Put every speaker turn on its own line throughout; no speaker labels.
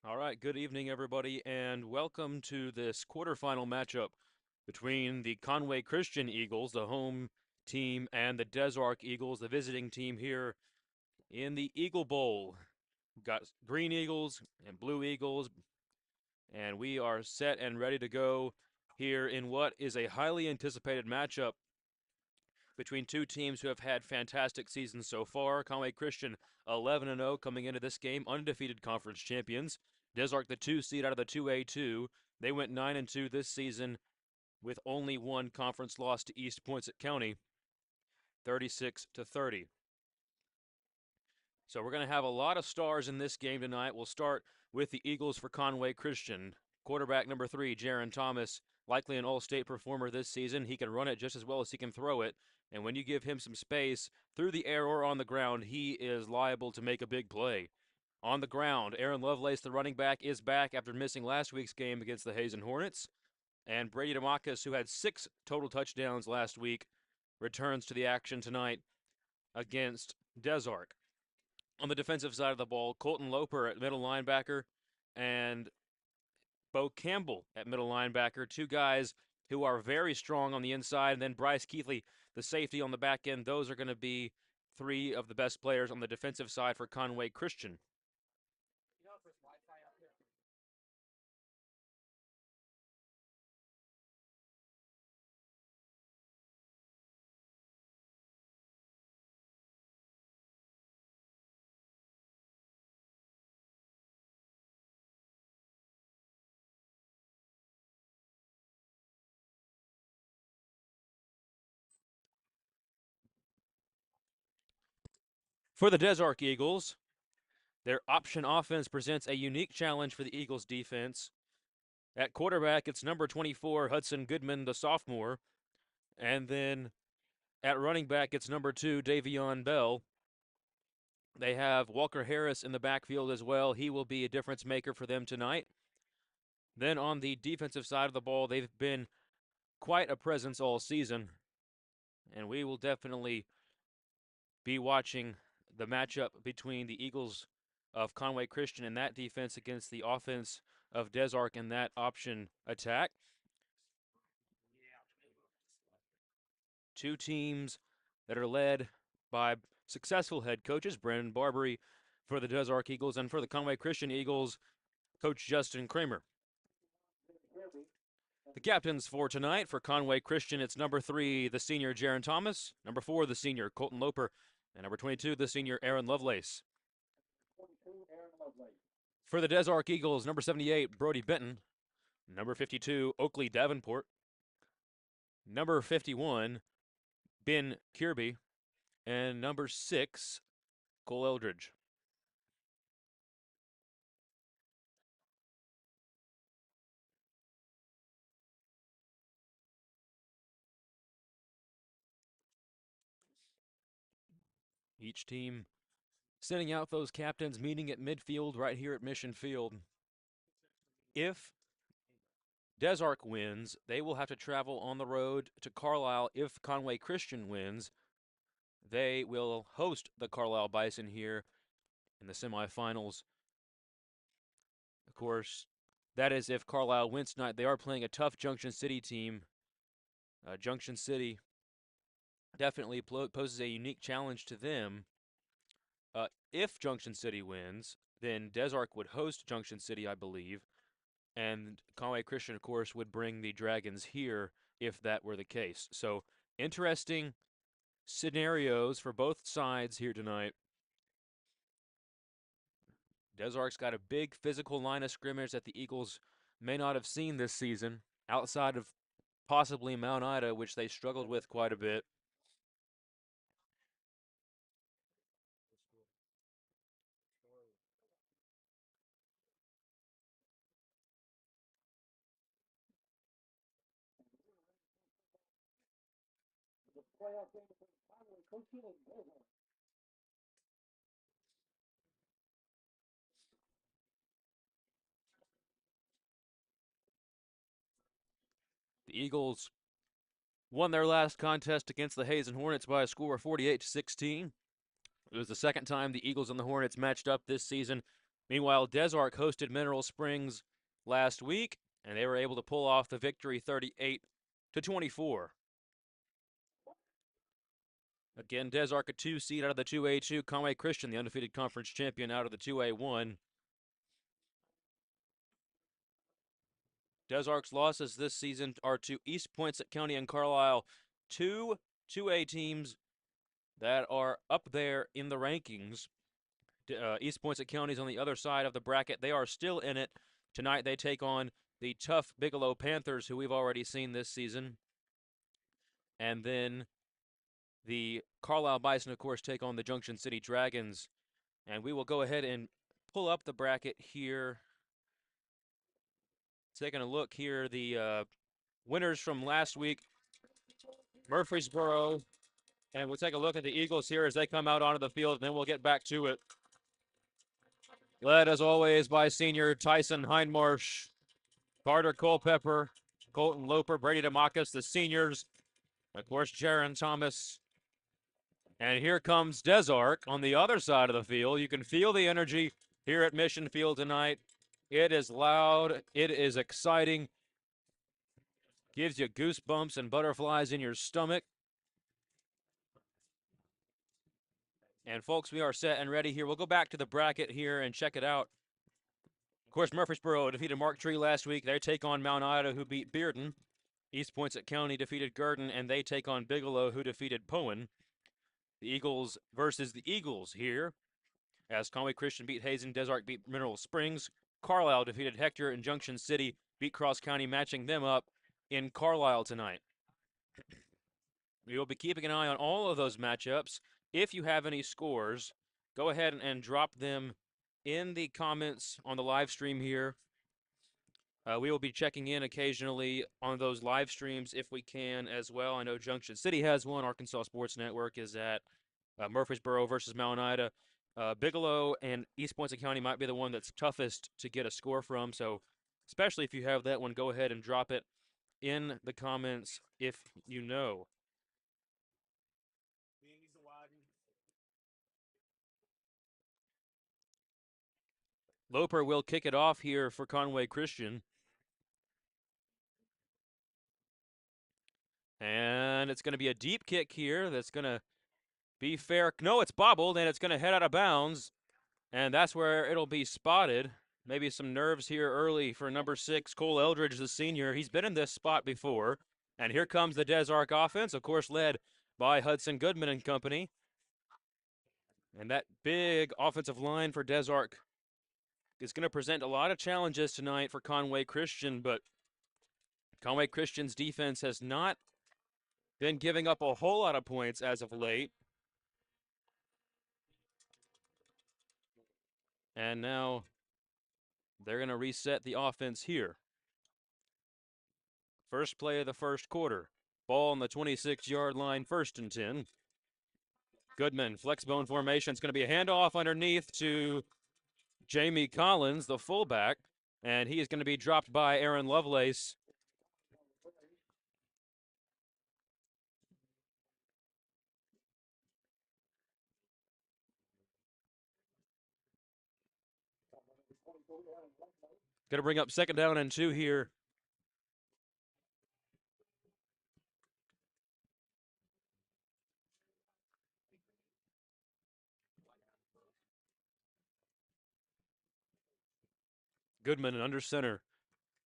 All right, good evening, everybody, and welcome to this quarterfinal matchup between the Conway Christian Eagles, the home team, and the Des Arc Eagles, the visiting team here in the Eagle Bowl. We've got green Eagles and blue Eagles, and we are set and ready to go here in what is a highly anticipated matchup between two teams who have had fantastic seasons so far. Conway Christian 11-0 coming into this game, undefeated conference champions. Des Arc, the 2 seed out of the 2A2. They went 9-2 this season with only one conference loss to East Poinsett County, 36-30. So we're going to have a lot of stars in this game tonight. We'll start with the Eagles for Conway Christian. Quarterback number 3, Jaron Thomas, likely an all-state performer this season. He can run it just as well as he can throw it. And when you give him some space through the air or on the ground, he is liable to make a big play. On the ground, Aaron Lovelace, the running back, is back after missing last week's game against the Hazen Hornets. And Brady DeMacus, who had 6 total touchdowns last week, returns to the action tonight against Des Arc. On the defensive side of the ball, Colton Loper at middle linebacker and Bo Campbell at middle linebacker, two guys who are very strong on the inside. And then Bryce Keithley, the safety on the back end. Those are going to be three of the best players on the defensive side for Conway Christian. For the Des Arc Eagles, their option offense presents a unique challenge for the Eagles defense. At quarterback, it's number 24, Hudson Goodman, the sophomore. And then at running back, it's number 2, Davion Bell. They have Walker Harris in the backfield as well. He will be a difference maker for them tonight. Then on the defensive side of the ball, they've been quite a presence all season. And we will definitely be watching the matchup between the Eagles of Conway Christian and that defense against the offense of Des Arc and that option attack. Two teams that are led by successful head coaches, Brandon Barbary for the Des Arc Eagles, and for the Conway Christian Eagles, Coach Justin Kramer. The captains for tonight for Conway Christian, it's number 3, the senior Jaron Thomas, number 4, the senior Colton Loper, and number 22, the senior Aaron Lovelace. For the Des Arc Eagles, number 78, Brody Benton, number 52, Oakley Davenport, number 51, Ben Kirby, and number 6, Cole Eldridge. Each team sending out those captains, meeting at midfield right here at Mission Field. If Des Arc wins, they will have to travel on the road to Carlisle. If Conway Christian wins, they will host the Carlisle Bison here in the semifinals. Of course, that is if Carlisle wins tonight. They are playing a tough Junction City team. Junction City definitely poses a unique challenge to them. If Junction City wins, then Des Arc would host Junction City, I believe. And Conway Christian, of course, would bring the Dragons here if that were the case. So, interesting scenarios for both sides here tonight. Des Arc's got a big physical line of scrimmage that the Eagles may not have seen this season, outside of possibly Mount Ida, which they struggled with quite a bit. The Eagles won their last contest against the Hazen Hornets by a score of 48-16. It was the second time the Eagles and the Hornets matched up this season. Meanwhile, Des Arc hosted Mineral Springs last week, and they were able to pull off the victory 38-24. Again, Des Arc a 2 seed out of the 2A2. Conway Christian, the undefeated conference champion, out of the 2A1. Des Arc's losses this season are to East Poinsett County and Carlisle, two 2A teams that are up there in the rankings. East Poinsett County's on the other side of the bracket. They are still in it. Tonight they take on the tough Bigelow Panthers, who we've already seen this season. And then the Carlisle Bison, of course, take on the Junction City Dragons. And we will go ahead and pull up the bracket here. Taking a look here, the winners from last week, Murfreesboro. And we'll take a look at the Eagles here as they come out onto the field, and then we'll get back to it. Led, as always, by senior Tyson Hindmarsh, Carter Culpepper, Colton Loper, Brady DeMacus, the seniors. Of course, Jaron Thomas. And here comes Des Arc on the other side of the field. You can feel the energy here at Mission Field tonight. It is loud. It is exciting. Gives you goosebumps and butterflies in your stomach. And folks, we are set and ready here. We'll go back to the bracket here and check it out. Of course, Murfreesboro defeated Mark Tree last week. They take on Mount Ida, who beat Bearden. East Poinsett County defeated Gurdon, and they take on Bigelow, who defeated Poen. The Eagles versus the Eagles here, as Conway Christian beat Hazen, Des Arc beat Mineral Springs. Carlisle defeated Hector, and Junction City beat Cross County, matching them up in Carlisle tonight. We will be keeping an eye on all of those matchups. If you have any scores, go ahead and drop them in the comments on the live stream here. We will be checking in occasionally on those live streams if we can as well. I know Junction City has one. Arkansas Sports Network is at Murfreesboro versus Mount Ida. Bigelow and East Poinsett County might be the one that's toughest to get a score from. So especially if you have that one, go ahead and drop it in the comments if you know. Loper will kick it off here for Conway Christian. And it's going to be a deep kick here that's going to be fair. No, it's bobbled, and it's going to head out of bounds. And that's where it'll be spotted. Maybe some nerves here early for number 6, Cole Eldridge, the senior. He's been in this spot before. And here comes the Des Arc offense, of course, led by Hudson Goodman and company. And that big offensive line for Des Arc is going to present a lot of challenges tonight for Conway Christian, but Conway Christian's defense has not been giving up a whole lot of points as of late. And now they're going to reset the offense here. First play of the first quarter. Ball on the 26-yard line, 1st and 10. Goodman, flex bone formation. It's going to be a handoff underneath to Jamie Collins, the fullback, and he is going to be dropped by Aaron Lovelace. Going to bring up 2nd down and 2 here. Goodman under center.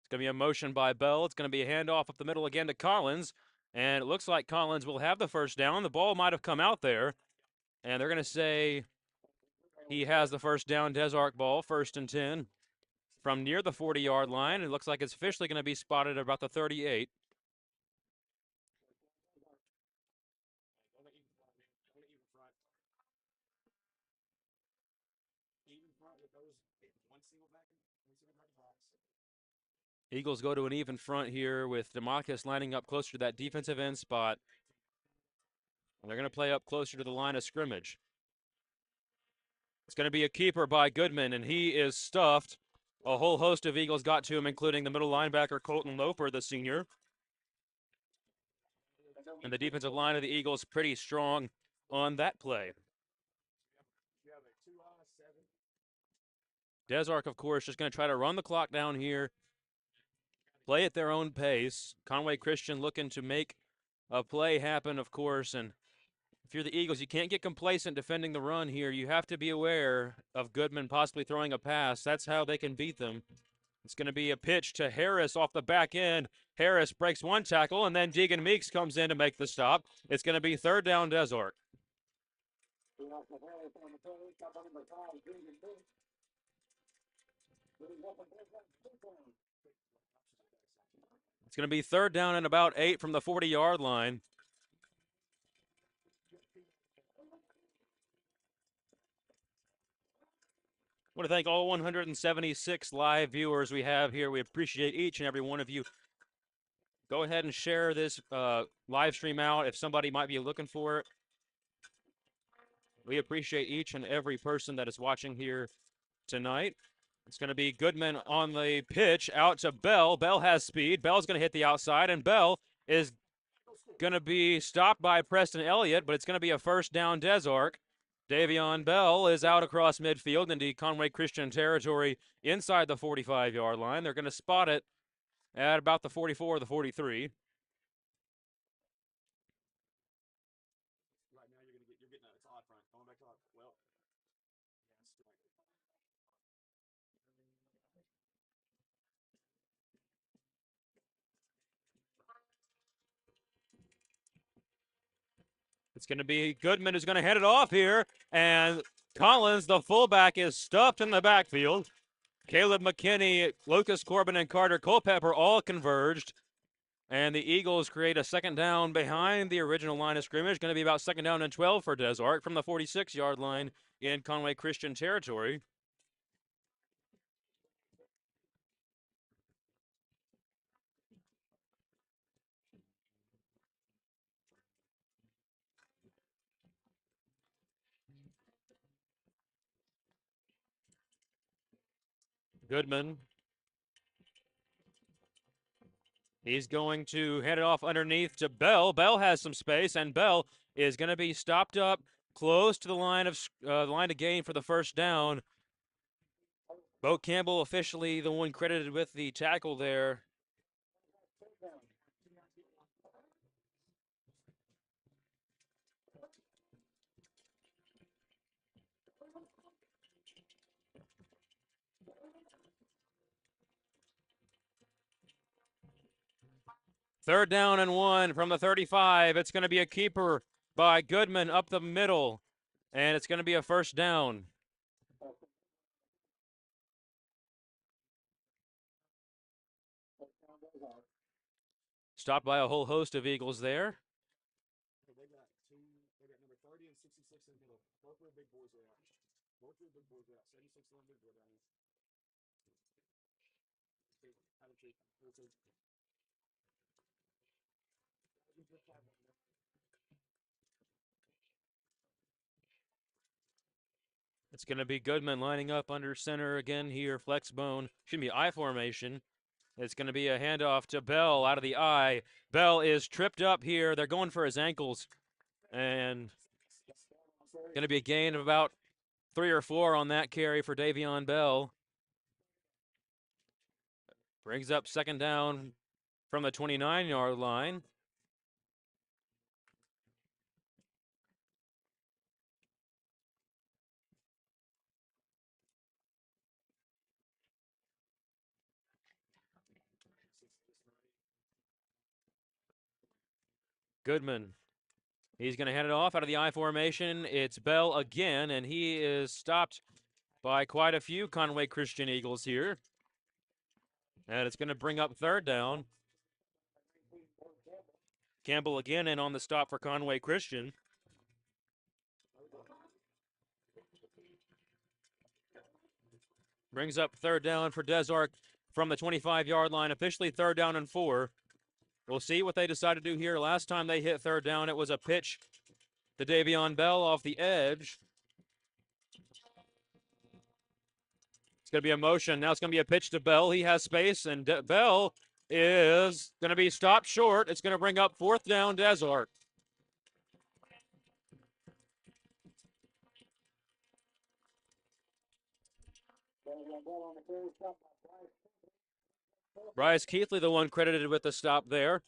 It's going to be a motion by Bell. It's going to be a handoff up the middle again to Collins. And it looks like Collins will have the first down. The ball might have come out there. And they're going to say he has the first down. Des Arc ball, 1st and 10. From near the 40-yard line. It looks like it's officially going to be spotted at about the 38. Eagles go to an even front here with DeMacus lining up closer to that defensive end spot. And they're going to play up closer to the line of scrimmage. It's going to be a keeper by Goodman, and he is stuffed. A whole host of Eagles got to him, including the middle linebacker, Colton Loper, the senior. And the defensive line of the Eagles pretty strong on that play. Desark, of course, just going to try to run the clock down here, play at their own pace. Conway Christian looking to make a play happen, of course, and if you're the Eagles, you can't get complacent defending the run here. You have to be aware of Goodman possibly throwing a pass. That's how they can beat them. It's going to be a pitch to Harris off the back end. Harris breaks one tackle, and then Deegan Meeks comes in to make the stop. It's going to be third down, Desark. It's going to be third down and about 8 from the 40-yard line. I want to thank all 176 live viewers we have here. We appreciate each and every one of you. Go ahead and share this live stream out if somebody might be looking for it. We appreciate each and every person that is watching here tonight. It's going to be Goodman on the pitch out to Bell. Bell has speed. Bell's going to hit the outside, and Bell is going to be stopped by Preston Elliott, but it's going to be a first down, Desark. Davion Bell is out across midfield into Conway Christian territory inside the 45-yard line. They're going to spot it at about the 44 or the 43. It's going to be Goodman who's going to head it off here, and Collins, the fullback, is stuffed in the backfield. Caleb McKinney, Lucas Corbin, and Carter Culpepper all converged, and the Eagles create a second down behind the original line of scrimmage. Going to be about second down and 12 for Desark from the 46-yard line in Conway Christian territory. Goodman. He's going to head it off underneath to Bell. Bell has some space, and Bell is going to be stopped up close to the line of gain for the first down. Bo Campbell officially the one credited with the tackle there. Third down and 1 from the 35. It's going to be a keeper by Goodman up the middle, and it's going to be a first down. Stopped by a whole host of Eagles there. It's going to be Goodman lining up under center again here, flex bone. Should be I formation. It's going to be a handoff to Bell out of the I. Bell is tripped up here. They're going for his ankles. And going to be a gain of about 3 or 4 on that carry for Davion Bell. Brings up second down from the 29-yard line. Goodman. He's going to hand it off out of the I formation. It's Bell again, and he is stopped by quite a few Conway Christian Eagles here. And it's going to bring up third down. Campbell again in on the stop for Conway Christian. Brings up third down for Desark from the 25-yard line. Officially third down and 4. We'll see what they decide to do here. Last time they hit third down, it was a pitch to Davion Bell off the edge. It's going to be a motion. Now it's going to be a pitch to Bell. He has space, and Bell is going to be stopped short. It's going to bring up fourth down, Desark. Bryce Keithley, the one credited with the stop there.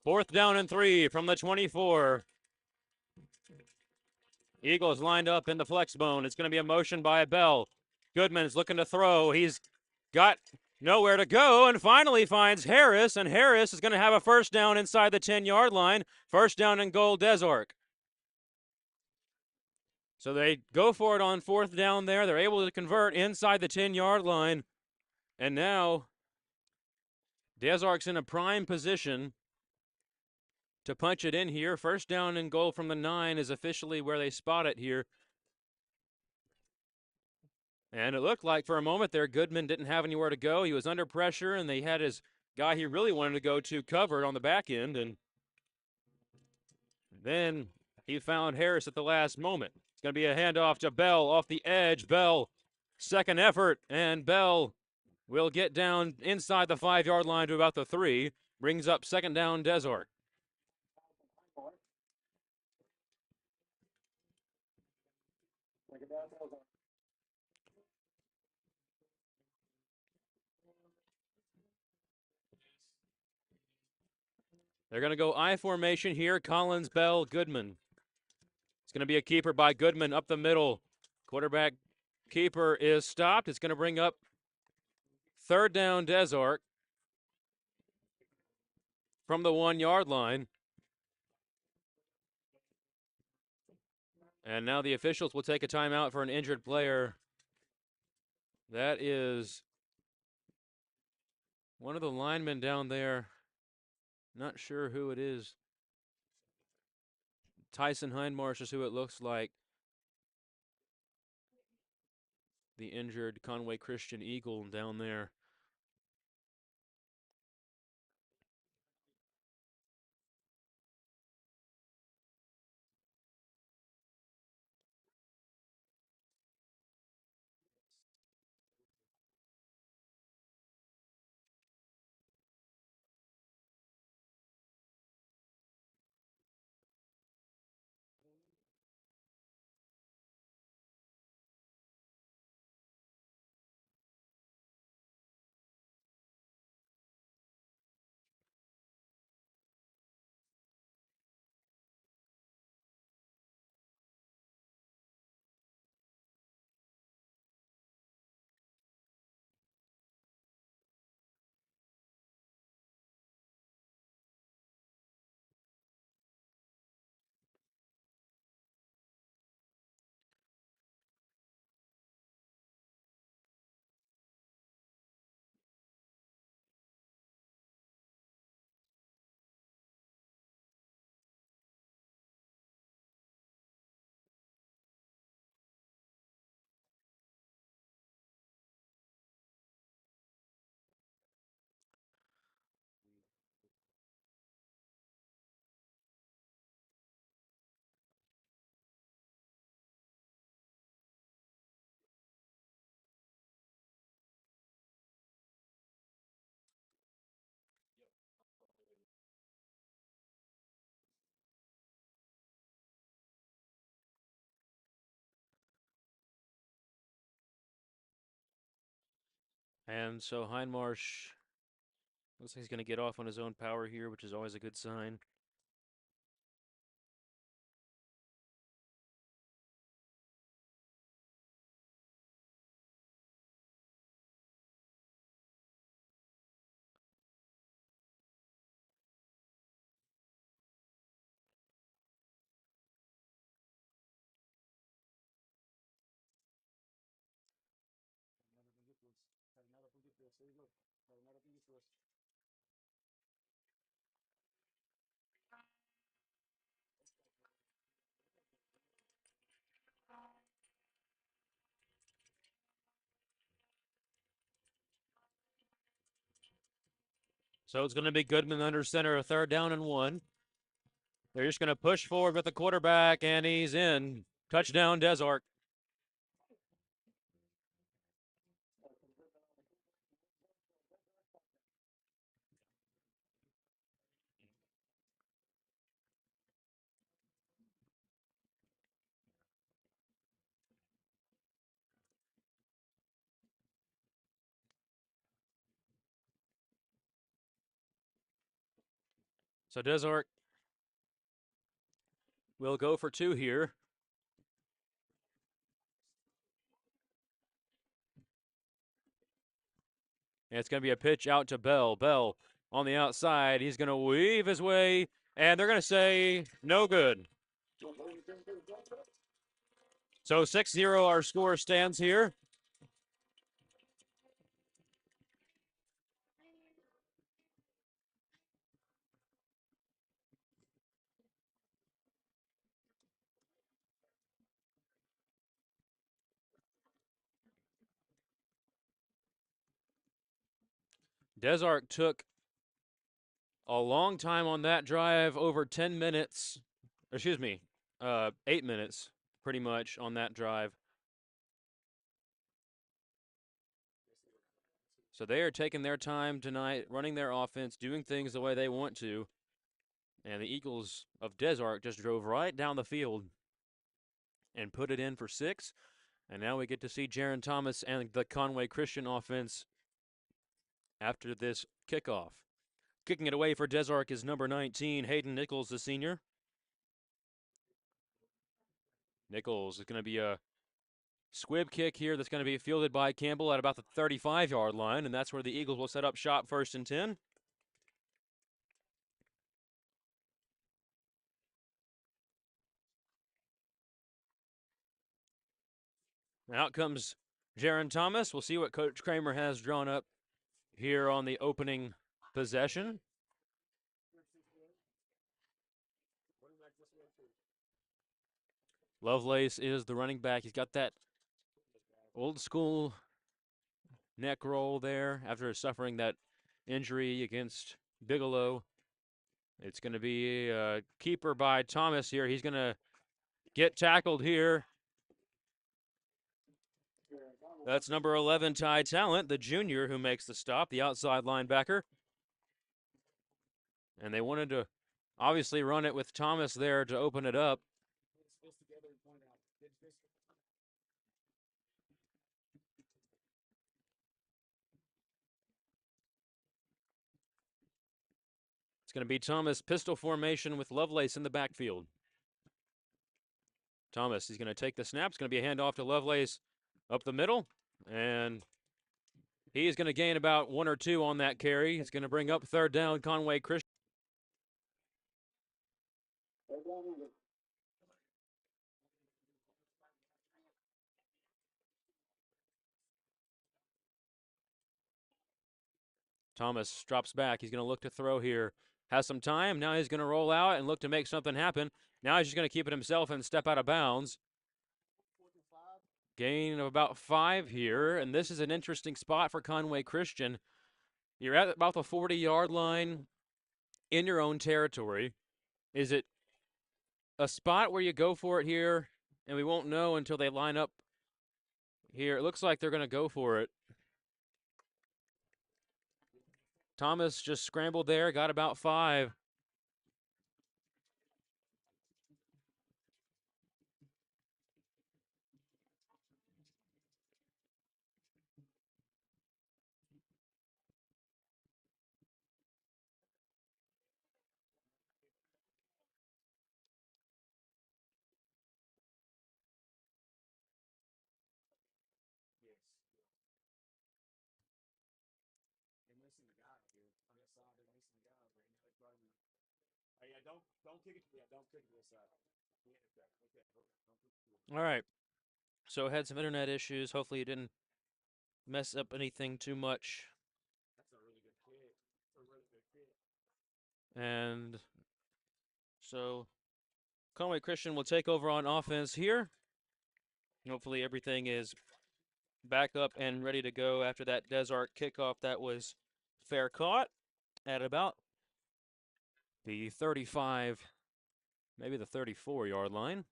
Fourth down and 3 from the 24. Eagles lined up in the flex bone. It's going to be a motion by Bell. Goodman's looking to throw. He's got nowhere to go and finally finds Harris, and Harris is going to have a first down inside the 10-yard line. First down and goal, Desork. So they go for it on fourth down there. They're able to convert inside the 10-yard line. And now Desork's in a prime position to punch it in here. First down and goal from the 9 is officially where they spot it here. And it looked like for a moment there Goodman didn't have anywhere to go. He was under pressure, and they had his guy he really wanted to go to covered on the back end. And then he found Harris at the last moment. It's going to be a handoff to Bell off the edge. Bell, second effort, and Bell will get down inside the 5-yard line to about the 3. Brings up second down, Desork. They're going to go I formation here. Collins, Bell, Goodman. It's going to be a keeper by Goodman up the middle. Quarterback keeper is stopped. It's going to bring up third down, Desork from the 1-yard line. And now the officials will take a timeout for an injured player. That is one of the linemen down there. Not sure who it is. Tyson Hindmarsh is who it looks like. The injured Conway Christian Eagle down there. And so Hindmarsh looks like he's going to get off on his own power here, which is always a good sign. So it's going to be Goodman under center, a third down and 1. They're just going to push forward with the quarterback, and he's in. Touchdown, Desork. So Desart will go for 2 here. And it's going to be a pitch out to Bell. Bell on the outside. He's going to weave his way, and they're going to say no good. So 6-0 our score stands here. Desart took a long time on that drive, over 10 minutes. Excuse me, 8 minutes pretty much on that drive. So they are taking their time tonight, running their offense, doing things the way they want to. And the Eagles of Desart just drove right down the field and put it in for 6. And now we get to see Jaron Thomas and the Conway Christian offense after this kickoff. Kicking it away for Desart is number 19, Hayden Nichols, the senior. Nichols is going to be a squib kick here that's going to be fielded by Campbell at about the 35-yard line, and that's where the Eagles will set up shop 1st and 10. Out comes Jaron Thomas. We'll see what Coach Kramer has drawn up here on the opening possession. Lovelace is the running back. He's got that old school neck roll there after suffering that injury against Bigelow. It's going to be a keeper by Thomas here. He's going to get tackled here. That's number 11, Ty Talent, the junior who makes the stop, the outside linebacker. And they wanted to obviously run it with Thomas there to open it up. It's going to be Thomas pistol formation with Lovelace in the backfield. Thomas, he's going to take the snap. It's going to be a handoff to Lovelace up the middle. And he's going to gain about 1 or 2 on that carry. It's going to bring up 3rd down, Conway Christian. Thomas drops back. He's going to look to throw here. Has some time. Now he's going to roll out and look to make something happen. Now he's just going to keep it himself and step out of bounds. Gain of about 5 here. And this is an interesting spot for Conway Christian. You're at about the 40-yard line in your own territory. Is it a spot where you go for it here? And we won't know until they line up here. It looks like they're going to go for it. Thomas just scrambled there, got about 5. All right. So had some internet issues. Hopefully it didn't mess up anything too much. And so Conway Christian will take over on offense here. Hopefully everything is back up and ready to go after that Desart kickoff that was fair caught at about the 35, maybe the 34-yard line.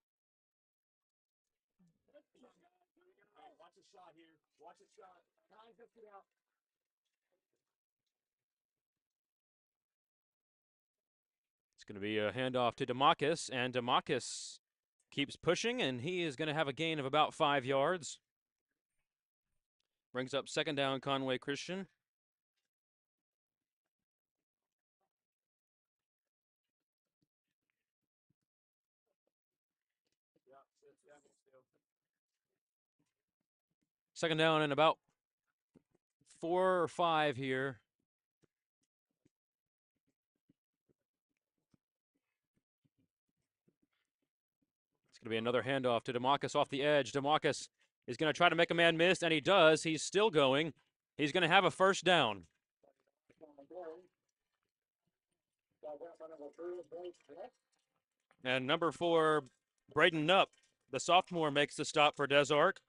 It's going to be a handoff to DeMarcus, and DeMarcus keeps pushing, and he is going to have a gain of about 5 yards. Brings up 2nd down, Conway Christian. Second down and about 4 or 5 here. It's going to be another handoff to DeMarcus off the edge. DeMarcus is going to try to make a man miss, and he does. He's still going. He's going to have a first down. And number 4, Braden Knupp, the sophomore, makes the stop for Des Arc.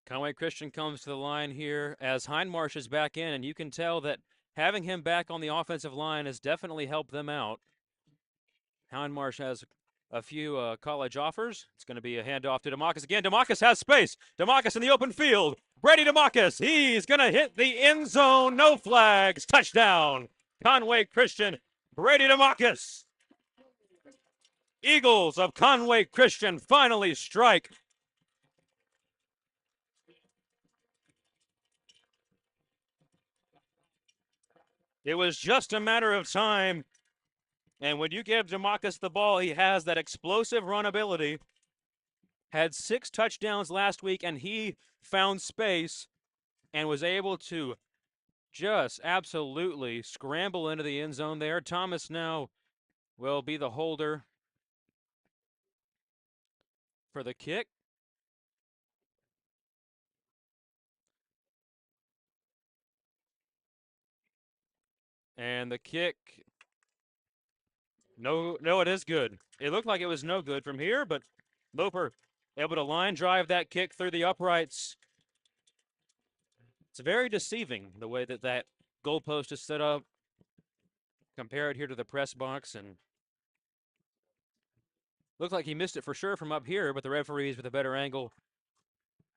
Conway Christian comes to the line here as Hindmarsh is back in, and you can tell that having him back on the offensive line has definitely helped them out. Hindmarsh has a few college offers. It's going to be a handoff to DeMarcus again. DeMarcus has space. DeMarcus in the open field. Brady DeMarcus. He's going to hit the end zone. No flags. Touchdown. Conway Christian. Brady DeMarcus. Eagles of Conway Christian finally strike. It was just a matter of time. And when you give DeMarcus the ball, he has that explosive run ability. Had 6 touchdowns last week, and he found space and was able to just absolutely scramble into the end zone there. Thomas now will be the holder for the kick. And the kick, no, it is good. It looked like it was no good from here, but Loper able to line drive that kick through the uprights. It's very deceiving the way that that goalpost is set up. Compare it here to the press box, and looked like he missed it for sure from up here, but the referees with a better angle,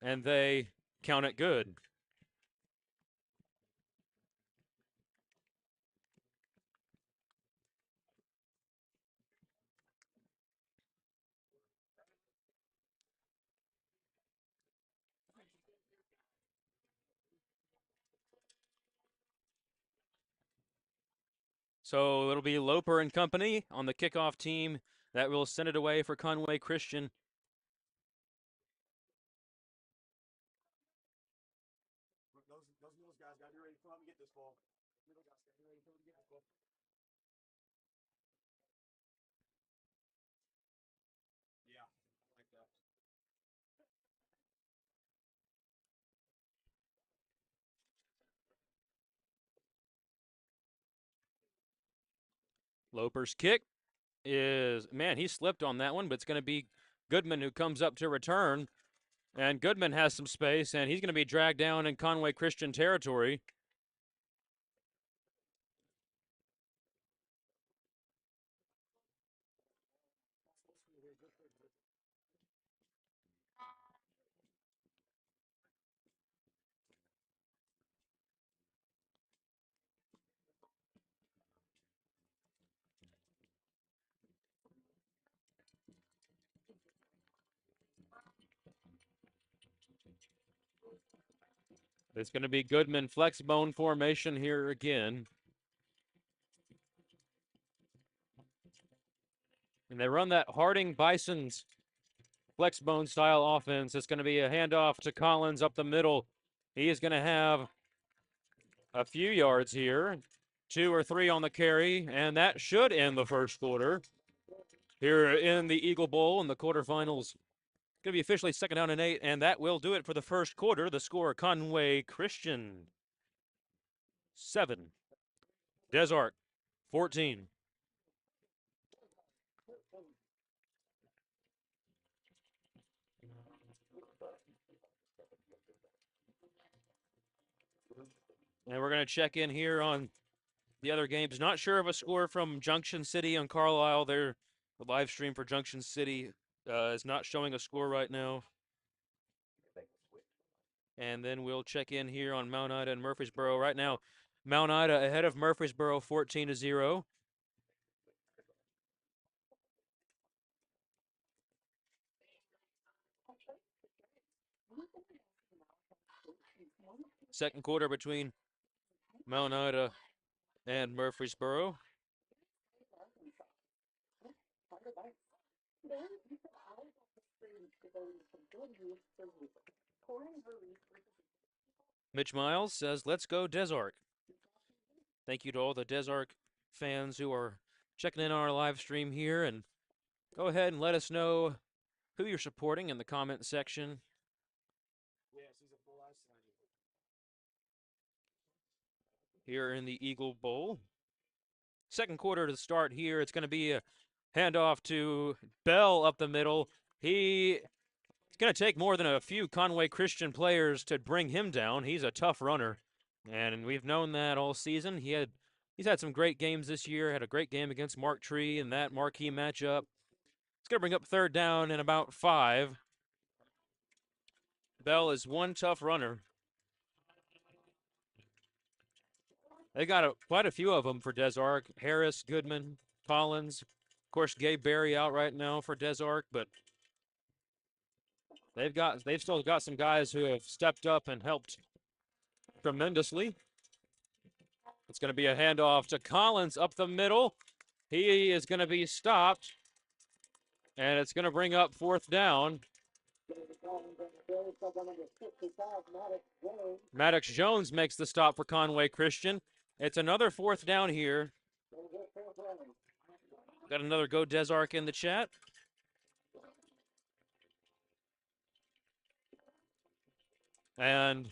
and they count it good. So it'll be Loper and company on the kickoff team that will send it away for Conway Christian. Those middle guys got to be ready to come up and get this ball. Middle guys got to be ready to come and get this ball. Yeah, I like that. Loper's kick is, man, he slipped on that one, but it's going to be Goodman who comes up to return. And Goodman has some space, and he's going to be dragged down in Conway Christian territory. It's going to be Goodman flex bone formation here again. And they run that Harding Bison's flex bone style offense. It's going to be a handoff to Collins up the middle. He is going to have a few yards here, 2 or 3 on the carry, and that should end the first quarter. Here in the Eagle Bowl in the quarterfinals, going to be officially 2nd down and 8, and that will do it for the first quarter. The score, Conway Christian 7, Des Arc 14. And we're going to check in here on the other games. Not sure of a score from Junction City and Carlisle. The live stream for Junction City is not showing a score right now. And then we'll check in here on Mount Ida and Murfreesboro. Right now, Mount Ida ahead of Murfreesboro 14-0. Second quarter between Mount Ida and Murfreesboro. Mitch Miles says, let's go Desark. Thank you to all the Desark fans who are checking in on our live stream here. And go ahead and let us know who you're supporting in the comment section. Here in the Eagle Bowl. Second quarter to start here. It's going to be a handoff to Bell up the middle. It's going to take more than a few Conway Christian players to bring him down. He's a tough runner, and we've known that all season. He's had some great games this year. Had a great game against Mark Tree in that marquee matchup. It's going to bring up third down in about 5. Bell is one tough runner. They got quite a few of them for Desark. Harris, Goodman, Collins. Of course, Gabe Berry out right now for Desark, but they've still got some guys who have stepped up and helped tremendously. It's going to be a handoff to Collins up the middle. He is going to be stopped, and it's going to bring up fourth down. Maddox Jones makes the stop for Conway Christian. It's another fourth down here. Got another Go Desark in the chat. And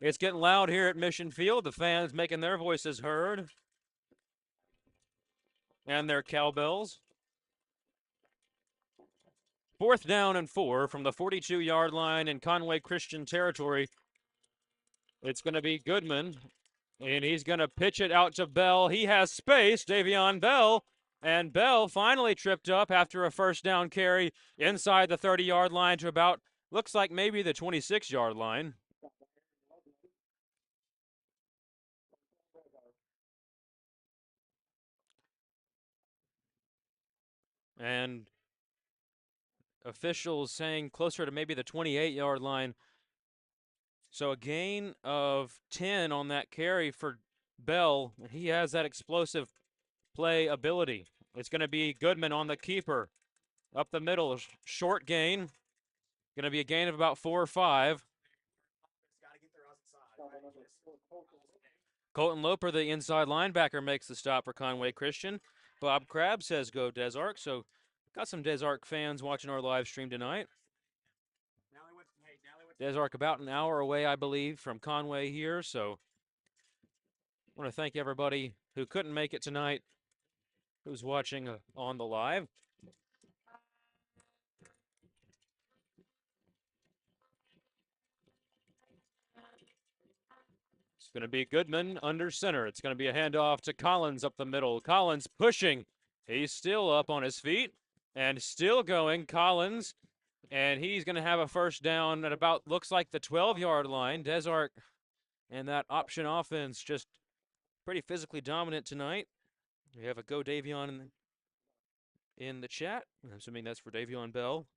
it's getting loud here at Mission Field. The fans making their voices heard. And their cowbells. Fourth down and 4 from the 42-yard line in Conway Christian territory. It's going to be Goodman, and he's going to pitch it out to Bell. He has space, Davion Bell, and Bell finally tripped up after a first down carry inside the 30-yard line to about, looks like maybe the 26-yard line. And officials saying closer to maybe the 28-yard line. So a gain of 10 on that carry for Bell. He has that explosive play ability. It's going to be Goodman on the keeper. Up the middle, short gain. Going to be a gain of about 4 or 5. Colton Loper, the inside linebacker, makes the stop for Conway Christian. Bob Crabb says go Desark. So got some Desark fans watching our live stream tonight. Desark about an hour away, I believe, from Conway here. So I want to thank everybody who couldn't make it tonight, who's watching on the live. It's going to be Goodman under center. It's going to be a handoff to Collins up the middle. Collins pushing. He's still up on his feet and still going. Collins, and he's going to have a first down at about, looks like the 12-yard line. Desark and that option offense just pretty physically dominant tonight. We have a Go Davion in the chat. I'm assuming that's for Davion Bell.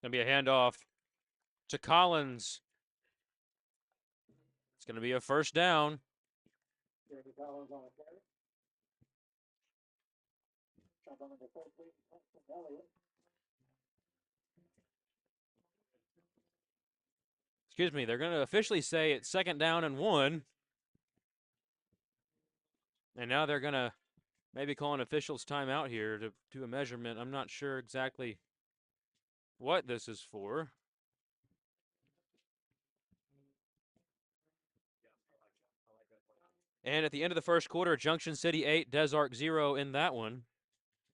Going to be a handoff to Collins. It's going to be a first down. Excuse me, they're going to officially say it's second down and 1. And now they're going to maybe call an official's timeout here to do a measurement. I'm not sure exactly what this is for. And at the end of the first quarter, Junction City 8, Desark 0 in that one.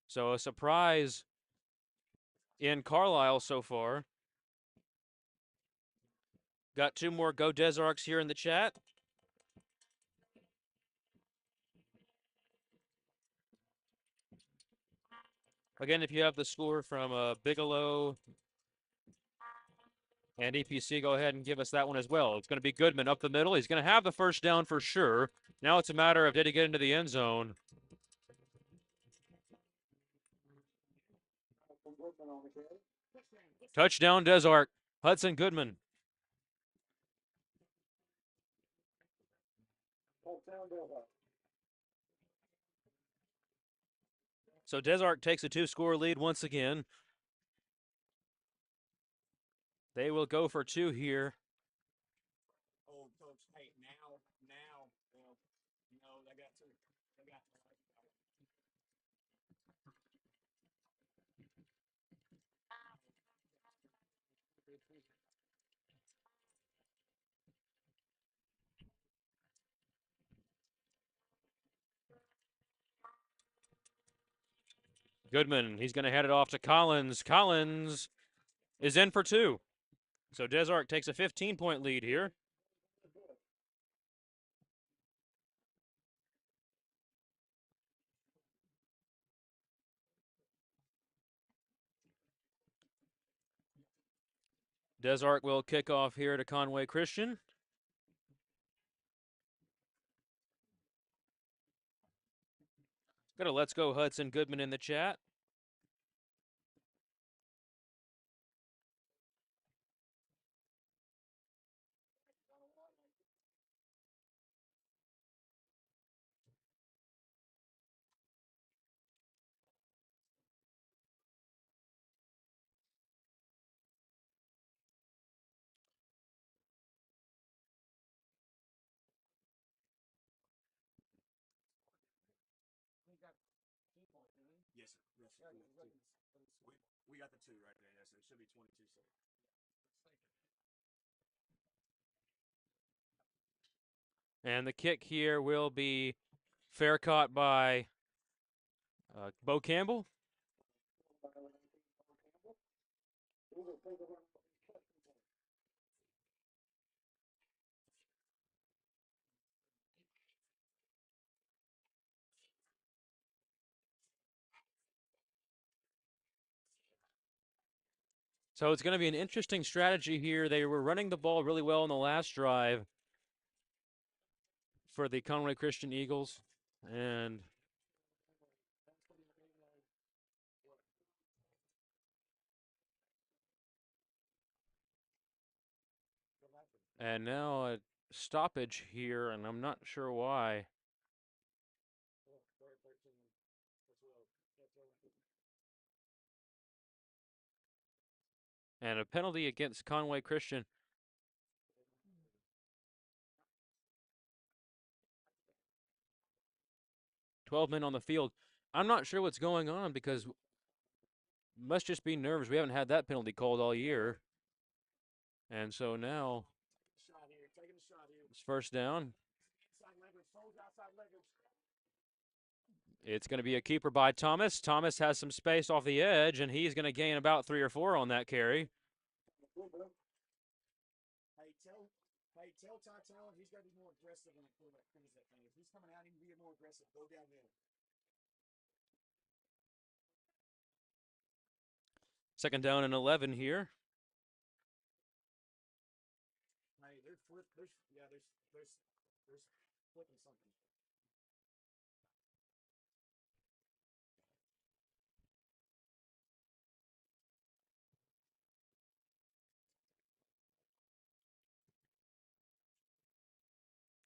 So a surprise in Carlisle so far. Got 2 more Go Desarks here in the chat. Again, if you have the score from Bigelow and EPC, go ahead and give us that one as well. It's going to be Goodman up the middle. He's going to have the first down for sure. Now it's a matter of did he get into the end zone? Touchdown, Desark. Hudson Goodman. So Desark takes a 2-score lead once again. They will go for 2 here. Goodman, he's going to hand it off to Collins. Collins is in for 2. So Desark takes a 15-point lead here. Desark will kick off here to Conway Christian. Got a Let's Go Hudson Goodman in the chat. We got the 2 right there. Yes, it should be 22 seconds. And the kick here will be fair caught by Bo Campbell. So it's going to be an interesting strategy here. They were running the ball really well in the last drive for the Conway Christian Eagles. And now a stoppage here, and I'm not sure why. And a penalty against Conway Christian. "12 men on the field." I'm not sure what's going on because must just be nerves. We haven't had that penalty called all year. And so now it's first down. It's going to be a keeper by Thomas. Thomas has some space off the edge, and he's going to gain about 3 or 4 on that carry. Hey, tell Tytel he's got to be more aggressive when the quarterback finishes that thing. If he's coming out, he can be more aggressive. Go down there. Second down and 11 here. Hey, there's flipping something.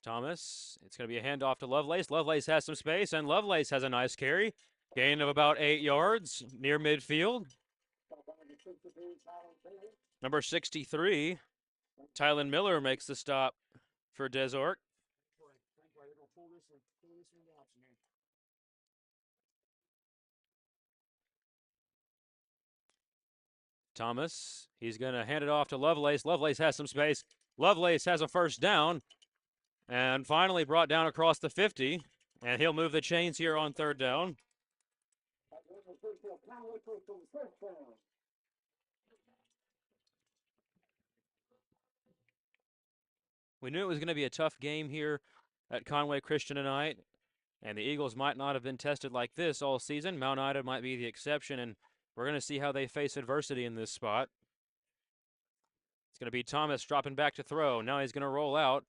Thomas, it's going to be a handoff to Lovelace. Lovelace has some space, and Lovelace has a nice carry. Gain of about 8 yards near midfield. Number 63, Tylen Miller makes the stop for Desark. Thomas, he's going to hand it off to Lovelace. Lovelace has some space. Lovelace has a first down and finally brought down across the 50, and he'll move the chains here on third down. We knew it was going to be a tough game here at Conway Christian tonight, and the Eagles might not have been tested like this all season. Mount Ida might be the exception, and we're going to see how they face adversity in this spot. It's going to be Thomas dropping back to throw. Now he's going to roll out.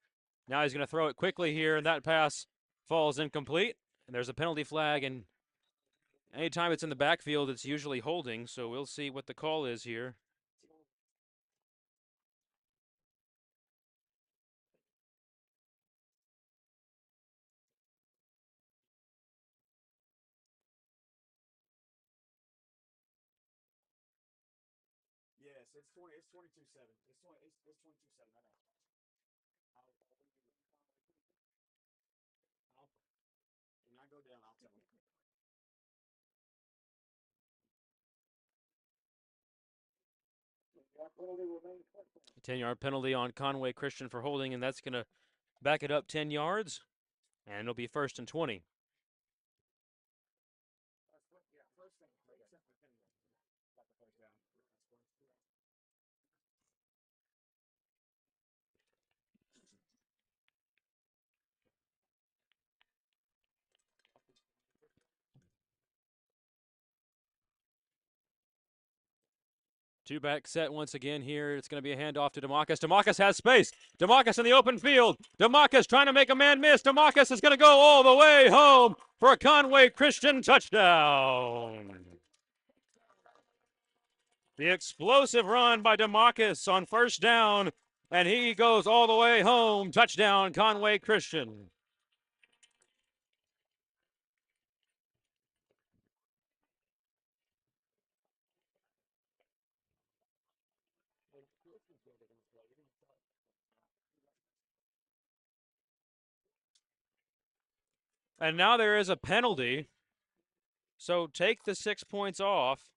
Now he's going to throw it quickly here, and that pass falls incomplete. And there's a penalty flag, and anytime it's in the backfield, it's usually holding, so we'll see what the call is here.
Yes, it's 22-7. It's 22-7. I know.
10-yard penalty on Conway Christian for holding, and that's going to back it up 10 yards, and it'll be 1st and 20. Two-back set once again here. It's going to be a handoff to DeMarcus. DeMarcus has space. DeMarcus in the open field. DeMarcus trying to make a man miss. DeMarcus is going to go all the way home for a Conway Christian touchdown. The explosive run by DeMarcus on 1st down, and he goes all the way home. Touchdown, Conway Christian. And now there is a penalty. So take the 6 points off.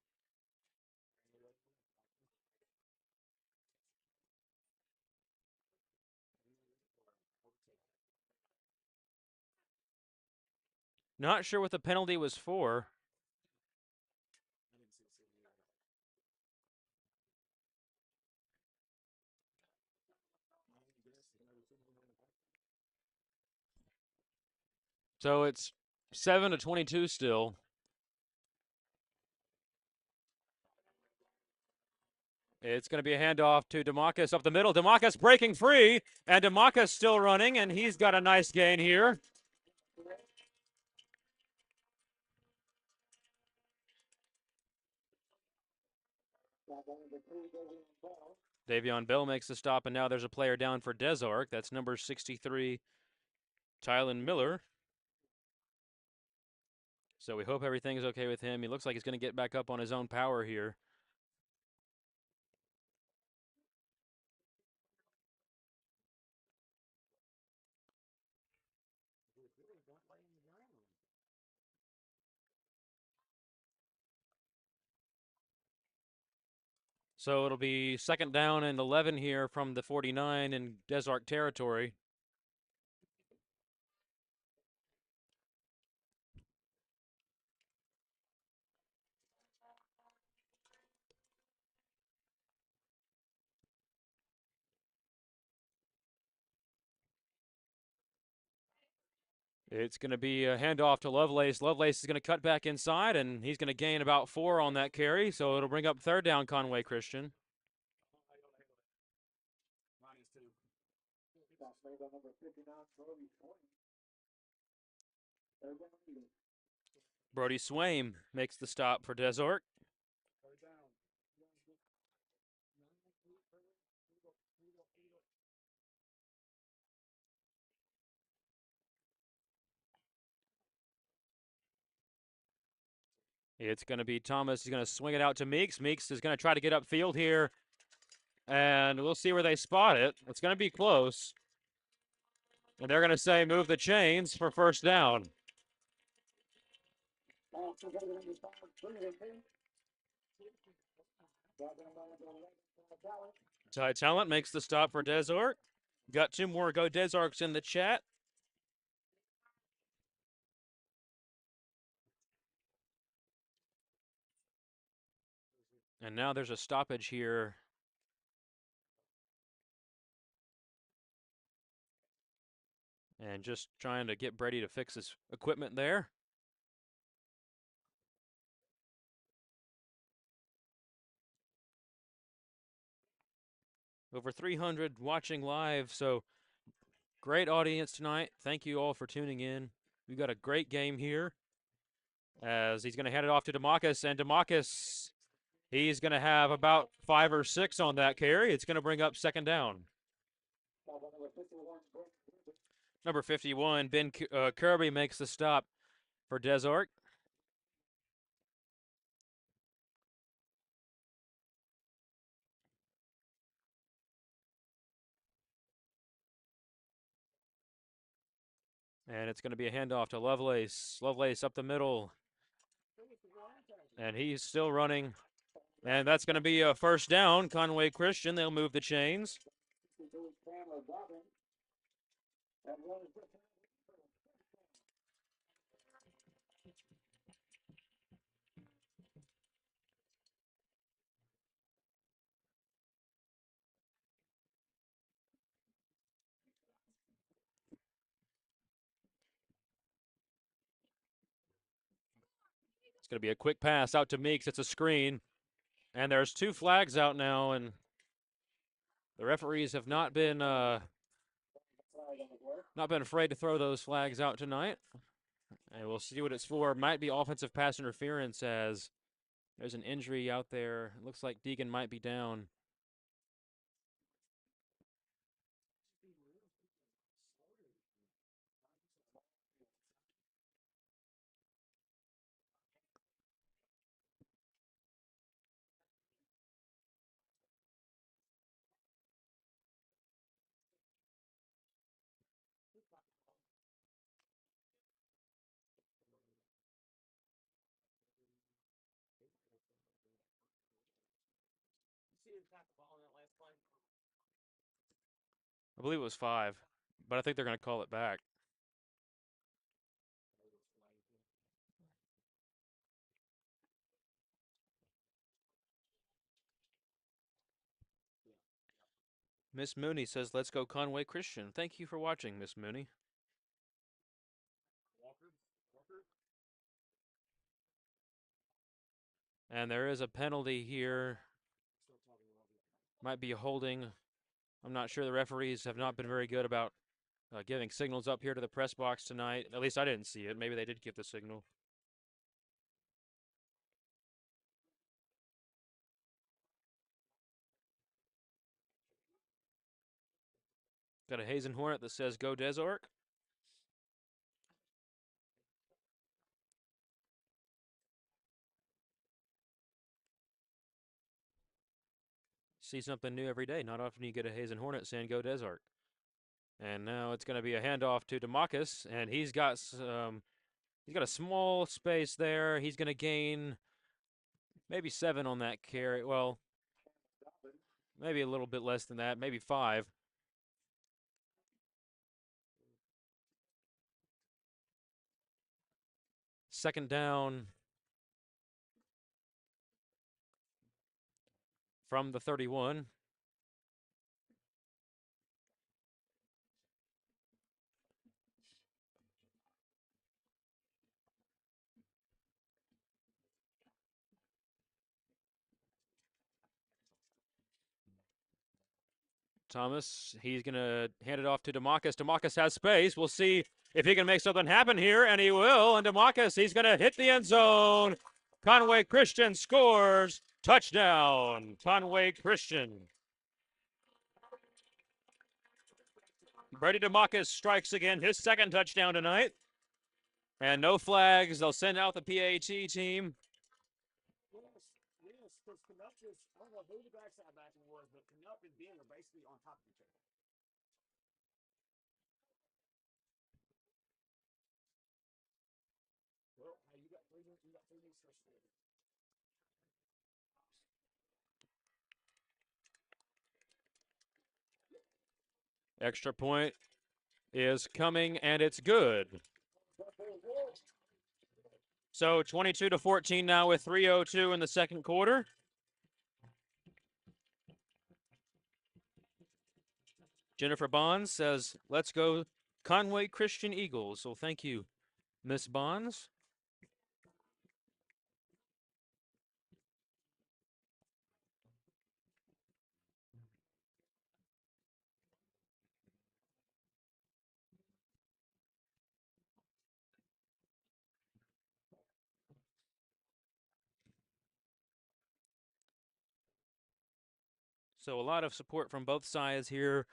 Not sure what the penalty was for. So it's 7-22 still. It's going to be a handoff to DeMarcus up the middle. DeMarcus breaking free, and DeMarcus still running, and he's got a nice gain here. Davion Bell makes the stop, and now there's a player down for Des Arc. That's number 63, Tylen Miller. So we hope everything's okay with him. He looks like he's going to get back up on his own power here. So it'll be 2nd down and 11 here from the 49 in Des Arc territory. It's going to be a handoff to Lovelace. Lovelace is going to cut back inside, and he's going to gain about 4 on that carry, so it'll bring up 3rd down Conway Christian. Brody Swaim makes the stop for Des Arc. It's going to be Thomas. He's going to swing it out to Meeks. Meeks is going to try to get upfield here, and we'll see where they spot it. It's going to be close. And they're going to say move the chains for 1st down. Ty Talent makes the stop for Des Arc. Got 2 more Go Des Arcs in the chat. And now there's a stoppage here. And just trying to get Brady to fix his equipment there. Over 300 watching live, so great audience tonight. Thank you all for tuning in. We got a great game here as he's going to hand it off to DeMarcus, and DeMarcus, he's going to have about 5 or 6 on that carry. It's going to bring up second down. Number 51, Ben Kirby makes the stop for Desark. And it's going to be a handoff to Lovelace. Lovelace up the middle. And he's still running. And that's going to be a first down. Conway Christian, they'll move the chains. It's going to be a quick pass out to Meeks. It's a screen. And there's 2 flags out now, and the referees have not been afraid to throw those flags out tonight. And we'll see what it's for. Might be offensive pass interference as there's an injury out there. It looks like Deegan might be down. I believe it was 5, but I think they're going to call it back. Miss Mooney says, let's go Conway Christian. Thank you for watching, Miss Mooney. And there is a penalty here. Might be a holding. I'm not sure. The referees have not been very good about giving signals up here to the press box tonight. At least I didn't see it. Maybe they did give the signal. Got a Hazen Hornet that says, go Desark. See something new every day. Not often you get a Hazen Hornet saying, go Desark. And now it's going to be a handoff to DeMarcus, and he's got a small space there. He's going to gain maybe 7 on that carry. Well, maybe a little bit less than that, maybe 5. Second down from the 31. Thomas, he's going to hand it off to DeMarcus. DeMarcus has space. We'll see if he can make something happen here, and he will. And DeMarcus, he's going to hit the end zone. Conway Christian scores. Touchdown, Conway Christian. Brady DeMarcus strikes again, his second touchdown tonight. And no flags. They'll send out the PAT team.
Yes, because Canuck is, I don't know who the backside backing was, but Canuck and Ben are basically on top of each other. Well, hey, you got 3 minutes for sure.
Extra point is coming, and it's good. So 22-14 now with 3:02 in the second quarter. Jennifer Bonds says, let's go Conway Christian Eagles. So thank you, Miss Bonds. So a lot of support from both sides here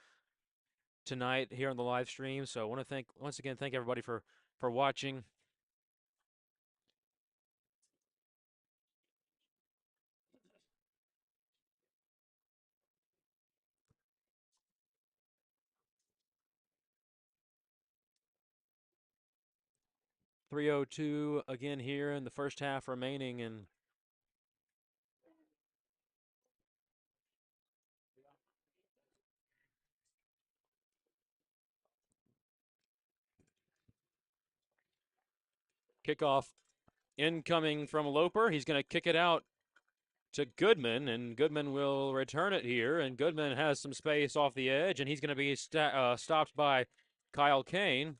tonight here on the live stream. So I want to once again thank everybody for watching. .302 again here in the first half remaining, and kickoff incoming from Loper. He's going to kick it out to Goodman, and Goodman will return it here. And Goodman has some space off the edge, and he's going to be stopped by Kyle Kane.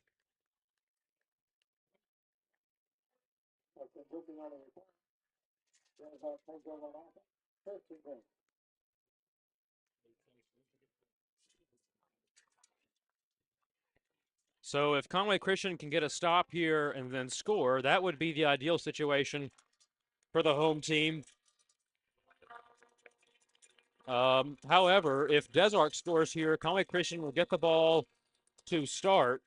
So if Conway Christian can get a stop here and then score, that would be the ideal situation for the home team. However, if Desark scores here, Conway Christian will get the ball to start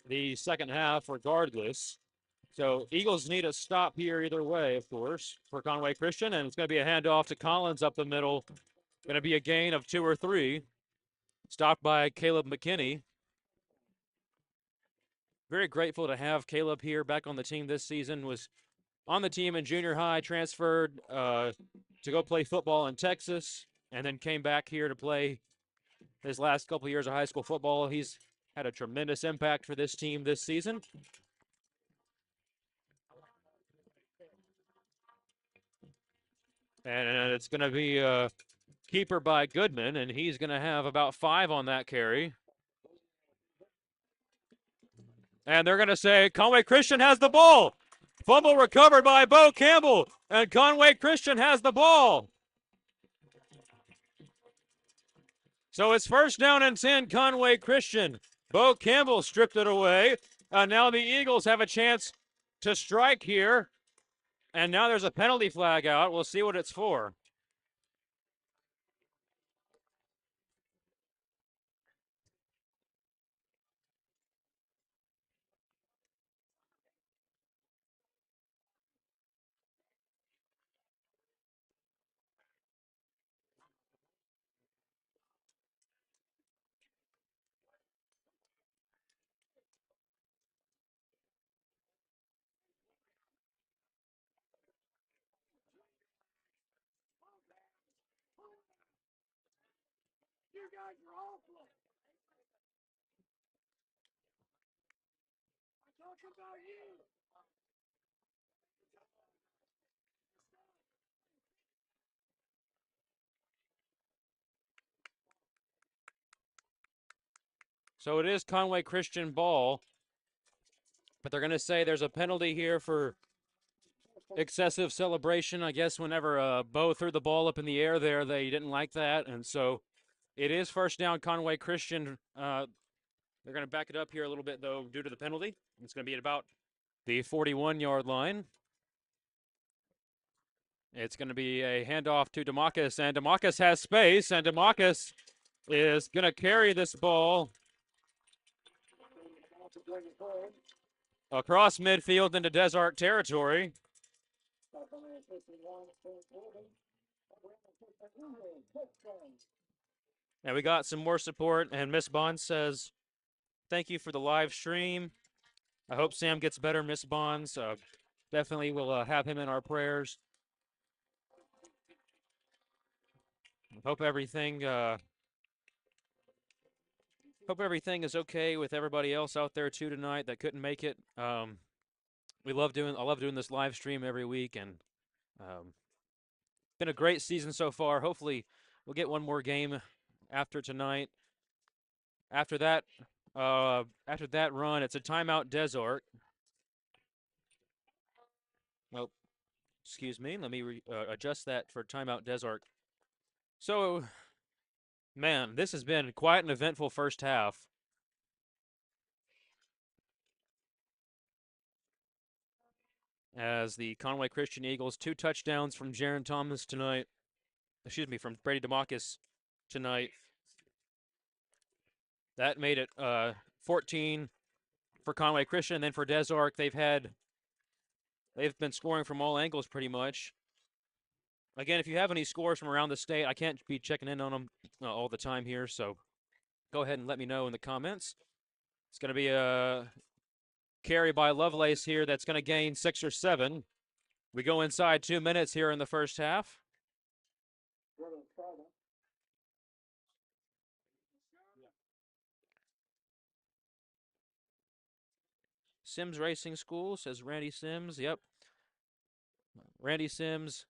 the second half regardless. So Eagles need a stop here either way, of course, for Conway Christian, and it's going to be a handoff to Collins up the middle. Going to be a gain of 2 or 3. Stopped by Caleb McKinney. Very grateful to have Caleb here back on the team this season. Was on the team in junior high, transferred to go play football in Texas, and then came back here to play his last couple years of high school football. He's had a tremendous impact for this team this season. And it's going to be a keeper by Goodman, and he's going to have about 5 on that carry. And they're going to say Conway Christian has the ball. Fumble recovered by Bo Campbell, and Conway Christian has the ball. So it's first down and 10, Conway Christian. Bo Campbell stripped it away. Now the Eagles have a chance to strike here. And now there's a penalty flag out. We'll see what it's for.
You guys are awful. I'm talking about you.
So it is Conway Christian ball. But they're going to say there's a penalty here for excessive celebration. I guess whenever Bo threw the ball up in the air there, they didn't like that. And so it is first down, Conway Christian. They're going to back it up here a little bit, though, due to the penalty. It's going to be at about the 41-yard line. It's going to be a handoff to DeMarcus, and DeMarcus has space, and DeMarcus is going to carry this ball across midfield into Desart territory. And we got some more support, and Miss Bond says, thank you for the live stream. I hope Sam gets better, Miss Bonds. Definitely will have him in our prayers. Hope everything is okay with everybody else out there too tonight that couldn't make it. I love doing this live stream every week, and been a great season so far. Hopefully we'll get one more game after tonight. After that run, it's a timeout Desart. Oh, excuse me. Let me adjust that for timeout Desart. So, man, this has been quite an eventful first half. As the Conway Christian Eagles, 2 touchdowns from Jaron Thomas tonight. excuse me, from Brady DeMarcus tonight. That made it 14 for Conway Christian. And then for Des Arc, they've been scoring from all angles pretty much. Again, if you have any scores from around the state, I can't be checking in on them all the time here, so go ahead and let me know in the comments. It's going to be a carry by Lovelace here that's going to gain 6 or 7. We go inside 2 minutes here in the first half. Sims Racing School, says Randy Sims. Yep. Randy Sims,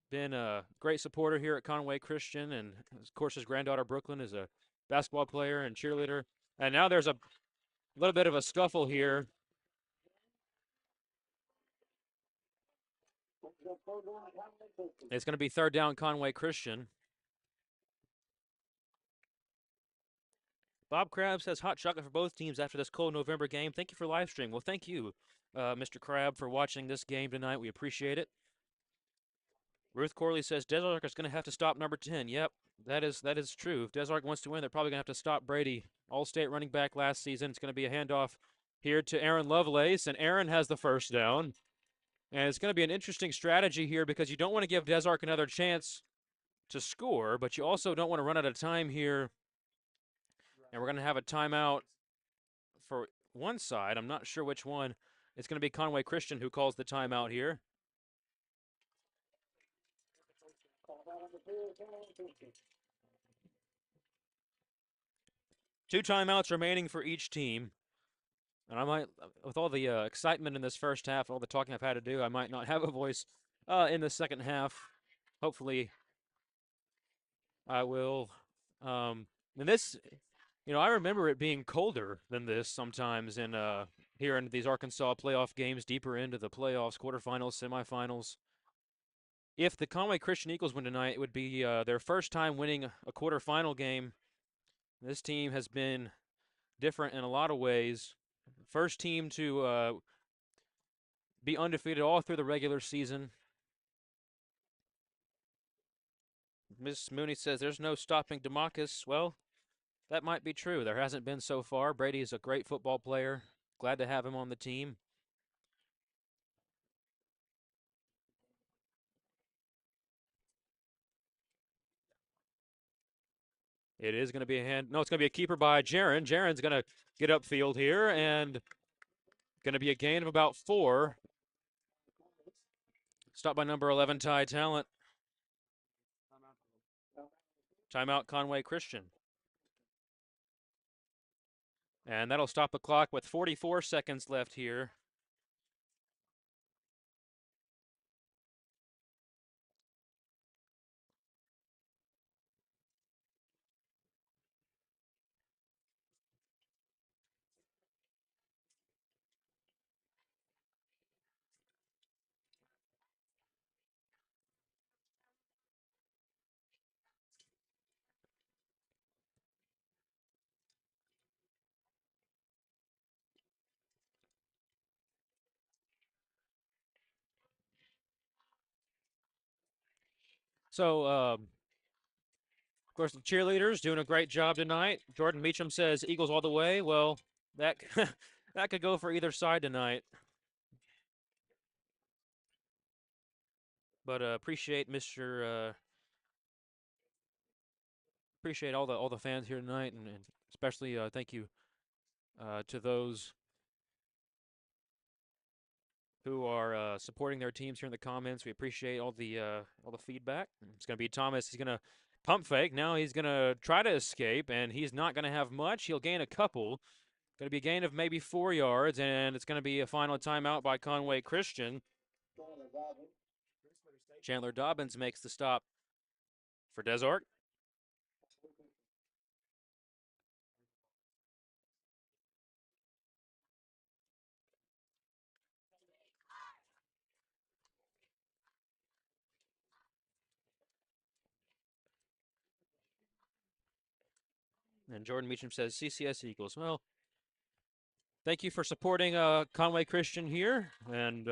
been a great supporter here at Conway Christian, and of course his granddaughter Brooklyn is a basketball player and cheerleader. And now there's a little bit of a scuffle here. It's going to be 3rd down Conway Christian. Bob Crab says hot chocolate for both teams after this cold November game. Thank you for live stream. Well, thank you, Mr. Crab, for watching this game tonight. We appreciate it. Ruth Corley says Desark is going to have to stop number 10. Yep, that is true. If Desark wants to win, they're probably going to have to stop Brady. All-state running back last season. It's going to be a handoff here to Aaron Lovelace, and Aaron has the first down. And it's going to be an interesting strategy here because you don't want to give Desark another chance to score, but you also don't want to run out of time here. And we're going to have a timeout for one side. I'm not sure which one. It's going to be Conway Christian who calls the timeout here. Two timeouts remaining for each team. And I might, with all the excitement in this first half, all the talking I've had to do, I might not have a voice in the second half. Hopefully, I will. And this, I remember it being colder than this sometimes in here in these Arkansas playoff games, deeper into the playoffs, quarterfinals, semifinals. If the Conway Christian Eagles win tonight, it would be their first time winning a quarterfinal game. This team has been different in a lot of ways. First team to be undefeated all through the regular season. Miss Mooney says there's no stopping DeMarcus. Well, that might be true. There hasn't been so far. Brady is a great football player. Glad to have him on the team. It is going to be a hand. No, it's going to be a keeper by Jaron. Jaron's going to get upfield here and going to be a gain of about 4. Stopped by number 11, Ty Talent. Timeout, Conway Christian. And that'll stop the clock with 44 seconds left here. So, of course, the cheerleaders doing a great job tonight. Jordan Meacham says Eagles all the way. Well, that that could go for either side tonight. But appreciate appreciate all the fans here tonight, and especially thank you to those who are supporting their teams here in the comments. We appreciate all the feedback. It's going to be Thomas. He's going to pump fake. Now he's going to try to escape, and he's not going to have much. He'll gain a couple. Going to be a gain of maybe 4 yards, and it's going to be a final timeout by Conway Christian. Chandler Dobbins makes the stop for Desart. And Jordan Meacham says CCS Eagles. Well, thank you for supporting Conway Christian here, and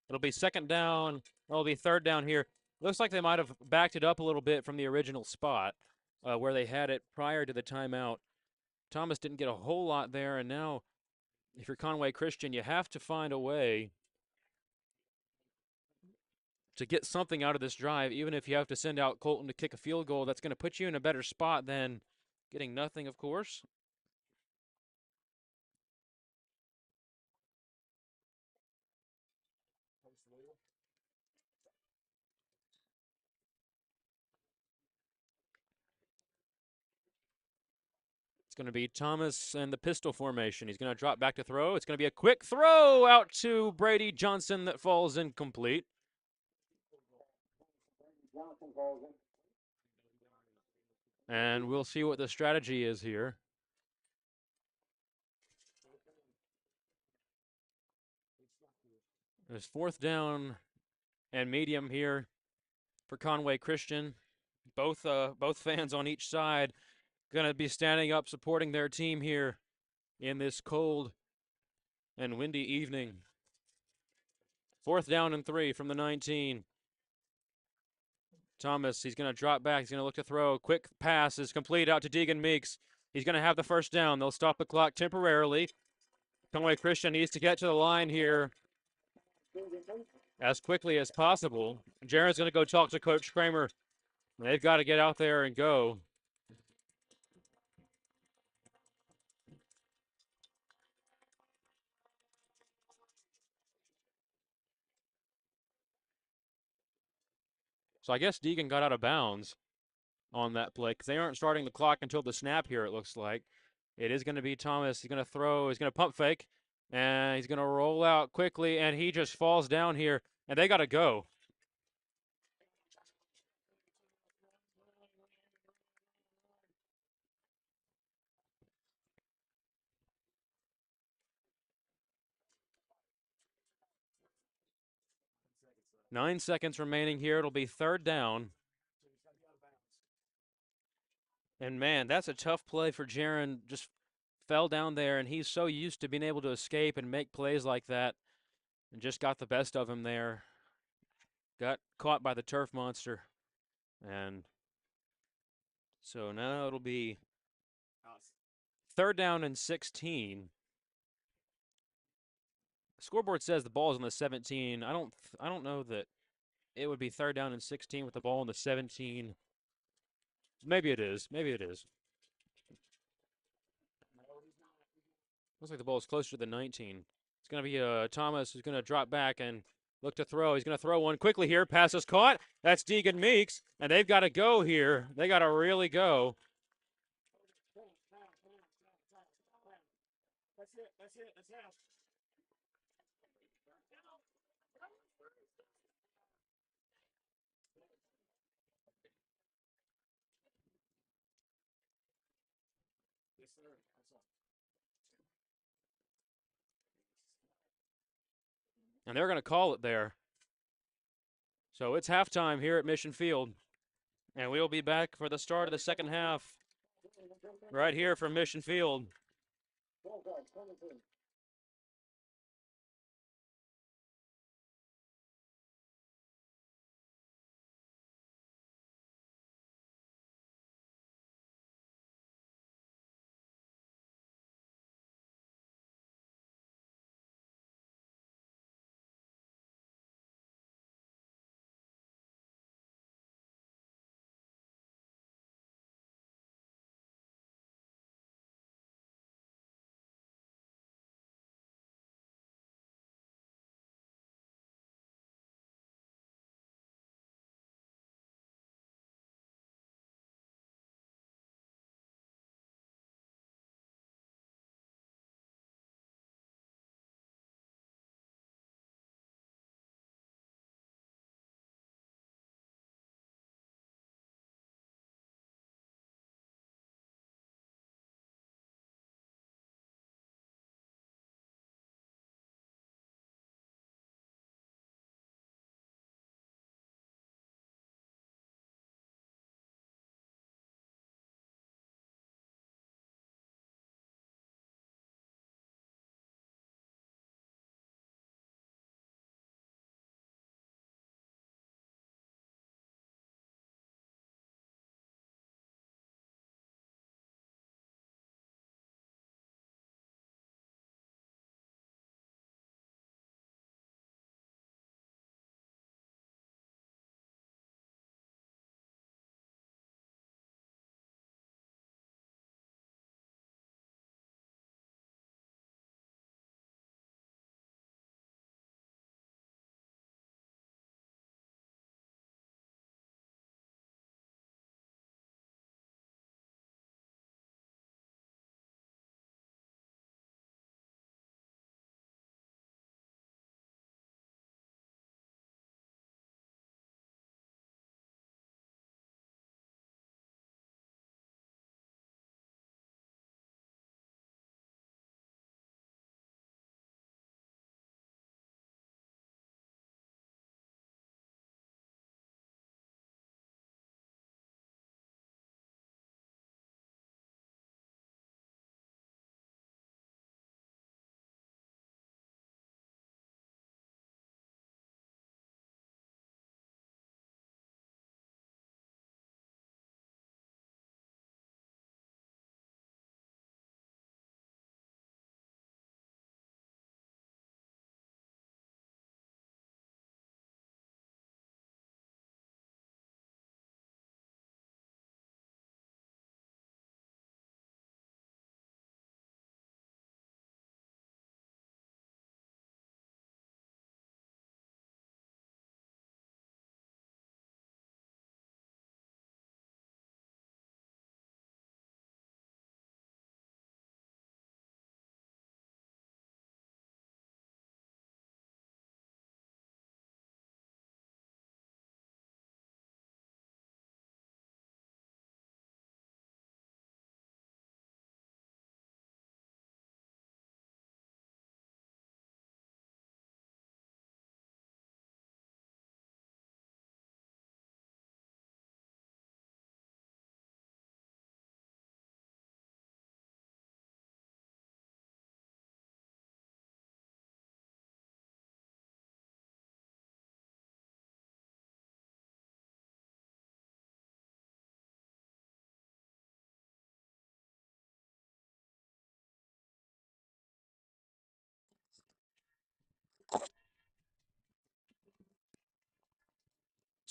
It'll be second down. It'll be third down here. Looks like they might have backed it up a little bit from the original spot where they had it prior to the timeout. Thomas didn't get a whole lot there, and now if you're Conway Christian, you have to find a way to get something out of this drive, even if you have to send out Colton to kick a field goal. That's going to put you in a better spot than getting nothing, of course. It's going to be Thomas and the pistol formation. He's going to drop back to throw. It's going to be a quick throw out to Brady Johnson that falls incomplete. And we'll see what the strategy is here. There's fourth down and medium here for Conway Christian. Both fans on each side going to be standing up supporting their team here in this cold and windy evening. Fourth down and 3 from the 19. Thomas, he's going to drop back. He's going to look to throw. Quick pass is complete out to Deegan Meeks. He's going to have the first down. They'll stop the clock temporarily. Conway Christian needs to get to the line here as quickly as possible. Jaren's going to go talk to Coach Kramer. They've got to get out there and go. So I guess Deegan got out of bounds on that play because they aren't starting the clock until the snap here, it looks like. It is going to be Thomas. He's going to throw. He's going to pump fake. And he's going to roll out quickly, and he just falls down here. And they got to go. Nine seconds remaining here. It'll be third down. And man, that's a tough play for Jaren. Just fell down there, and he's so used to being able to escape and make plays like that, and just got the best of him there. Got caught by the turf monster. And so now it'll be third down and 16. The scoreboard says the ball's on the 17. I don't know that it would be third down and 16 with the ball on the 17. Maybe it is. Maybe it is. Looks like the ball is closer to the 19. It's going to be Thomas who's going to drop back and look to throw. He's going to throw one quickly here. Pass is caught. That's Deegan Meeks, and they've got to go here. They got to really go.
That's it. That's it. That's half. Yes, sir. That's all.
And they're going to call it there. So it's halftime here at Mission Field. And we'll be back for the start of the second half right here from Mission Field.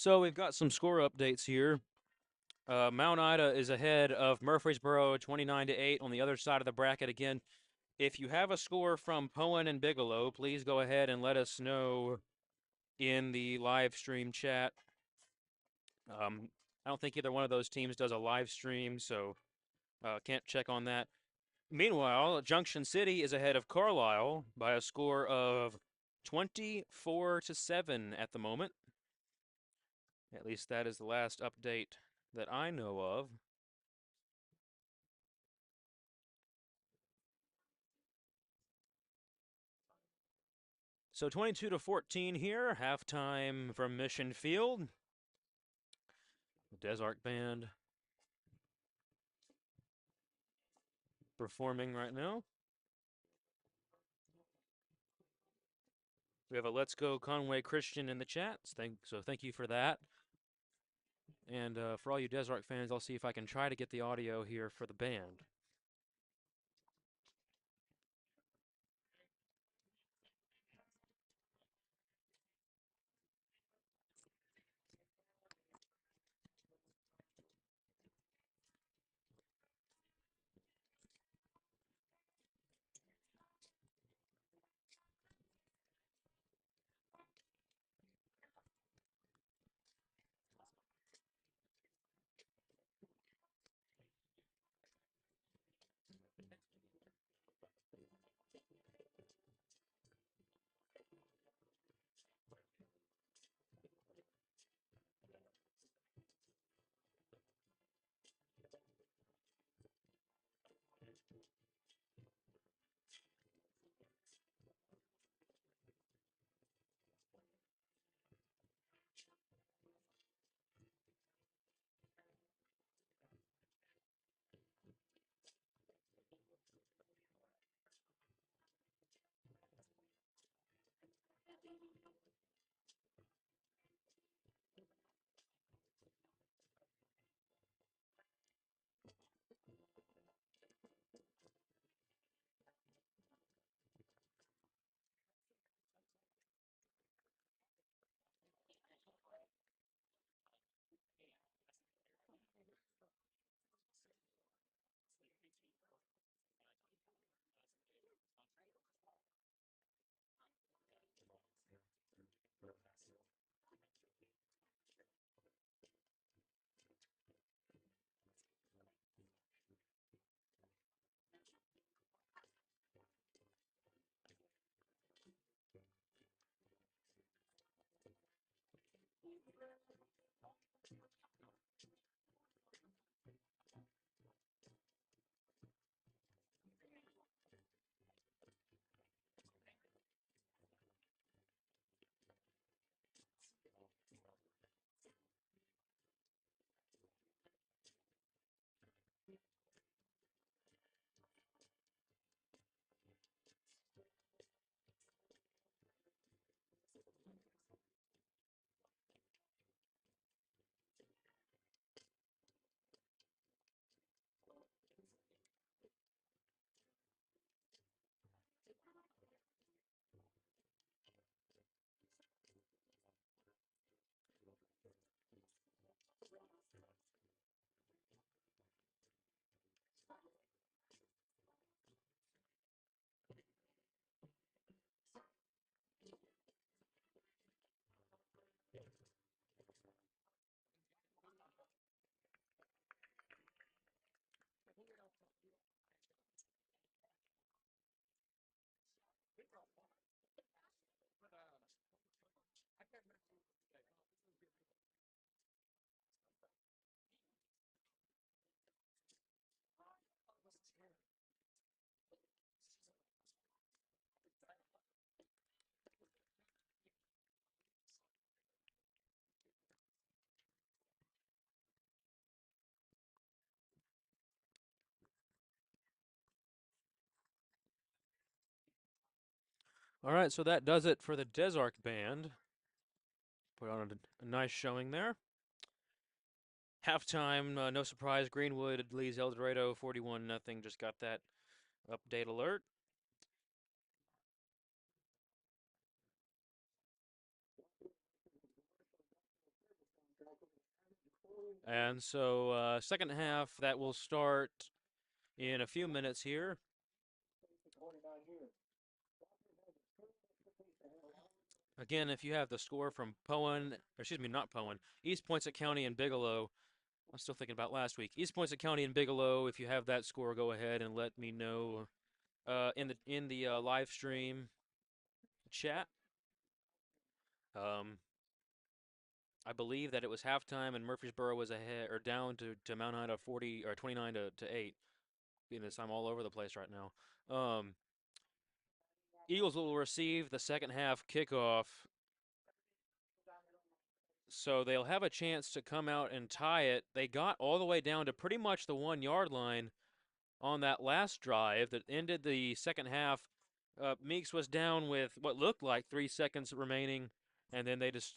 So we've got some score updates here. Mount Ida is ahead of Murfreesboro 29-8 on the other side of the bracket. Again, if you have a score from Poen and Bigelow, please go ahead and let us know in the live stream chat. I don't think either one of those teams does a live stream, so can't check on that. Meanwhile, Junction City is ahead of Carlisle by a score of 24-7 at the moment. At least that is the last update that I know of. So 22-14 here, halftime from Mission Field. The Desark Band performing right now. We have a Let's Go Conway Christian in the chat, so thank you for that. And for all you Desark fans, I'll see if I can try to get the audio here for the band. All right, so that does it for the Desark Band. Put on a nice showing there. Halftime, no surprise, Greenwood leads El Dorado 41-0. Just got that update alert. And so, second half, that will start in a few minutes here. Again, if you have the score from Poen, or excuse me, not Poen, East Poinsett County and Bigelow. I'm still thinking about last week. East Poinsett County and Bigelow. If you have that score, go ahead and let me know in the live stream chat. Um, I believe that it was halftime and Murfreesboro was ahead or down to Mount Ida 40 or 29 to 8. Being this, I'm all over the place right now. Eagles will receive the second half kickoff, so they'll have a chance to come out and tie it. They got all the way down to pretty much the 1 yard line on that last drive that ended the second half. Meeks was down with what looked like 3 seconds remaining, and then they just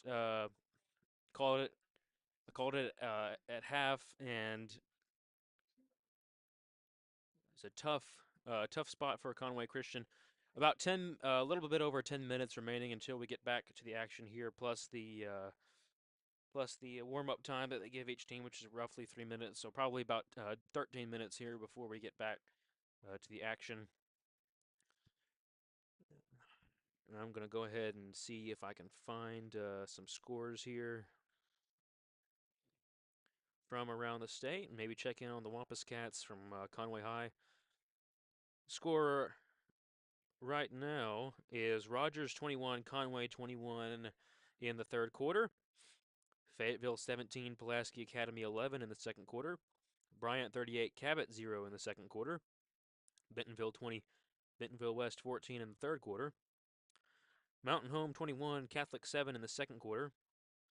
called it at half, and it's a tough spot for Conway Christian. About a little bit over 10 minutes remaining until we get back to the action here, plus the warm-up time that they give each team, which is roughly 3 minutes. So probably about 13 minutes here before we get back to the action. And I'm gonna go ahead and see if I can find some scores here from around the state, and maybe check in on the Wampus Cats from Conway High. Score right now is Rogers 21, Conway 21 in the third quarter. Fayetteville 17, Pulaski Academy 11 in the second quarter. Bryant 38, Cabot 0 in the second quarter. Bentonville 20, Bentonville West 14 in the third quarter. Mountain Home 21, Catholic 7 in the second quarter.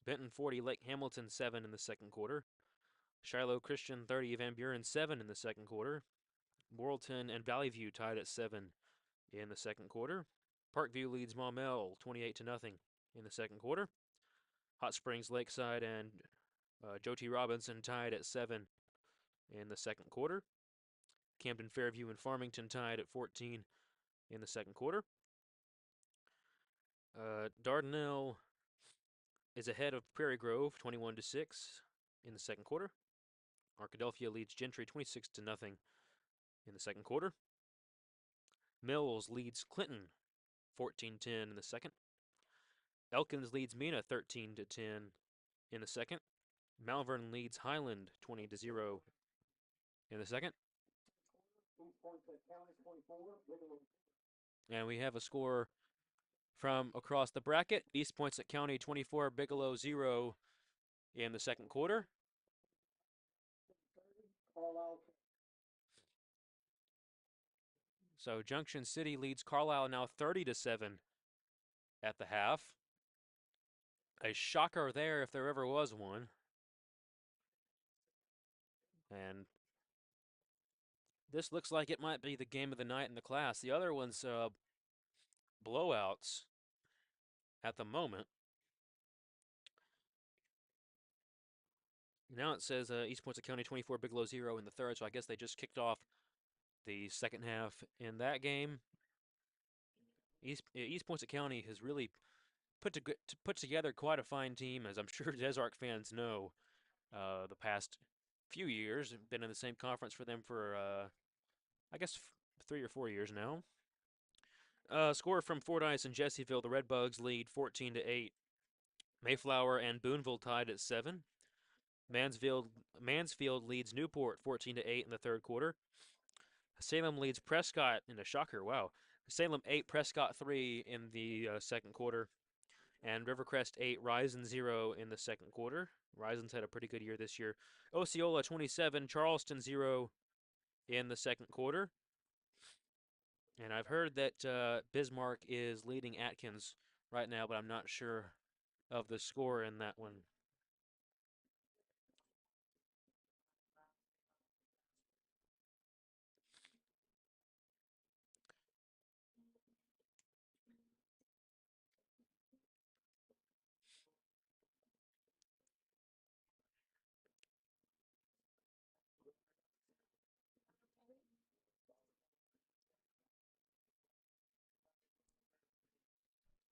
Benton 40, Lake Hamilton 7 in the second quarter. Shiloh Christian 30, Van Buren 7 in the second quarter. Morrilton and Valley View tied at 7 in the second quarter. Parkview leads Maumelle 28 to nothing in the second quarter. Hot Springs Lakeside and Joe T. Robinson tied at 7 in the second quarter. Camden Fairview and Farmington tied at 14 in the second quarter. Dardanelle is ahead of Prairie Grove 21 to 6 in the second quarter. Arkadelphia leads Gentry 26 to nothing in the second quarter. Mills leads Clinton 14-10 in the second. Elkins leads Mena 13 to 10 in the second. Malvern leads Highland 20 to 0 in the second. And we have a score from across the bracket. East Poinsett County 24, Bigelow 0 in the second quarter. So Junction City leads Carlisle now 30 to 7 at the half. A shocker there if there ever was one. And this looks like it might be the game of the night in the class. The other one's blowouts at the moment. Now it says East Poinsett County 24, Bigelow 0 in the third, so I guess they just kicked off the second half in that game. East Poinsett County has really put together quite a fine team, as I'm sure Desark fans know. The past few years, been in the same conference for them for I guess 3 or 4 years now. Score from Fordyce and Jessieville: the Redbugs lead 14 to 8. Mayflower and Boonville tied at 7. Mansfield leads Newport 14 to 8 in the third quarter. Salem leads Prescott in a shocker. Wow. Salem 8, Prescott 3 in the second quarter. And Rivercrest 8, Risen 0 in the second quarter. Risen's had a pretty good year this year. Osceola 27, Charleston 0 in the second quarter. And I've heard that Bismarck is leading Atkins right now, but I'm not sure of the score in that one.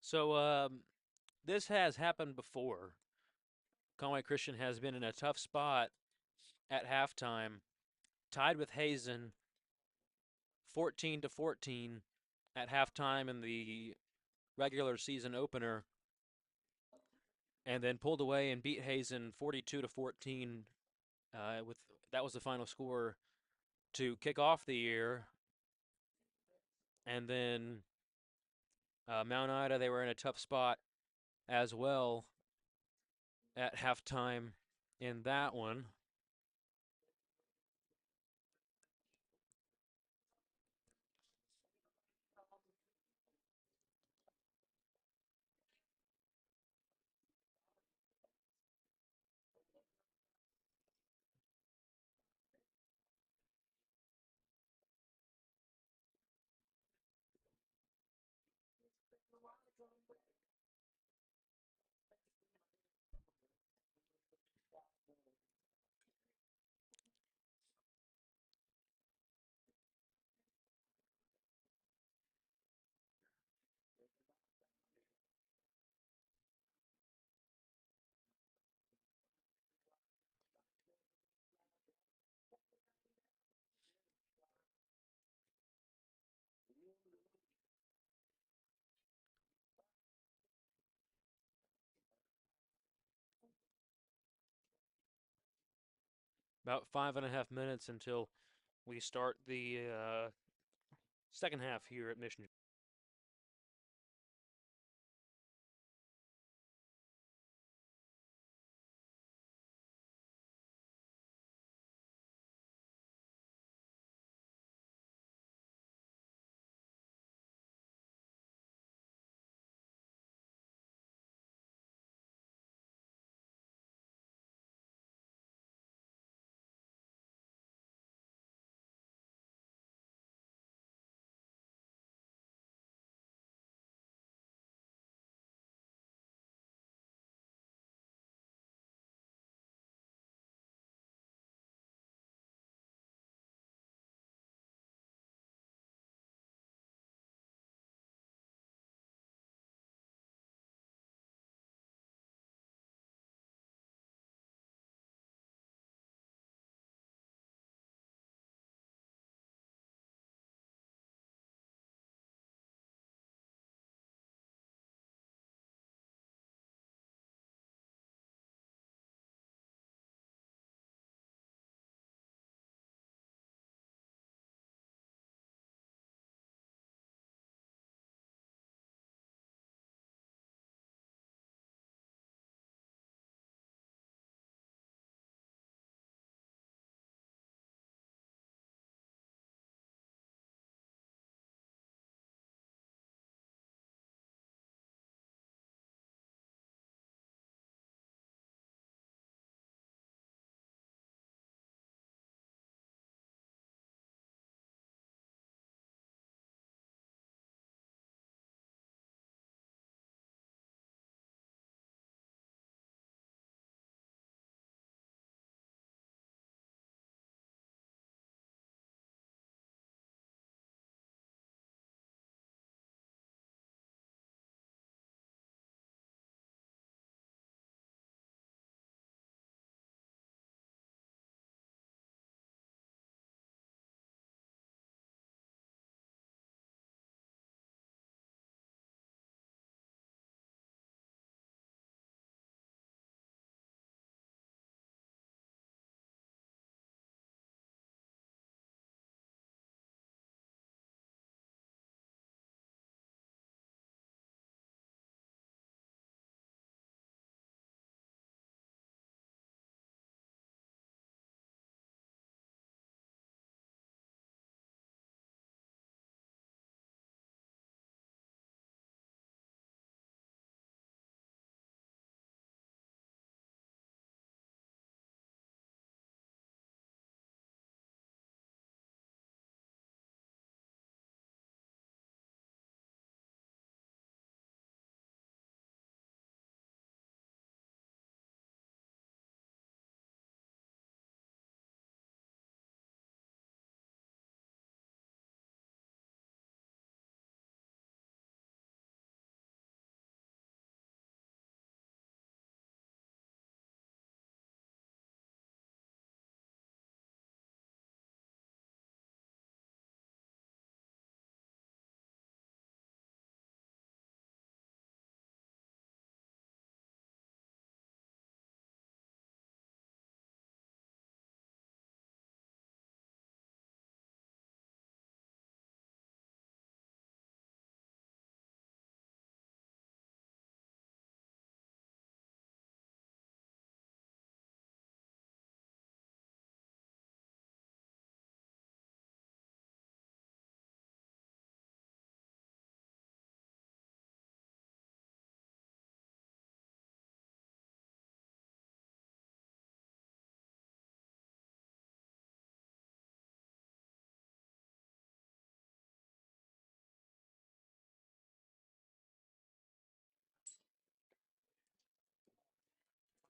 So this has happened before. Conway Christian has been in a tough spot at halftime, tied with Hazen 14 to 14 at halftime in the regular season opener, and then pulled away and beat Hazen 42 to 14. With that was the final score to kick off the year, and then Mount Ida, they were in a tough spot as well at halftime in that one. About 5.5 minutes until we start the second half here at Mission.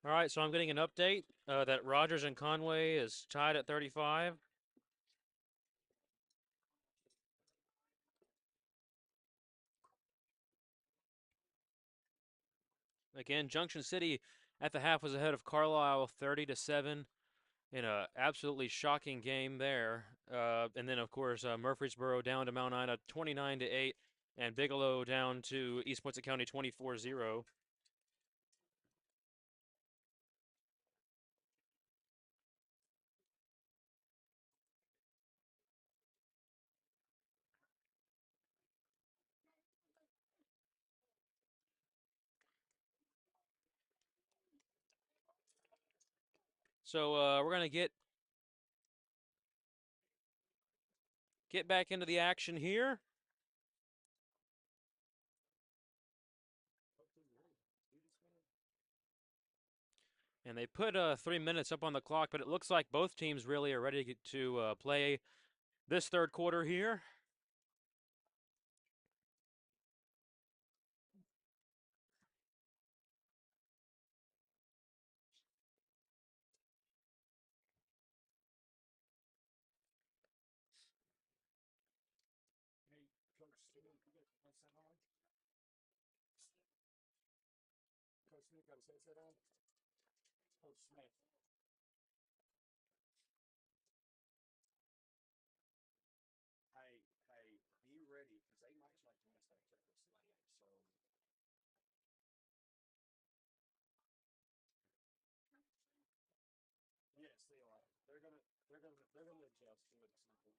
All right, so I'm getting an update that Rogers and Conway is tied at 35. Again, Junction City at the half was ahead of Carlisle 30-7 in a absolutely shocking game there. And then of course Murfreesboro down to Mount Ina 29-8, and Bigelow down to East Poinsett County 24-0. So we're gonna get back into the action here. And they put 3 minutes up on the clock, but it looks like both teams really are ready to play this third quarter here.
Hey, Coach Smith, you got my set on? Coach Smith got his headset on? Coach Smith. Hey, be ready, because they might try to miss that tackle Sunday. So yes, they are. They're gonna adjust to it at some point.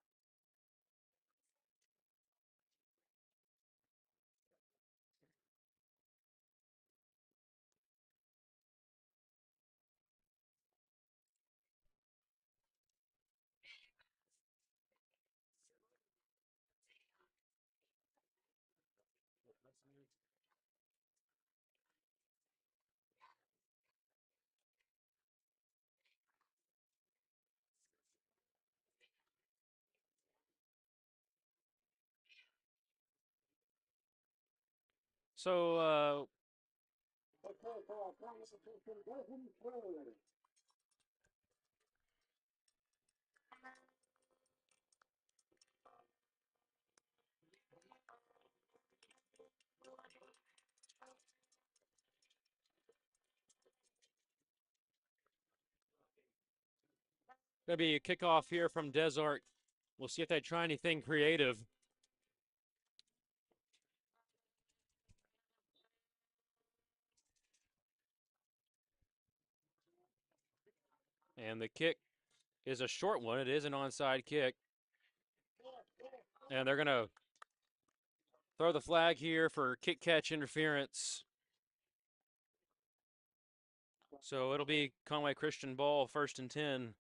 So gonna be a kickoff here from Desart. We'll see if they try anything creative. And the kick is a short one. It is an onside kick. And they're going to throw the flag here for kick catch interference. So it'll be Conway Christian ball, 1st and 10.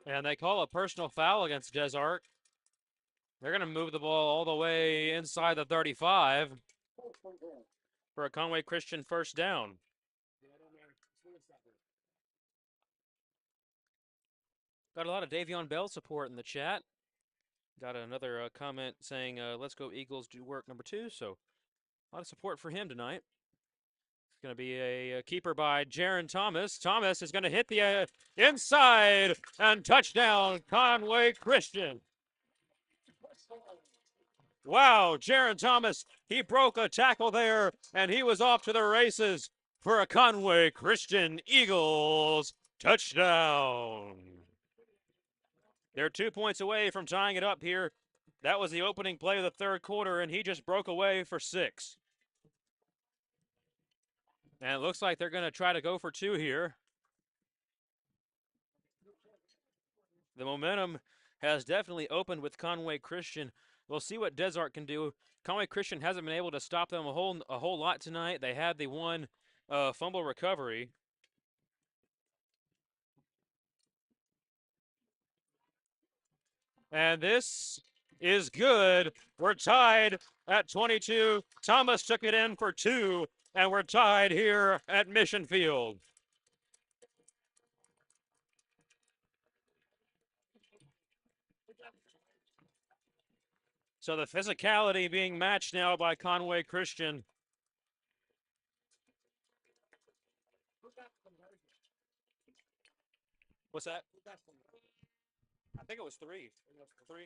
And they call a personal foul against Desart. They're going to move the ball all the way inside the 35 for a Conway Christian 1st down. Got a lot of Davion Bell support in the chat. Got another comment saying, let's go Eagles, do work number 2. So a lot of support for him tonight. It's going to be a keeper by Jaron Thomas. Thomas is going to hit the inside and touchdown, Conway Christian. Wow, Jaron Thomas, he broke a tackle there, and he was off to the races for a Conway Christian Eagles touchdown. They're 2 points away from tying it up here. That was the opening play of the third quarter, and he just broke away for 6. And it looks like they're going to try to go for 2 here. The momentum has definitely opened with Conway Christian. We'll see what Desart can do. Conway Christian hasn't been able to stop them a whole lot tonight. They had the one fumble recovery. And this is good. We're tied at 22. Thomas took it in for 2, and we're tied here at Mission Field. So the physicality being matched now by Conway Christian. What's that? I think it was 3. 3.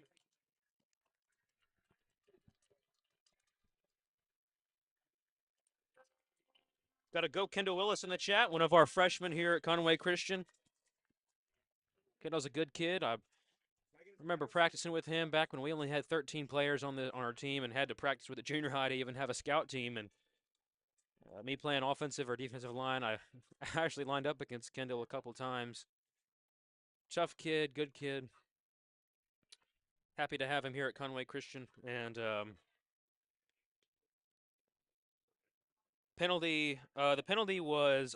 Got a Go Kendall Willis in the chat, one of our freshmen here at Conway Christian. Kendall's a good kid. I remember practicing with him back when we only had 13 players on our team and had to practice with the junior high to even have a scout team. And me playing offensive or defensive line, I actually lined up against Kendall a couple times. Tough kid, good kid. Happy to have him here at Conway Christian. And penalty, the penalty was,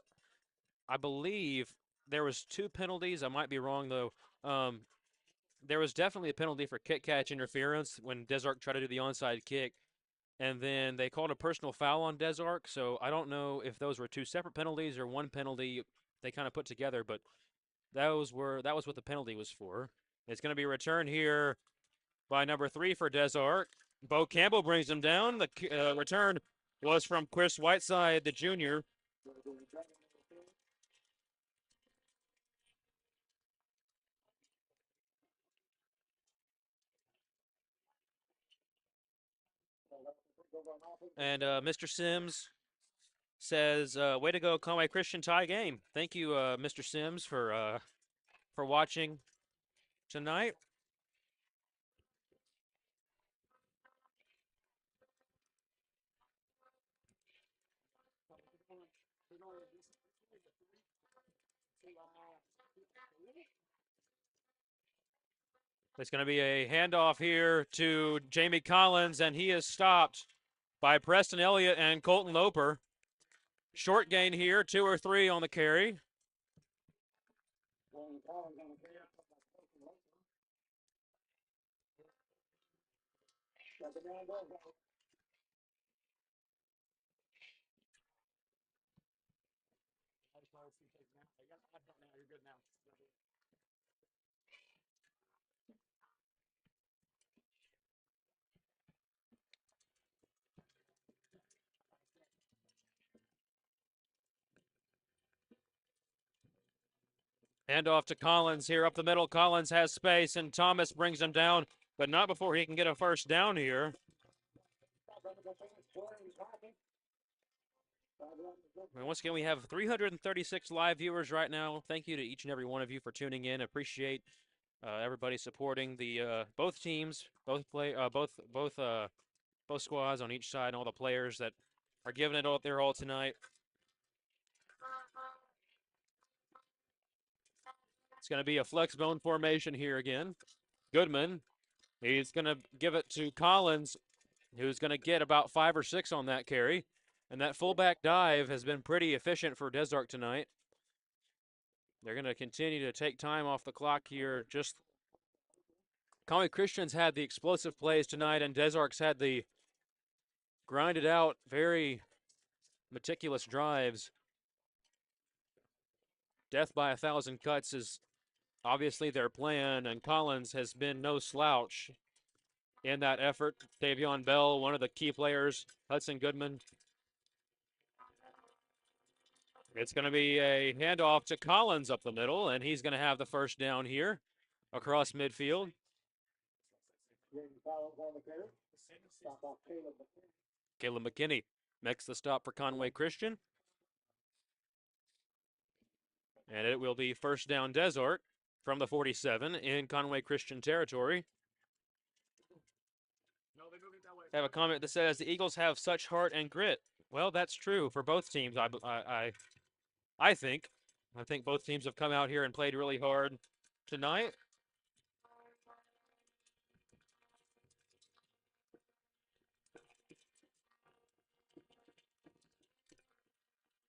I believe, there was 2 penalties. I might be wrong though. There was definitely a penalty for kick catch interference when Desark tried to do the onside kick. And then they called a personal foul on Desark, so I don't know if those were 2 separate penalties or one penalty they kind of put together, but that was what the penalty was for. It's going to be a return here by number 3 for Desark. Bo Campbell brings him down. The return was from Chris Whiteside, the junior. And Mr. Sims says, "Way to go, Conway Christian, tie game." Thank you, Mr. Sims, for watching tonight. It's going to be a handoff here to Jamie Collins, and he is stopped by Preston Elliott and Colton Loper. Short gain here, 2 or 3 on the carry. Handoff to Collins here up the middle. Collins has space, and Thomas brings him down, but not before he can get a first down here. And once again, we have 336 live viewers right now. Thank you to each and every one of you for tuning in. Appreciate everybody supporting the both teams, both squads on each side, and all the players that are giving it all their all tonight. It's going to be a flex bone formation here again. Goodman, he's going to give it to Collins, who's going to get about 5 or 6 on that carry. And that fullback dive has been pretty efficient for Desark tonight. They're going to continue to take time off the clock here. Just Conway Christian's had the explosive plays tonight, and Desark's had the grinded out, very meticulous drives. Death by 1,000 cuts is obviously their plan, and Collins has been no slouch in that effort. Davion Bell, one of the key players. Hudson Goodman. It's going to be a handoff to Collins up the middle, and he's going to have the first down here across midfield. Caleb McKinney makes the stop for Conway Christian. And it will be first down Desart from the 47 in Conway Christian territory. I have a comment that says the Eagles have such heart and grit. Well, that's true for both teams. I think. I think both teams have come out here and played really hard tonight.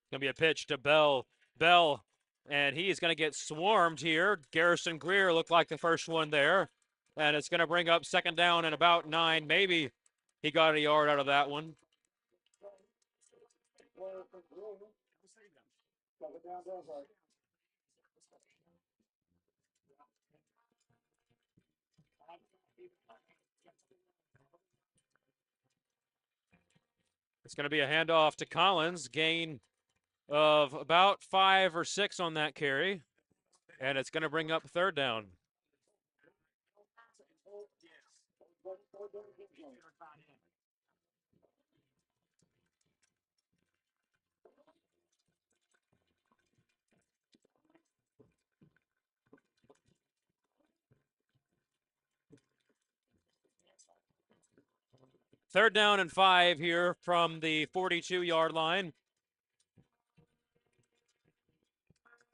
Gonna be a pitch to Bell. Bell, and he is going to get swarmed here. Garrison Greer looked like the first one there, and it's going to bring up second down and about 9. Maybe he got a yard out of that one. It's going to be a handoff to Collins, gain of about 5 or 6 on that carry, and it's going to bring up third down. Third down and 5 here from the 42-yard line.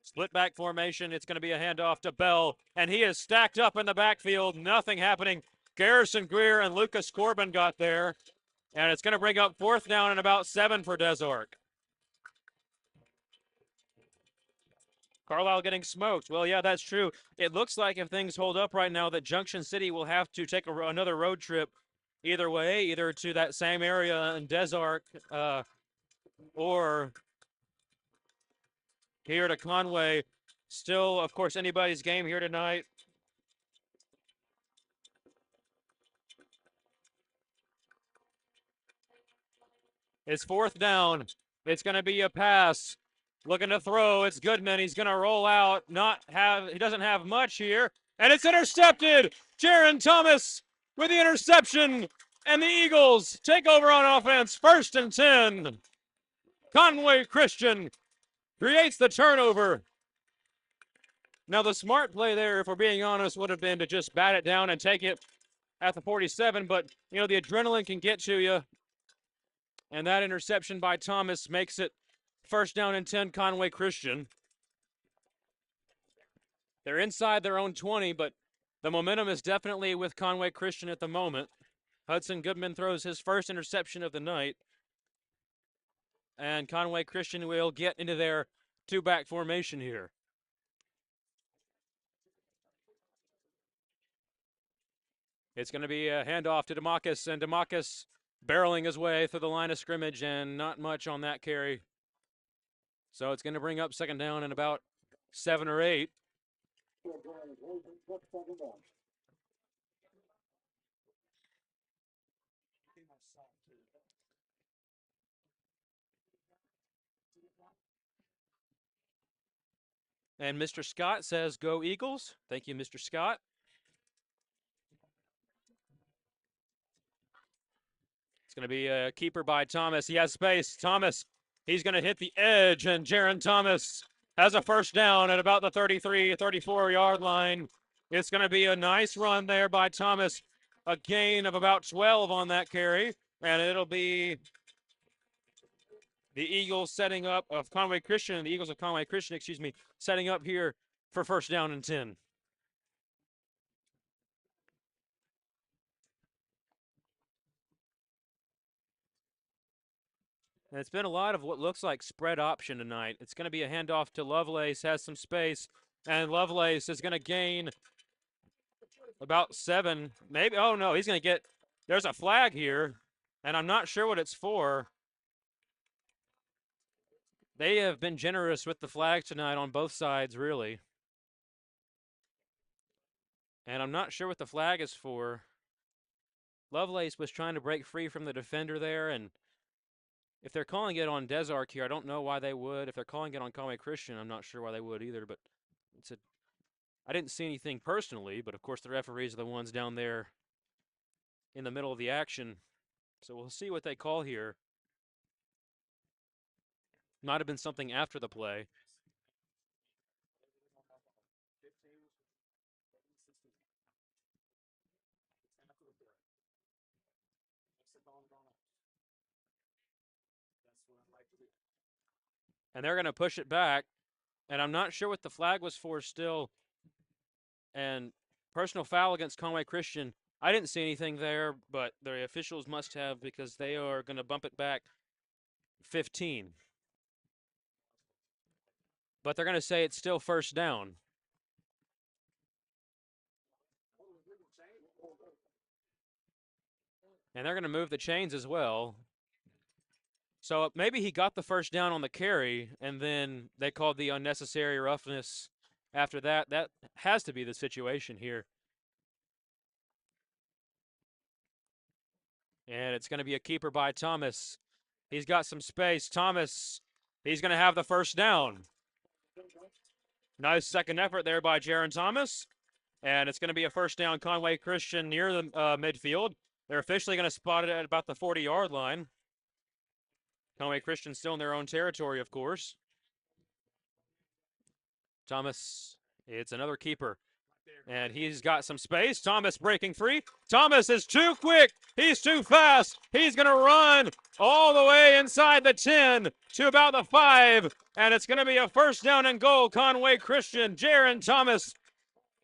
Split back formation. It's going to be a handoff to Bell, and he is stacked up in the backfield. Nothing happening. Garrison Greer and Lucas Corbin got there, and it's going to bring up fourth down and about 7 for Des Arc. Carlisle getting smoked. Well, yeah, that's true. It looks like if things hold up right now that Junction City will have to take another road trip either way, either to that same area in Des Arc or here to Conway. Still, of course, anybody's game here tonight. It's fourth down. It's going to be a pass. Looking to throw. It's Goodman. He's going to roll out. He doesn't have much here. And it's intercepted. Jaron Thomas with the interception. And the Eagles take over on offense. 1st and 10. Conway Christian creates the turnover. Now, the smart play there, if we're being honest, would have been to just bat it down and take it at the 47. But, you know, the adrenaline can get to you. And that interception by Thomas makes it 1st down and 10, Conway Christian. They're inside their own 20, but the momentum is definitely with Conway Christian at the moment. Hudson Goodman throws his first interception of the night. And Conway Christian will get into their 2-back formation here. It's going to be a handoff to DeMarcus, and DeMarcus barreling his way through the line of scrimmage, and not much on that carry. So it's going to bring up second down and about 7 or 8. And Mr. Scott says, "Go Eagles." Thank you, Mr. Scott. It's going to be a keeper by Thomas. He has space. Thomas, he's going to hit the edge, and Jaron Thomas has a first down at about the 33, 34-yard line. It's going to be a nice run there by Thomas. A gain of about 12 on that carry, and it'll be the Eagles setting up of Conway Christian, the Eagles of Conway Christian, setting up here for 1st down and 10. And it's been a lot of what looks like spread option tonight. It's going to be a handoff to Lovelace, has some space, and Lovelace is going to gain about 7. Maybe, oh no, he's going to get, there's a flag here, and I'm not sure what it's for. They have been generous with the flag tonight on both sides, really. And I'm not sure what the flag is for. Lovelace was trying to break free from the defender there, and if they're calling it on Des Arc here, I don't know why they would. If they're calling it on Conway Christian, I'm not sure why they would either, but I didn't see anything personally, but of course the referees are the ones down there in the middle of the action. So we'll see what they call here. Might have been something after the play. And they're going to push it back. And I'm not sure what the flag was for still. And personal foul against Conway Christian. I didn't see anything there, but the officials must have because they are going to bump it back 15. But they're going to say it's still first down. And they're going to move the chains as well. So maybe he got the first down on the carry, and then they called the unnecessary roughness after that. That has to be the situation here. And it's going to be a keeper by Thomas. He's got some space. Thomas, he's going to have the first down. Nice second effort there by Jaron Thomas. And it's going to be a first down Conway Christian near the midfield. They're officially going to spot it at about the 40-yard line. Conway Christian still in their own territory, of course. Thomas, it's another keeper. And he's got some space. Thomas breaking free. Thomas is too quick. He's too fast. He's going to run all the way inside the 10 to about the 5. And it's going to be a first down and goal. Conway Christian, Jaron Thomas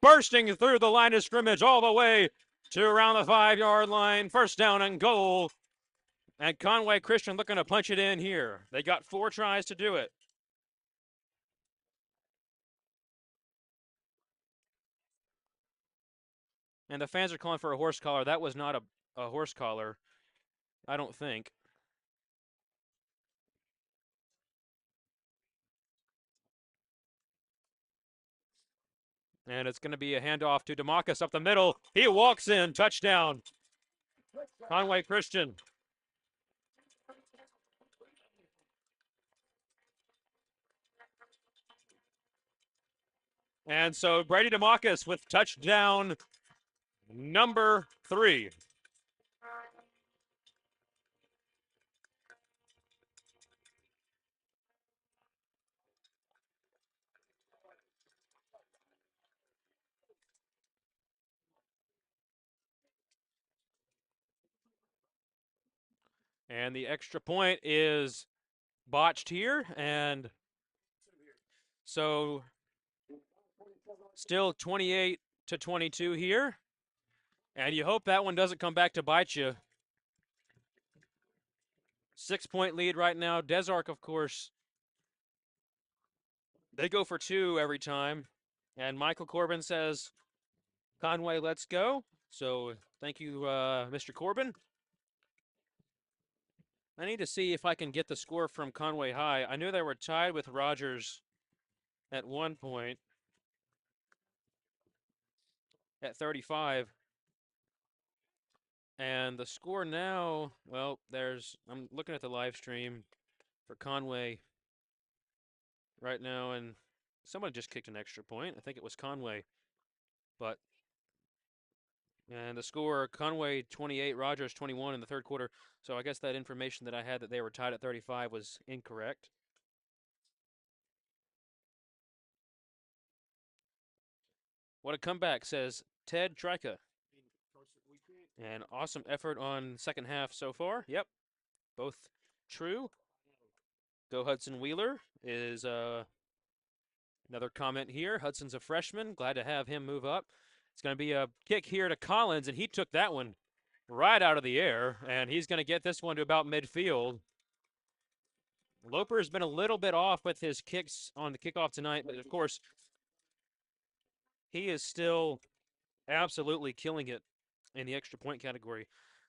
bursting through the line of scrimmage all the way to around the 5-yard line. First down and goal. And Conway Christian looking to punch it in here. They got 4 tries to do it. And the fans are calling for a horse collar. That was not a horse collar, I don't think. And it's going to be a handoff to DeMarcus up the middle. He walks in, touchdown. Conway Christian. And so Brady DeMarcus with touchdown number 3. And the extra point is botched here. And so still 28-22 here. And you hope that one doesn't come back to bite you. 6-point lead right now. Desark, of course, they go for 2 every time. And Michael Corbin says, Conway, let's go. So thank you, Mr. Corbin. I need to see if I can get the score from Conway High. I knew they were tied with Rogers at one point at 35. And the score now, well, I'm looking at the live stream for Conway right now, and someone just kicked an extra point. I think it was Conway. And the score, Conway 28, Rogers 21 in the third quarter. So I guess that information that I had that they were tied at 35 was incorrect. What a comeback, says Ted Trika. An awesome effort on second half so far. Yep, both true. Go Hudson Wheeler is another comment here. Hudson's a freshman. Glad to have him move up. It's going to be a kick here to Collins, and he took that one right out of the air, and he's going to get this one to about midfield. Loper's been a little bit off with his kicks on the kickoff tonight, but of course, he is still absolutely killing it in the extra point category.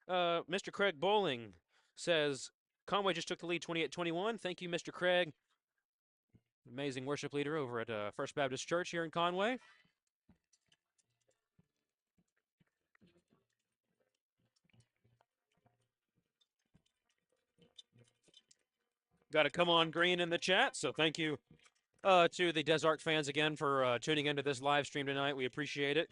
Mr. Craig Bowling says, Conway just took the lead 28-21. Thank you, Mr. Craig. Amazing worship leader over at First Baptist Church here in Conway. Got a come on green in the chat, so thank you to the Desark fans again for tuning into this live stream tonight. We appreciate it.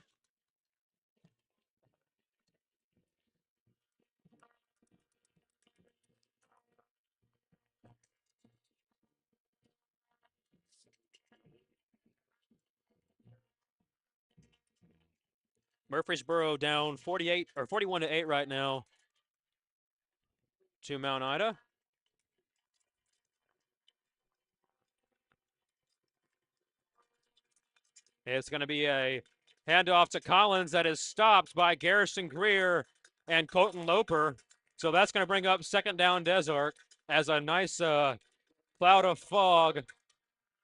Murfreesboro down 41-8 right now to Mount Ida. It's going to be a handoff to Collins that is stopped by Garrison Greer and Colton Loper. So that's going to bring up second down Desark as a nice cloud of fog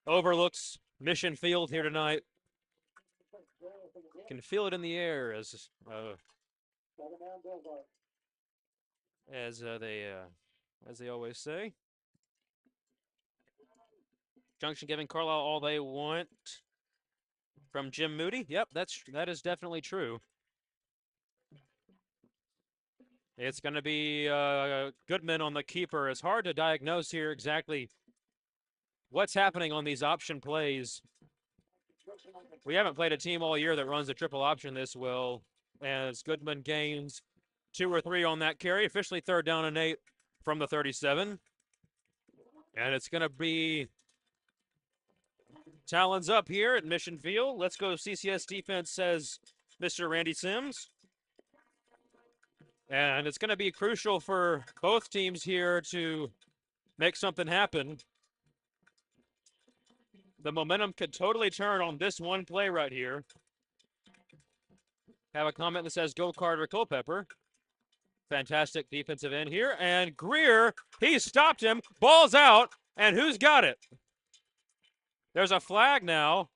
overlooks Mission Field here tonight. Can feel it in the air as they always say. Junction giving Carlisle all they want from Jim Moody. Yep, that is definitely true. It's going to be Goodman on the keeper. It's hard to diagnose here exactly what's happening on these option plays. We haven't played a team all year that runs a triple option this well, as Goodman gains 2 or 3 on that carry. Officially 3rd down and 8 from the 37. And it's going to be Talons up here at Mission Field. Let's go CCS defense, says Mr. Randy Sims. And it's going to be crucial for both teams here to make something happen. The momentum could totally turn on this one play right here. Have a comment that says, go Carter Culpepper. Fantastic defensive end here. And Greer, he stopped him. Ball's out. And who's got it? There's a flag now.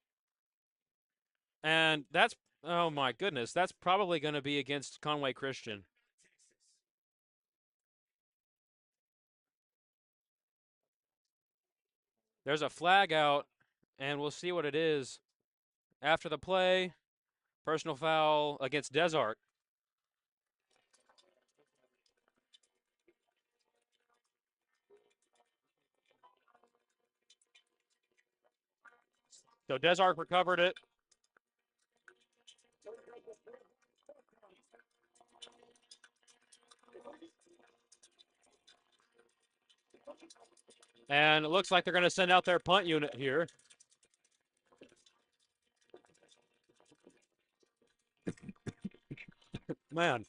And that's, oh my goodness, that's probably going to be against Conway Christian. There's a flag out, and we'll see what it is after the play. Personal foul against Desark. So Desark recovered it. And it looks like they're going to send out their punt unit here. Man,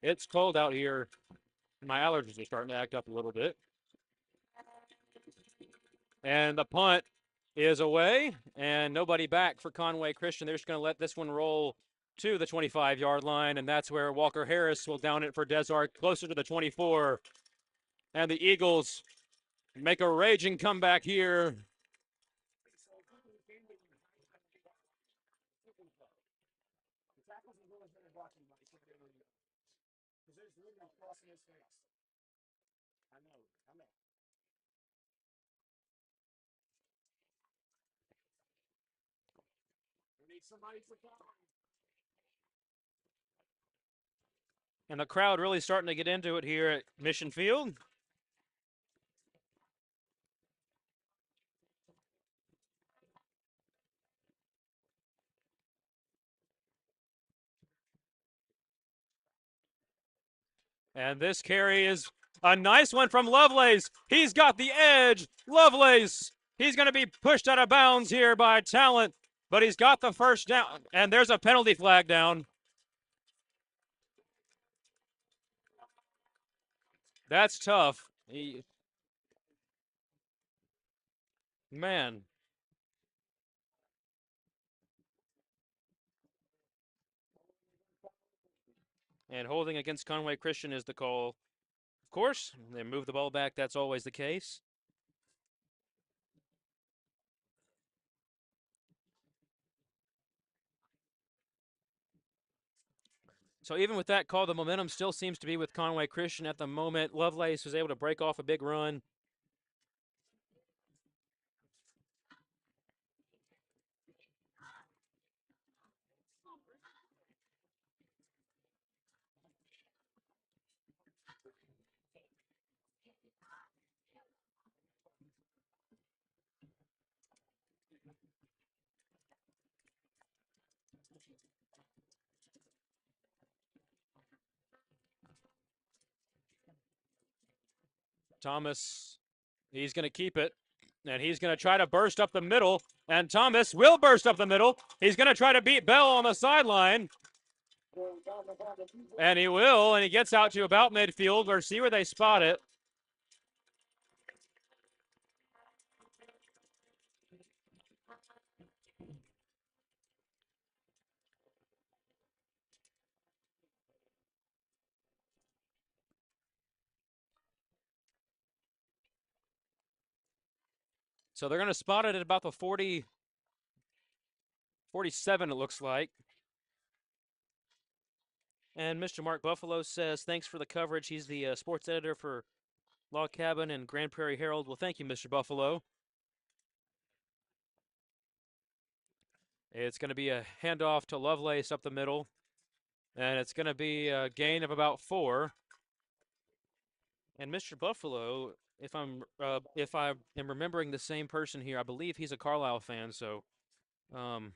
it's cold out here. My allergies are starting to act up a little bit. And the punt is away, and nobody back for Conway Christian. They're just going to let this one roll to the 25-yard line, and that's where Walker Harris will down it for Desark, closer to the 24. And the Eagles make a raging comeback here. And the crowd really starting to get into it here at Mission Field. And this carry is a nice one from Lovelace. He's got the edge. Lovelace. He's going to be pushed out of bounds here by Talent, but he's got the first down. And there's a penalty flag down. That's tough. Man. And holding against Conway Christian is the call. Of course, they move the ball back. That's always the case. So even with that call, the momentum still seems to be with Conway Christian at the moment. Lovelace was able to break off a big run. Thomas, he's going to keep it, and he's going to try to burst up the middle, and Thomas will burst up the middle. He's going to try to beat Bell on the sideline, and he will, and he gets out to about midfield. We'll see where they spot it. So they're going to spot it at about the 40, 47, it looks like. And Mr. Mark Buffalo says, thanks for the coverage. He's the sports editor for Log Cabin and Grand Prairie Herald. Well, thank you, Mr. Buffalo. It's going to be a handoff to Lovelace up the middle. And it's going to be a gain of about 4. And Mr. Buffalo, if I am remembering the same person here, I believe he's a Carlisle fan. So, man,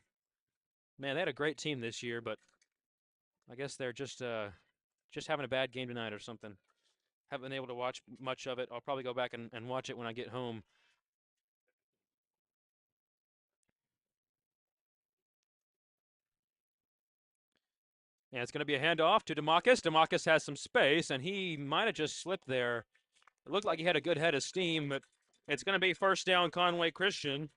they had a great team this year, but I guess they're just having a bad game tonight or something. Haven't been able to watch much of it. I'll probably go back and watch it when I get home. And it's going to be a handoff to DeMarcus. DeMarcus has some space, and he might have just slipped there. It looked like he had a good head of steam, but it's going to be first down Conway Christian.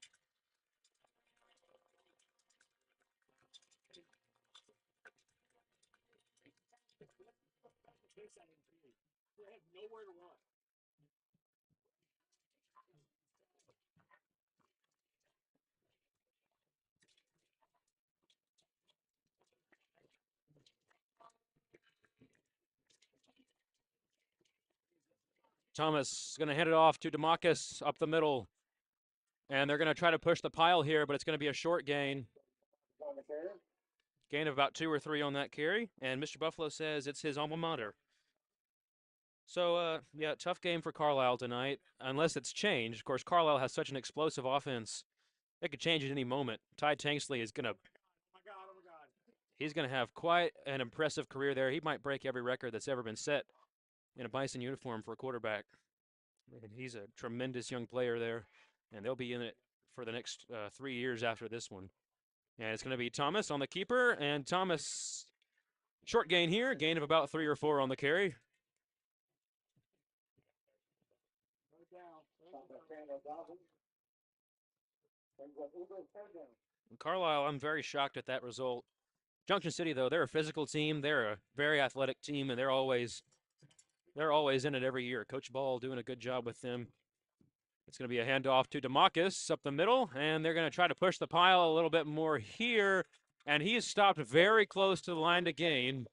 Thomas is going to hand it off to DeMarcus up the middle. And they're going to try to push the pile here, but it's going to be a short gain. Gain of about 2 or 3 on that carry. And Mr. Buffalo says it's his alma mater. So, yeah, tough game for Carlisle tonight, unless it's changed. Of course, Carlisle has such an explosive offense. It could change at any moment. Ty Tanksley is going to he's going to have quite an impressive career there. He might break every record that's ever been set in a Bison uniform for a quarterback. And he's a tremendous young player there, and they'll be in it for the next 3 years after this one. And it's going to be Thomas on the keeper, and Thomas, short gain here, gain of about 3 or 4 on the carry. Carlisle, I'm very shocked at that result. Junction City, though, they're a physical team. They're a very athletic team, and they're always in it every year. Coach Ball doing a good job with them. It's going to be a handoff to DeMarcus up the middle, and they're going to try to push the pile a little bit more here, and he is stopped very close to the line to gain.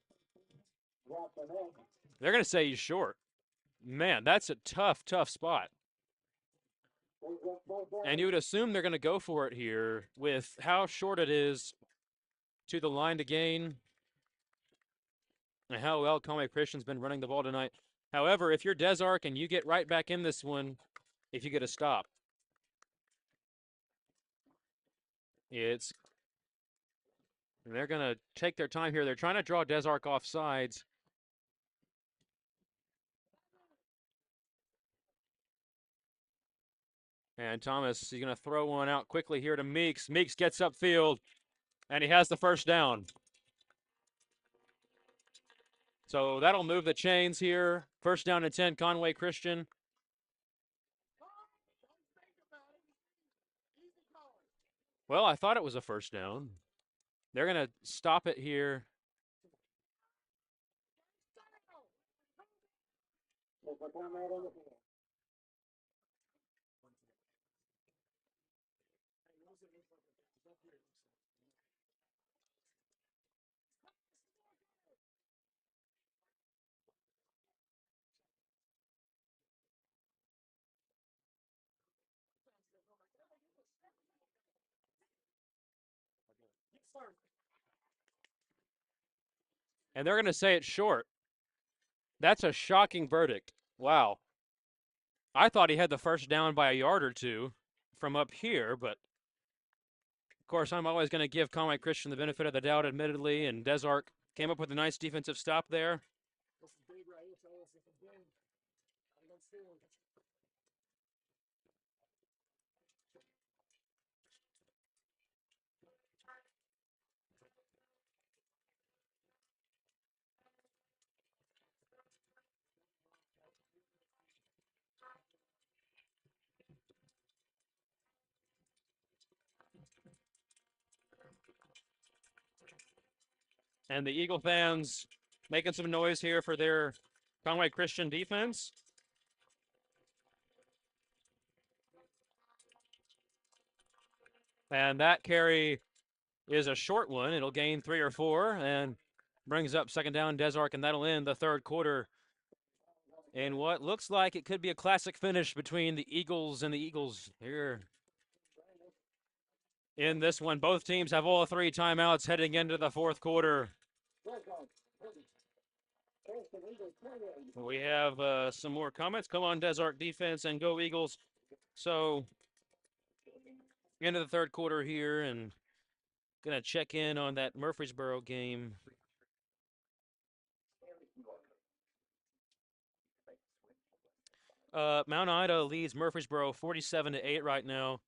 They're going to say he's short. Man, that's a tough spot. And you would assume they're going to go for it here with how short it is to the line to gain and how well Conway Christian's been running the ball tonight. However, if you're Des Arc and you get right back in this one, if you get a stop, they're going to take their time here. They're trying to draw Des Arc off sides. And Thomas, he's going to throw one out quickly here to Meeks. Meeks gets upfield, and he has the first down. So that'll move the chains here. First down and 10, Conway Christian. Well, I thought it was a first down. They're going to stop it here. And they're going to say it's short. That's a shocking verdict. Wow. I thought he had the first down by a yard or 2 from up here, but of course I'm always going to give Conway Christian the benefit of the doubt, admittedly, and Des Arc came up with a nice defensive stop there. And the Eagle fans making some noise here for their Conway Christian defense. And that carry is a short one. It'll gain 3 or 4 and brings up second down Desark, and that'll end the third quarter in what looks like it could be a classic finish between the Eagles and the Eagles here. In this one, both teams have all 3 timeouts heading into the fourth quarter. We have some more comments. Come on, Desark defense, and go Eagles. So, into the third quarter here, and going to check in on that Murfreesboro game. Mount Ida leads Murfreesboro 47-8 right now.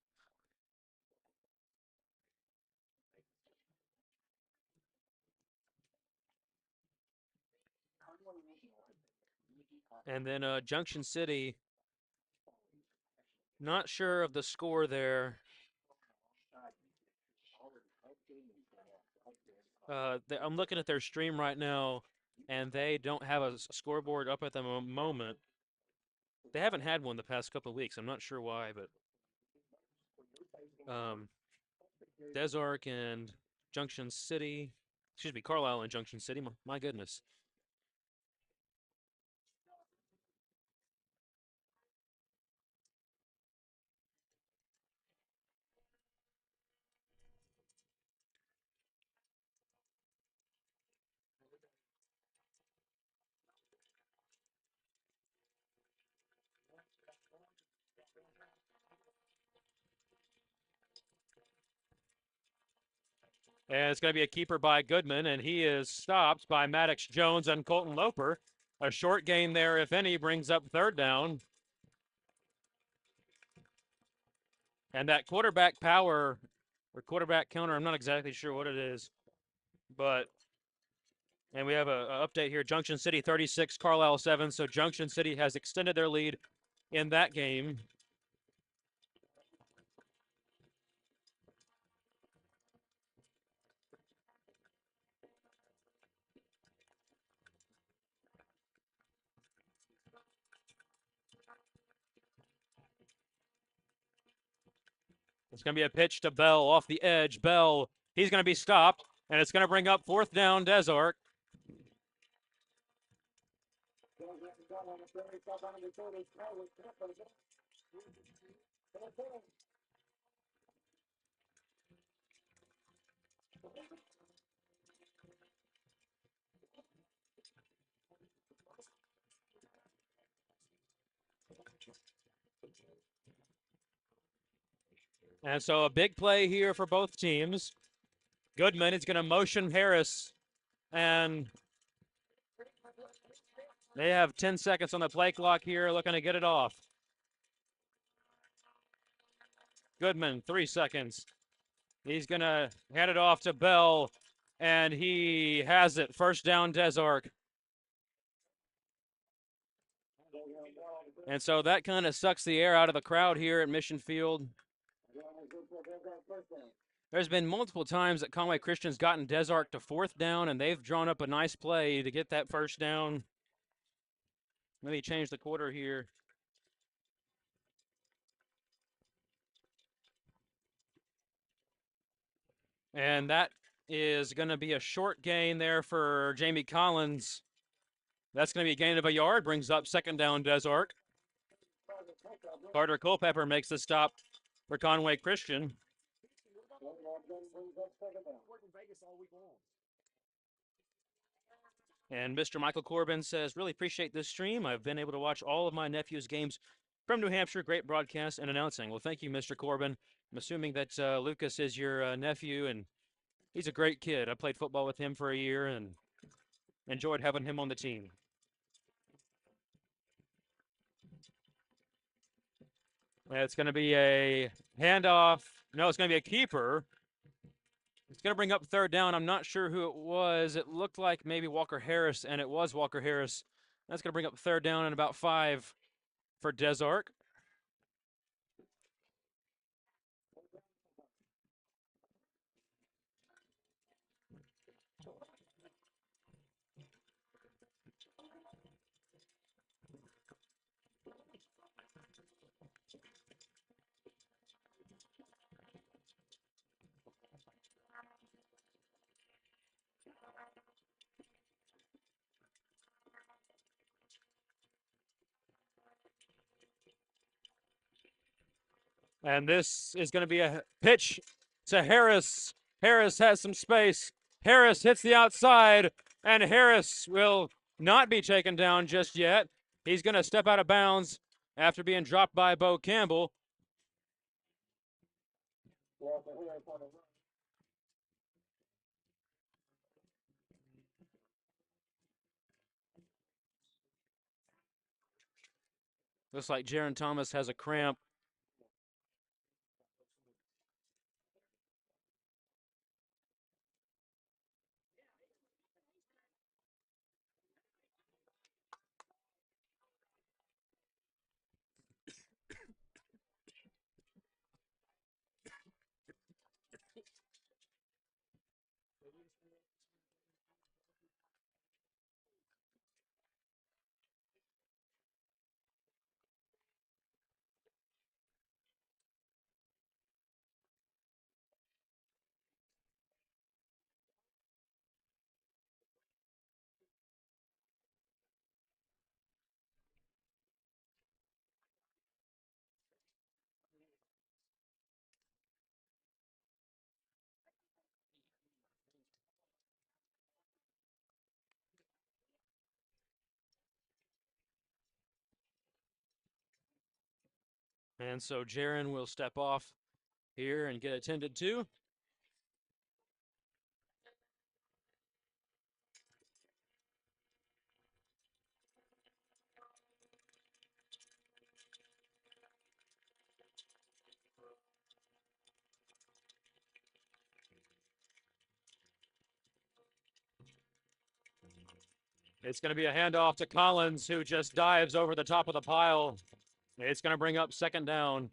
And then Junction City, not sure of the score there. I'm looking at their stream right now, and they don't have a scoreboard up at the moment. They haven't had one the past couple of weeks. I'm not sure why, but Desark and Junction City, excuse me, Carlisle and Junction City. My goodness. And it's going to be a keeper by Goodman, and he is stopped by Maddox Jones and Colton Loper. A short gain there, if any, brings up third down. And that quarterback power or quarterback counter, I'm not exactly sure what it is, but and we have a update here. Junction City 36, Carlisle 7. So Junction City has extended their lead in that game. It's going to be a pitch to Bell off the edge. Bell, he's going to be stopped, and it's going to bring up fourth down Desark. And so a big play here for both teams. Goodman is going to motion Harris, and they have 10 seconds on the play clock here, looking to get it off. Goodman, 3 seconds. He's going to hand it off to Bell, and he has it. First down, Desark. And so that kind of sucks the air out of the crowd here at Mission Field. There's been multiple times that Conway Christian's gotten Desark to fourth down, and they've drawn up a nice play to get that first down. Maybe change the quarter here. And that is going to be a short gain there for Jamie Collins. That's going to be a gain of a yard, brings up second down Desark. Carter Culpepper makes the stop for Conway Christian. And Mr. Michael Corbin says, really appreciate this stream. I've been able to watch all of my nephew's games from New Hampshire. Great broadcast and announcing. Well, thank you, Mr. Corbin. I'm assuming that Lucas is your nephew, and he's a great kid. I played football with him for a year and enjoyed having him on the team. It's going to be a handoff. No, it's going to be a keeper. It's going to bring up third down. I'm not sure who it was. It looked like maybe Walker Harris, and it was Walker Harris. That's going to bring up third down and about 5 for Desark. And this is going to be a pitch to Harris. Harris has some space. Harris hits the outside, and Harris will not be taken down just yet. He's going to step out of bounds after being dropped by Bo Campbell. Looks like Jaron Thomas has a cramp. And so Jaron will step off here and get attended to. It's going to be a handoff to Collins, who just dives over the top of the pile. It's going to bring up second down.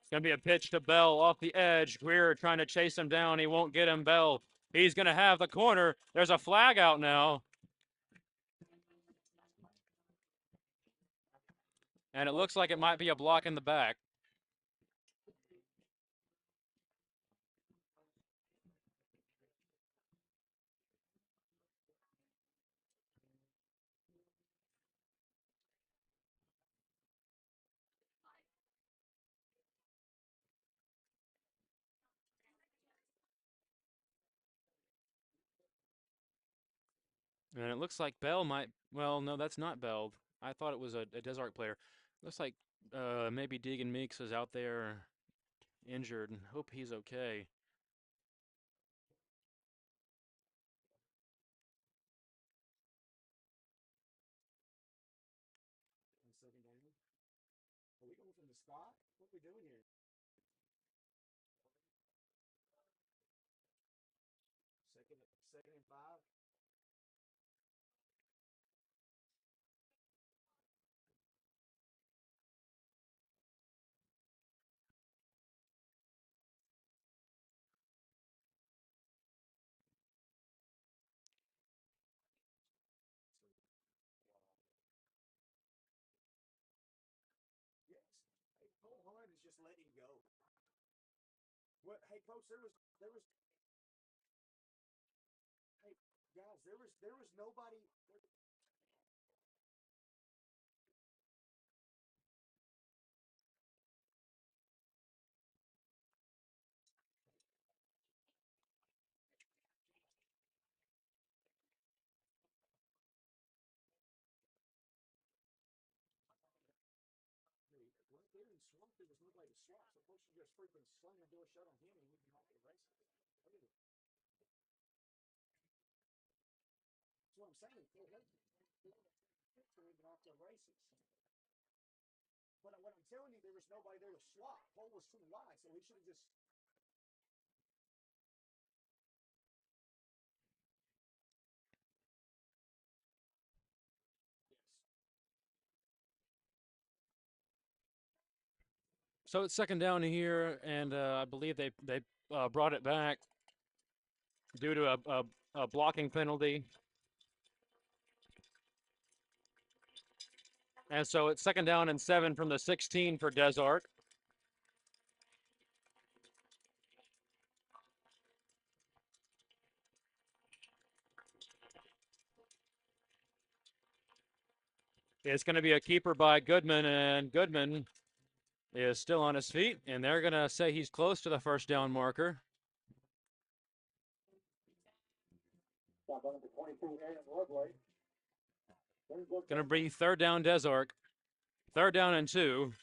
It's going to be a pitch to Bell off the edge. Greer trying to chase him down. He won't get him. Bell. He's going to have the corner. There's a flag out now. And it looks like it might be a block in the back. And it looks like Bell might. Well, no, that's not Bell. I thought it was a Desart player. Looks like maybe Deegan Meeks is out there injured. And hope he's okay.
Second down. Are we going from the spot? What are we doing here? Second and 5. Yes. Hey, Cole Hunt is just letting go. What? Hey, coach, there was. Hey, guys, there was nobody. Right there in swamp, there was nobody to swap. So coach should just freaking slam the door shut on him, and we can off the races. Look at it. That's what I'm saying. Cole Hunt, we've off the races. But what I'm telling you, there was nobody there to swap. Cole was too wide, so he should have just. Yes.
So it's second down here, and I believe they brought it back due to a blocking penalty. And so it's second down and 7 from the 16 for Des Arc. It's going to be a keeper by Goodman, and Goodman is still on his feet, and they're going to say he's close to the first down marker. Going to be third down Des Arc. Third down and 2.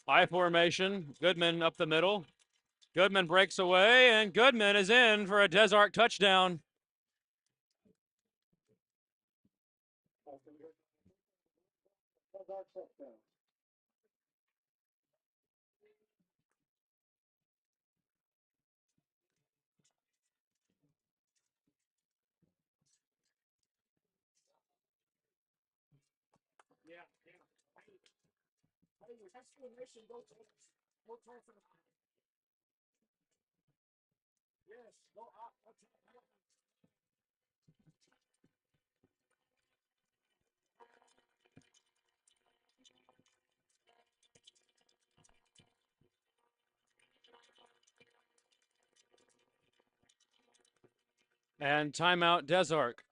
I formation. Goodman up the middle. Goodman breaks away, and Goodman is in for a Des Arc touchdown.
Yeah, yeah. Hey, with explanation, go for the. Yes, go up.
And timeout Des Arc.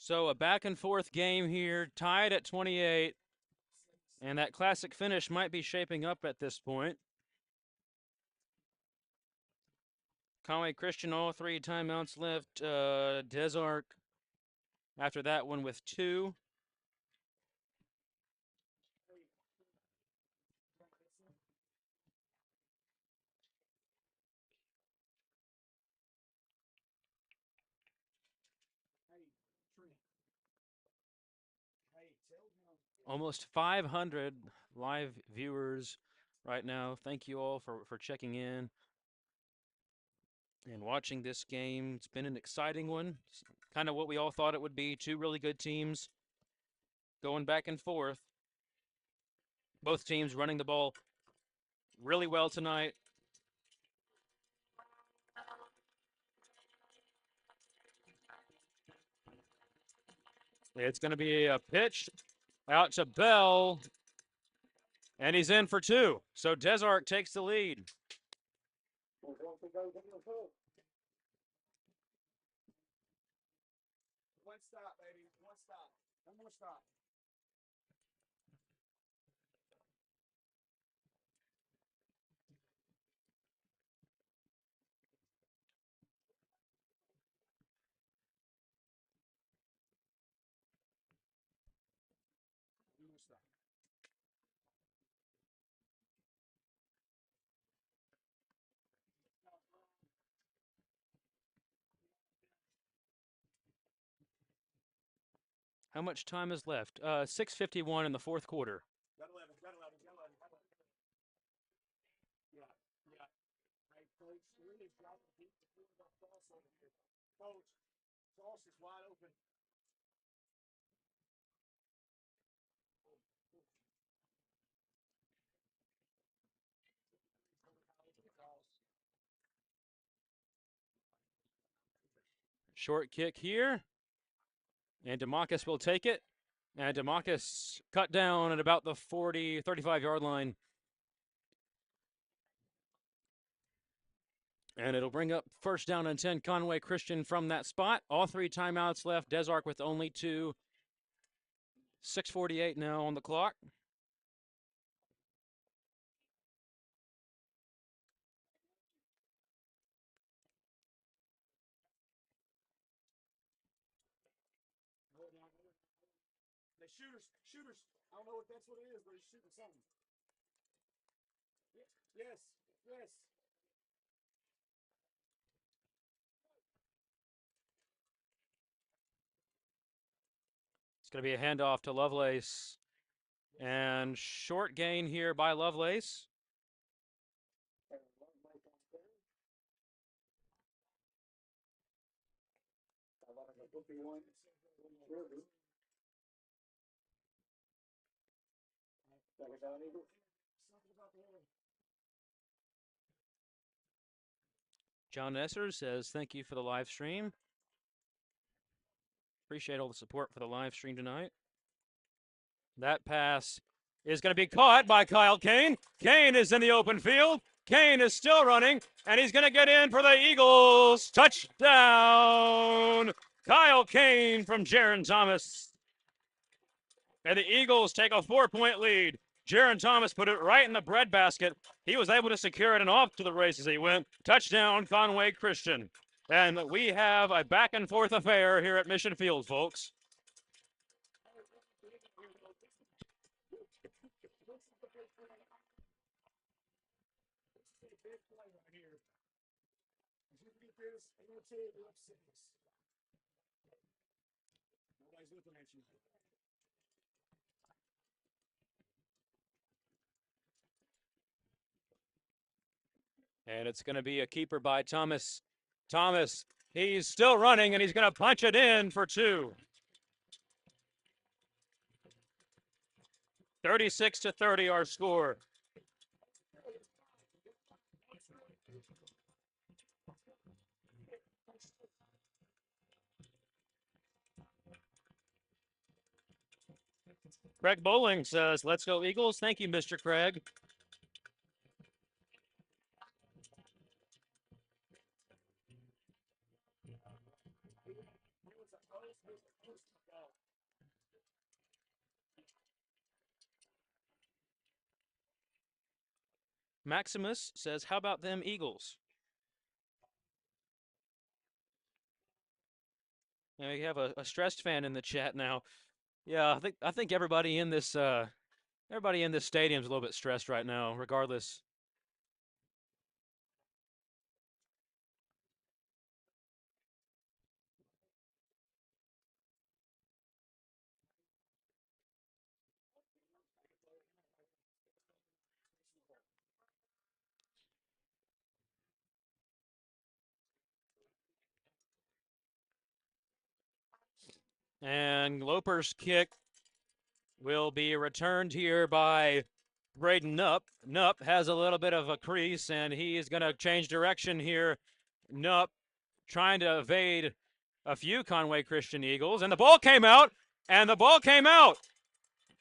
So a back and forth game here, tied at 28. And that classic finish might be shaping up at this point. Conway Christian, all 3 timeouts left. Des Arc after that one with 2. Almost 500 live viewers right now. Thank you all for checking in and watching this game. It's been an exciting one. It's kind of what we all thought it would be. 2 really good teams going back and forth. Both teams running the ball really well tonight. It's going to be a pitch out to Bell, and he's in for 2. So Des Arc takes the lead.
One stop, baby. One stop. One more stop. One more stop.
How much time is left? 6:51 in the fourth quarter.
Got 11. Got 11. Got 11. Got 11. Yeah. Yeah. Hey, Coach, really dropped the beat the cross over here. Coach, cross is wide open.
Short kick here. And DeMarcus will take it. And DeMarcus cut down at about the 40, 35-yard line. And it'll bring up first down and 10, Conway Christian from that spot. All 3 timeouts left. Des Arc with only 2. 6:48 now on the clock.
They shooters. I don't know what that's what it is, but he's shooting something. Yes, yes.
It's going to be a handoff to Lovelace. And short gain here by Lovelace. John Nesser says, thank you for the live stream. Appreciate all the support for the live stream tonight. That pass is going to be caught by Kyle Kane. Kane is in the open field. Kane is still running, and he's going to get in for the Eagles. Touchdown! Kyle Kane from Jaron Thomas. And the Eagles take a 4-point lead. Jaron Thomas put it right in the breadbasket. He was able to secure it and off to the races he went. Touchdown, Conway Christian. And we have a back-and-forth affair here at Mission Field, folks.
Nobody's looking at you.
And it's going to be a keeper by Thomas. Thomas, he's still running, and he's going to punch it in for 2. 36-30 our score. Craig Bowling says, let's go Eagles. Thank you, Mr. Craig. Maximus says, how about them Eagles? And we have a stressed fan in the chat now. Yeah, I think everybody in this stadium is a little bit stressed right now, regardless. And Loper's kick will be returned here by Braden Nupp. Nupp has a little bit of a crease, and he is going to change direction here. Nupp trying to evade a few Conway Christian Eagles, and the ball came out,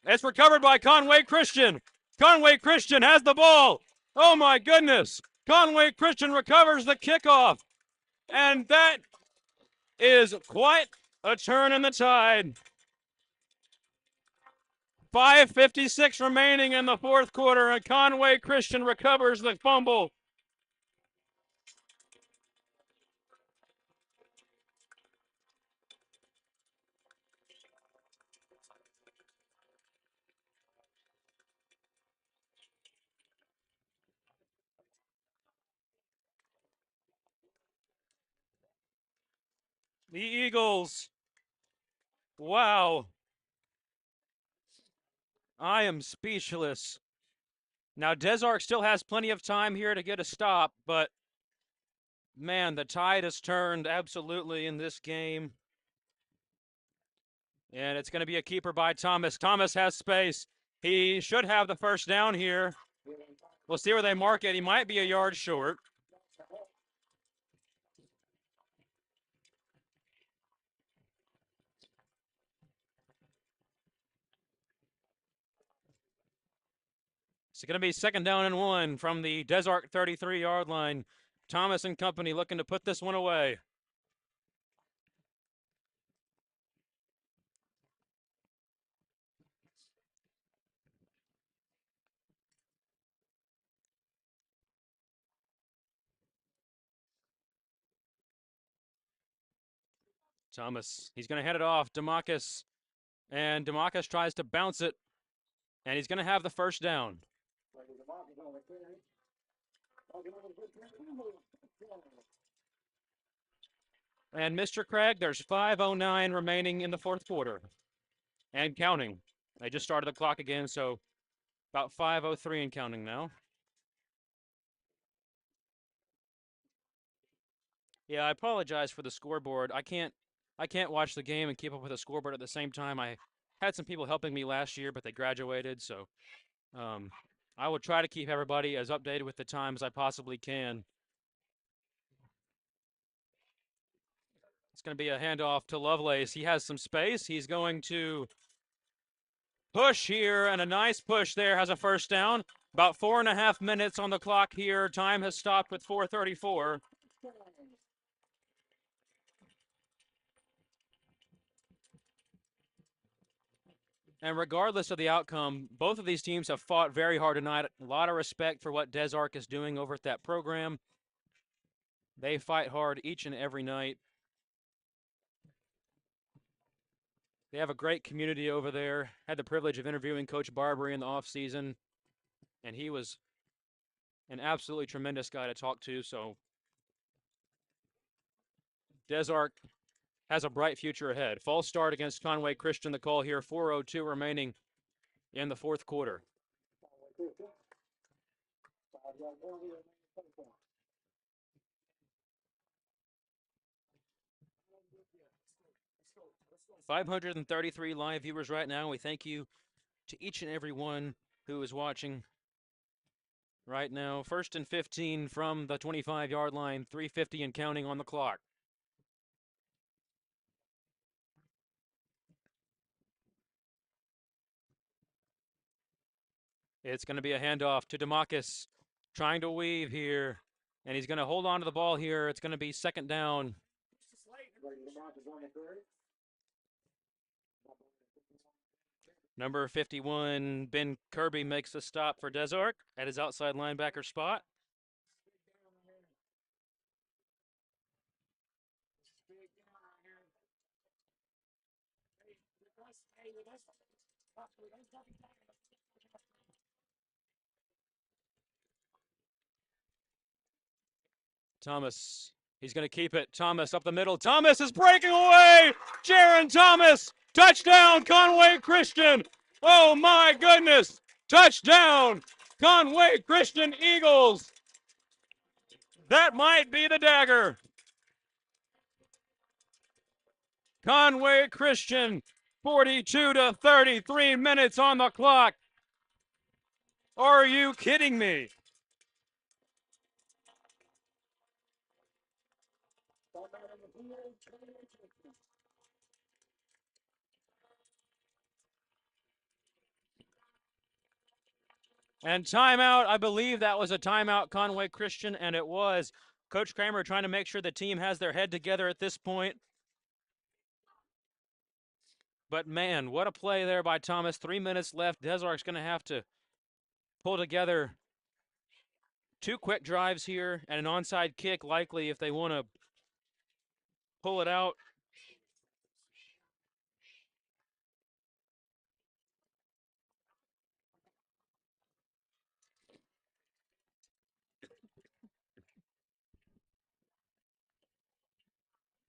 It's recovered by Conway Christian. Conway Christian has the ball. Oh my goodness. Conway Christian recovers the kickoff. And that is quite a turn in the tide. 5:56 remaining in the fourth quarter, and Conway Christian recovers the fumble. The Eagles. Wow. I am speechless. Now, Desark still has plenty of time here to get a stop, but man, the tide has turned absolutely in this game. And it's going to be a keeper by Thomas. Thomas has space. He should have the first down here. We'll see where they mark it. He might be a yard short. It's going to be 2nd down and 1 from the Desark 33-yard line. Thomas and company looking to put this one away. Thomas, he's going to head it off. DeMarcus, and DeMarcus tries to bounce it, and he's going to have the first down. And Mr. Craig, there's 5:09 remaining in the fourth quarter. And counting. They just started the clock again, so about 5:03 and counting now. Yeah, I apologize for the scoreboard. I can't watch the game and keep up with the scoreboard at the same time. I had some people helping me last year, but they graduated, so um, I will try to keep everybody as updated with the time as I possibly can. It's going to be a handoff to Lovelace. He has some space. He's going to push here, and a nice push there, has a first down. About 4.5 minutes on the clock here. Time has stopped with 4:34. And regardless of the outcome, both of these teams have fought very hard tonight. A lot of respect for what Des Arc is doing over at that program. They fight hard each and every night. They have a great community over there. Had the privilege of interviewing Coach Barbary in the offseason, and he was an absolutely tremendous guy to talk to. So Des Arc has a bright future ahead. False start against Conway Christian. The call here, 4:02 remaining in the fourth quarter. 533 live viewers right now. We thank you to each and every one who is watching right now. First and 15 from the 25-yard line, 3:50 and counting on the clock. It's going to be a handoff to DeMarcus, trying to weave here, and he's going to hold on to the ball here. It's going to be second down. Number 51, Ben Kirby, makes the stop for Des Arc at his outside linebacker spot. Thomas, he's going to keep it. Thomas up the middle. Thomas is breaking away. Jaron Thomas, touchdown, Conway Christian. Oh my goodness, touchdown, Conway Christian Eagles. That might be the dagger. Conway Christian, 42 to 33 minutes on the clock. Are you kidding me? And timeout, I believe that was a timeout, Conway Christian, and it was. Coach Kramer trying to make sure the team has their head together at this point. But man, what a play there by Thomas. 3 minutes left. Des Arc's going to have to pull together two quick drives here and an onside kick likely if they want to pull it out.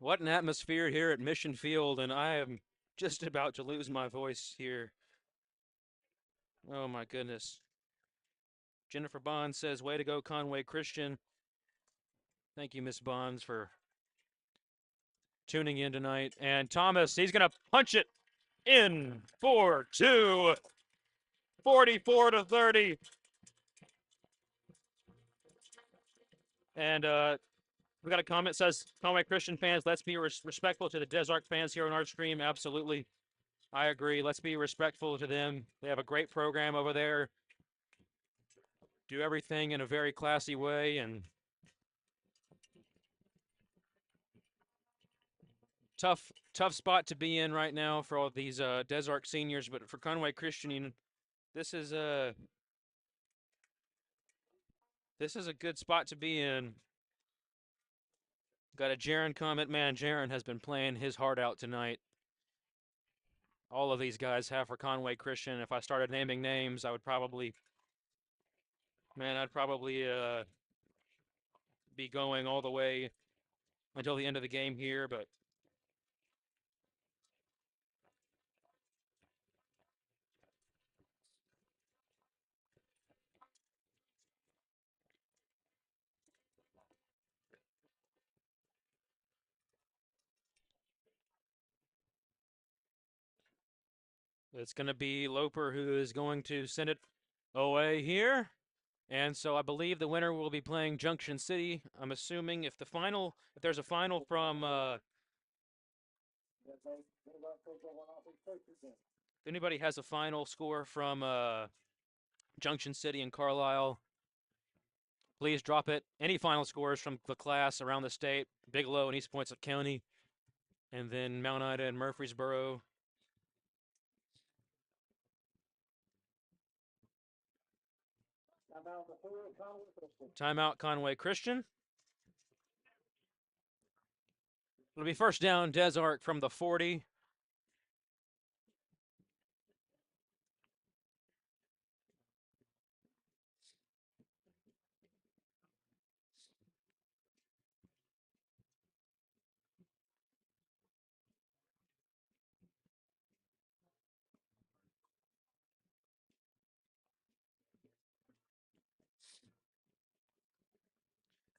What an atmosphere here at Mission Field, and I am just about to lose my voice here. Oh my goodness. Jennifer Bonds says, way to go, Conway Christian. Thank you, Miss Bonds, for tuning in tonight. And Thomas, he's going to punch it in for two. 44 to 30. And we got a comment says, Conway Christian fans, let's be respectful to the Des Arc fans here on our stream. Absolutely. I agree. Let's be respectful to them. They have a great program over there. Do everything in a very classy way, and tough spot to be in right now for all these Des Arc seniors. But for Conway Christian, this is a good spot to be in. Got a Jaron comment. Man, Jaron has been playing his heart out tonight. All of these guys have for Conway Christian. If I started naming names, I would probably, man, I'd probably be going all the way until the end of the game here, but it's going to be Loper who is going to send it away here. And so I believe the winner will be playing Junction City. I'm assuming if there's a final from, if anybody has a final score from Junction City and Carlisle, please drop it. Any final scores from the class around the state, Bigelow and East Poinsett County, and then Mount Ida and Murfreesboro. Timeout, Conway Christian. It'll be first down, Des Arc from the 40.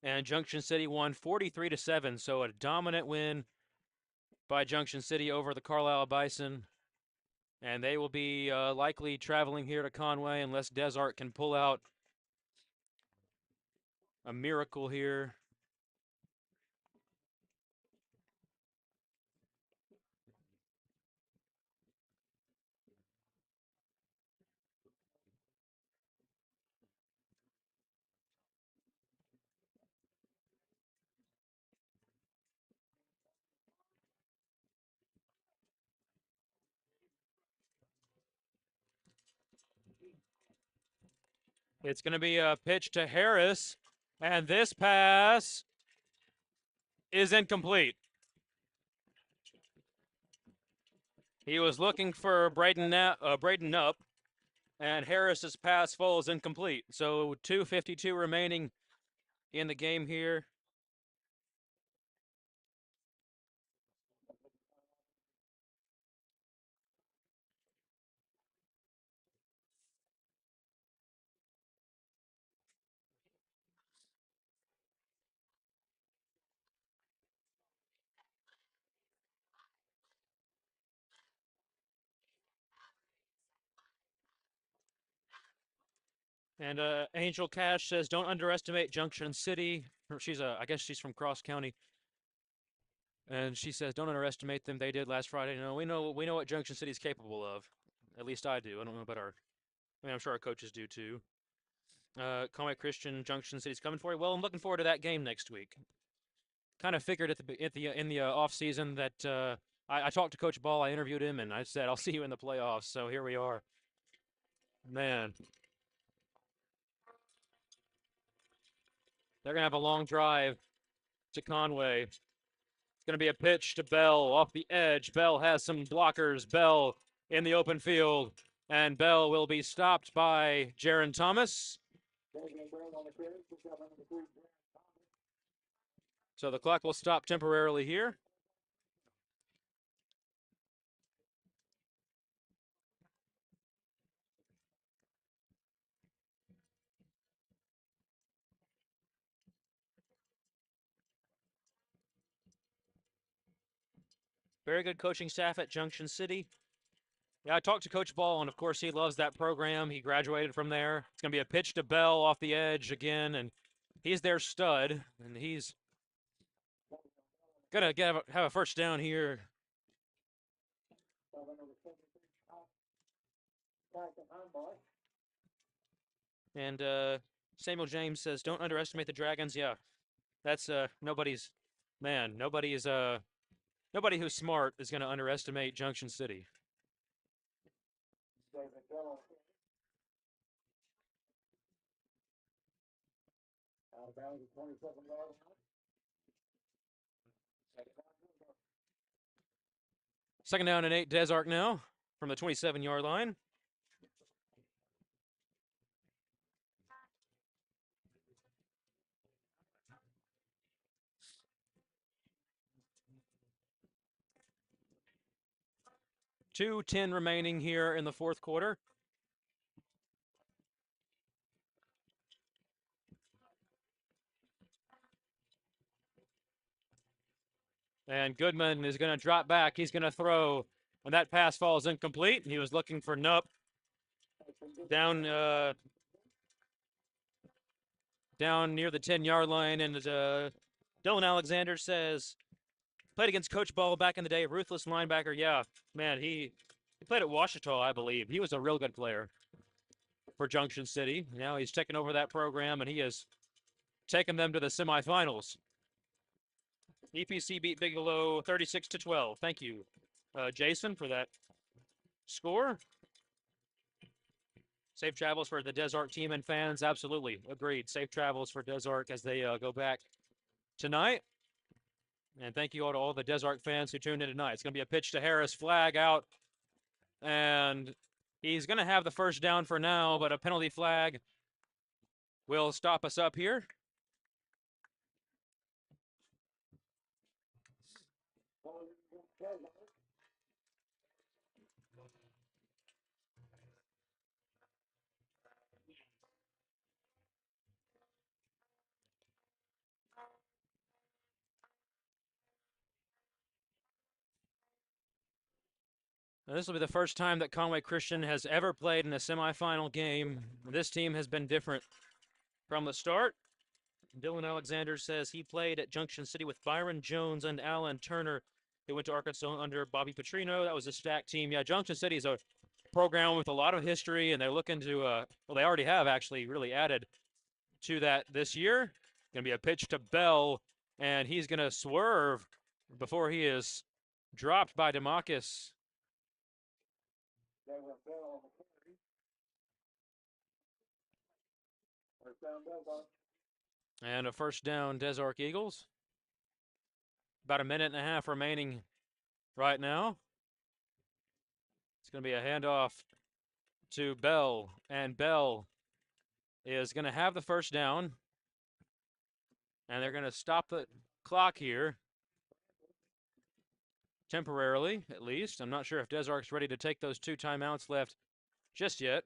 And Junction City won 43-7, so a dominant win by Junction City over the Carlisle Bison. And they will be likely traveling here to Conway unless Des Arc can pull out a miracle here. It's going to be a pitch to Harris, and this pass is incomplete. He was looking for Braden up, and Harris's pass falls incomplete. So 2:52 remaining in the game here. And Angel Cash says, "Don't underestimate Junction City." I guess she's from Cross County, and she says, "Don't underestimate them. They did last Friday." No, we know what Junction City is capable of. At least I do. I don't know about I'm sure our coaches do too. Conway Christian, Junction City's coming for you. Well, I'm looking forward to that game next week. Kind of figured in the off season that I talked to Coach Ball. I interviewed him, and I said, "I'll see you in the playoffs." So here we are. Man, they're gonna have a long drive to Conway. It's going to be a pitch to Bell off the edge. Bell has some blockers. Bell in the open field. And Bell will be stopped by Jaron Thomas. So the clock will stop temporarily here. Very good coaching staff at Junction City. Yeah, I talked to Coach Ball, and of course he loves that program. He graduated from there. It's going to be a pitch to Bell off the edge again, and he's their stud, and he's going to have a first down here. And Samuel James says, "Don't underestimate the Dragons." Yeah, that's nobody who's smart is going to underestimate Junction City. Second down and 8, Des Arc now from the 27-yard line. 2:10 remaining here in the fourth quarter. And Goodman is going to drop back. He's going to throw, and that pass falls incomplete. He was looking for Nupp down near the 10-yard line. And Dylan Alexander says, played against Coach Ball back in the day, ruthless linebacker. Yeah, man, he played at Ouachita, I believe. He was a real good player for Junction City. Now he's taken over that program, and he has taken them to the semifinals. EPC beat Bigelow 36-12. Thank you, Jason, for that score. Safe travels for the Des Arc team and fans. Absolutely. Agreed. Safe travels for Des Arc as they go back tonight. And thank you all to all the Des Arc fans who tuned in tonight. It's going to be a pitch to Harris, flag out. And he's going to have the first down for now, but a penalty flag will stop us up here. Now, this will be the first time that Conway Christian has ever played in a semifinal game. This team has been different from the start. Dylan Alexander says he played at Junction City with Byron Jones and Alan Turner, who went to Arkansas under Bobby Petrino. That was a stacked team. Yeah, Junction City is a program with a lot of history, and they're looking to, well, they already have actually really added to that this year. Going to be a pitch to Bell, and he's going to swerve before he is dropped by DeMarcus. And a first down, Des Arc Eagles. About a minute and a half remaining right now. It's going to be a handoff to Bell, and Bell is going to have the first down. And they're going to stop the clock here. Temporarily, at least. I'm not sure if Des Arc's ready to take those 2 timeouts left just yet.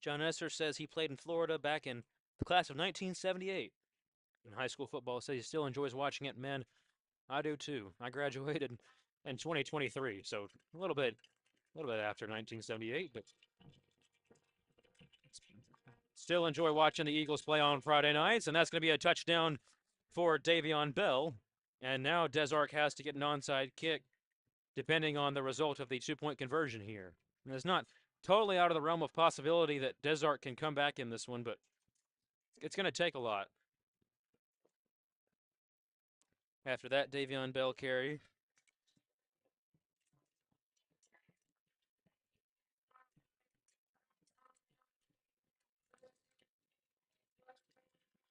John Esser says he played in Florida back in the class of 1978 in high school football. Says he still enjoys watching it. Man, I do too. I graduated in 2023, so a little bit after 1978, but still enjoy watching the Eagles play on Friday nights. And that's going to be a touchdown for Davion Bell. And now Des Arc has to get an onside kick, depending on the result of the 2-point conversion here. And it's not totally out of the realm of possibility that Des Arc can come back in this one, but it's going to take a lot. After that Davion Bell carry.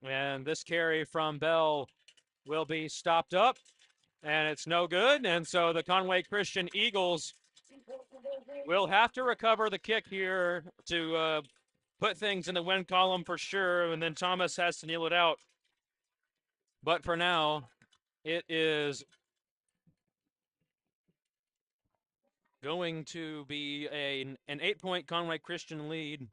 And this carry from Bell will be stopped up, and it's no good. And so the Conway Christian Eagles will have to recover the kick here to put things in the win column for sure, and then Thomas has to kneel it out. But for now, it is going to be an 8-point Conway Christian lead.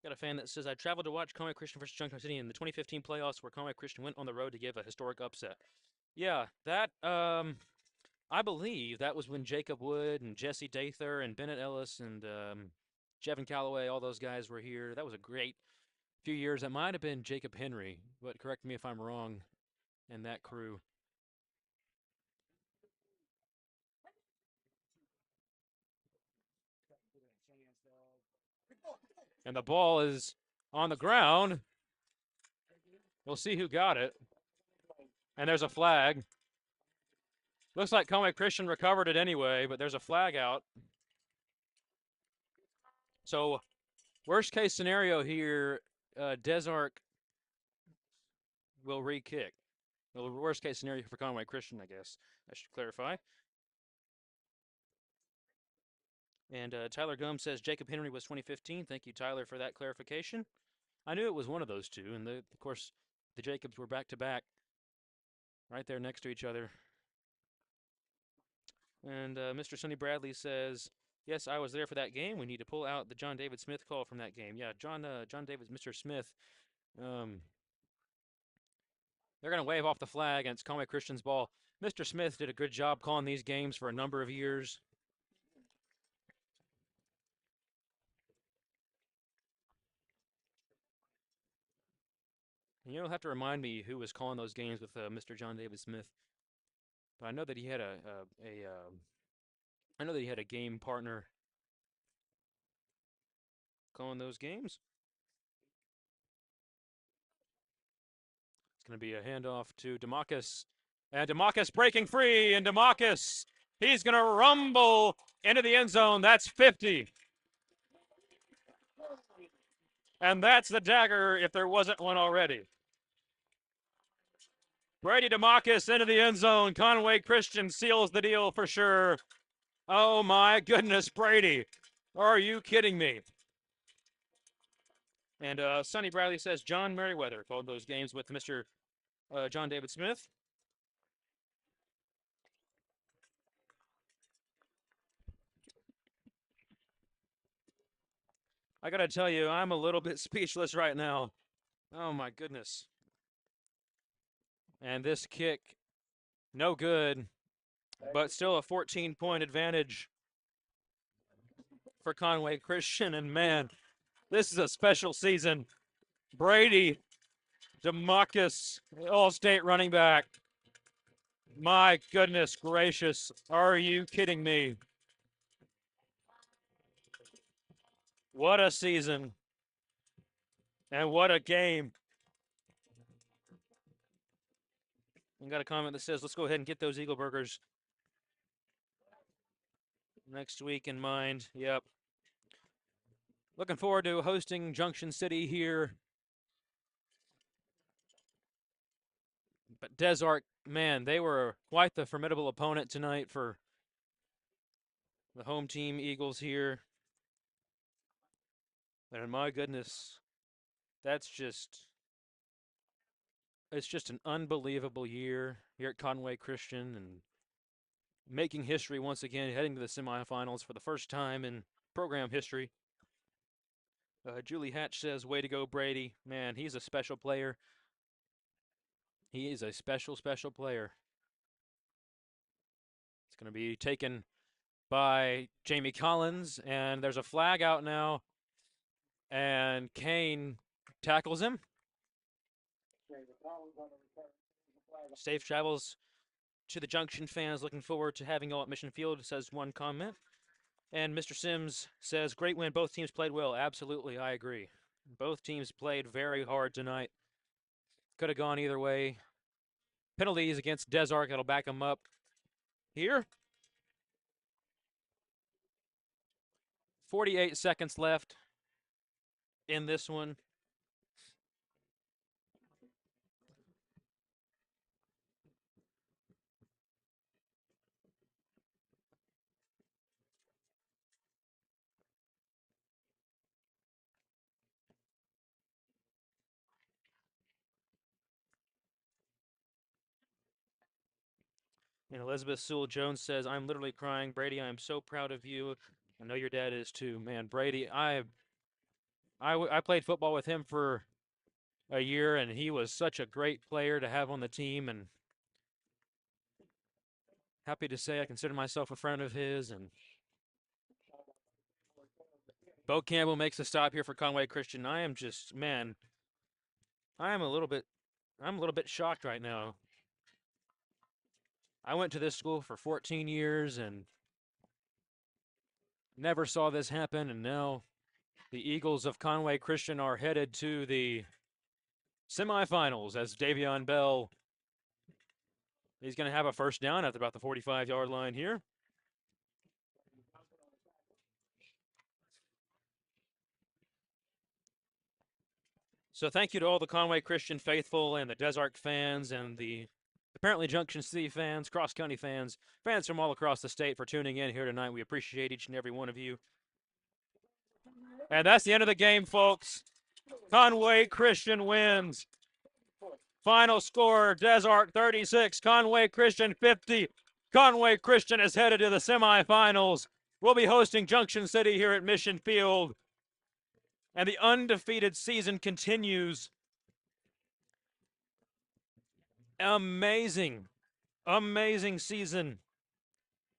Got a fan that says, I traveled to watch Conway Christian versus Junction City in the 2015 playoffs where Conway Christian went on the road to give a historic upset. Yeah, that, I believe that was when Jacob Wood and Jesse Dather and Bennett Ellis and Jevin Calloway, all those guys were here. That was a great few years. That might have been Jacob Henry, but correct me if I'm wrong, and that crew. And the ball is on the ground. We'll see who got it. And there's a flag. Looks like Conway Christian recovered it anyway, but there's a flag out. So, worst case scenario here, Desark will re-kick. Well, worst case scenario for Conway Christian, I guess. I should clarify. And Tyler Gum says Jacob Henry was 2015. Thank you, Tyler, for that clarification. I knew it was one of those two, and of course, the Jacobs were back to back, right there next to each other. And Mr. Sonny Bradley says, "Yes, I was there for that game. We need to pull out the John David Smith call from that game." Yeah, John David, Mr. Smith. Um, they're going to wave off the flag, and it's Conway Christian's ball. Mr. Smith did a good job calling these games for a number of years. And you don't have to remind me who was calling those games with Mr. John David Smith, but I know that he had I know that he had a game partner calling those games. It's going to be a handoff to DeMarcus. And DeMarcus breaking free, and DeMarcus, he's going to rumble into the end zone. That's 50. And that's the dagger if there wasn't one already. Brady DeMarcus into the end zone. Conway Christian seals the deal for sure. Oh my goodness, Brady. Are you kidding me? And Sonny Bradley says John Merriweather called those games with Mr. John David Smith. I got to tell you, I'm a little bit speechless right now. Oh my goodness. And this kick, no good, but still a 14-point advantage for Conway Christian. And man, this is a special season. Brady DeMarcus, All-State running back. My goodness gracious, are you kidding me? What a season. And what a game. I got a comment that says, let's go ahead and get those Eagle Burgers next week in mind. Yep. Looking forward to hosting Junction City here. But Desark, man, they were quite the formidable opponent tonight for the home team Eagles here. And my goodness, it's just an unbelievable year here at Conway Christian and making history once again, heading to the semifinals for the first time in program history. Julie Hatch says, way to go, Brady. Man, he's a special player. He is a special, special player. It's going to be taken by Jamie Collins, and there's a flag out now, and Kane tackles him. Safe travels to the Junction fans. Looking forward to having y'all at Mission Field, says one comment. And Mr. Sims says, great win. Both teams played well. Absolutely, I agree. Both teams played very hard tonight. Could have gone either way. Penalties against Desark. That'll back them up here. 48 seconds left in this one. And Elizabeth Sewell Jones says, I'm literally crying. Brady, I'm so proud of you. I know your dad is too. Man, Brady, I played football with him for a year, and he was such a great player to have on the team. And happy to say I consider myself a friend of his. And Bo Campbell makes a stop here for Conway Christian. I am just, man, I'm a little bit shocked right now. I went to this school for 14 years and never saw this happen, and now the Eagles of Conway Christian are headed to the semifinals as Davion Bell He's going to have a first down at about the 45-yard line here. So thank you to all the Conway Christian faithful and the Des Arc fans and the apparently Junction City fans, Cross County fans, fans from all across the state for tuning in here tonight. We appreciate each and every one of you. And that's the end of the game, folks. Conway Christian wins. Final score, Des Arc 36, Conway Christian 50. Conway Christian is headed to the semifinals. We'll be hosting Junction City here at Mission Field. And the undefeated season continues. Amazing, amazing season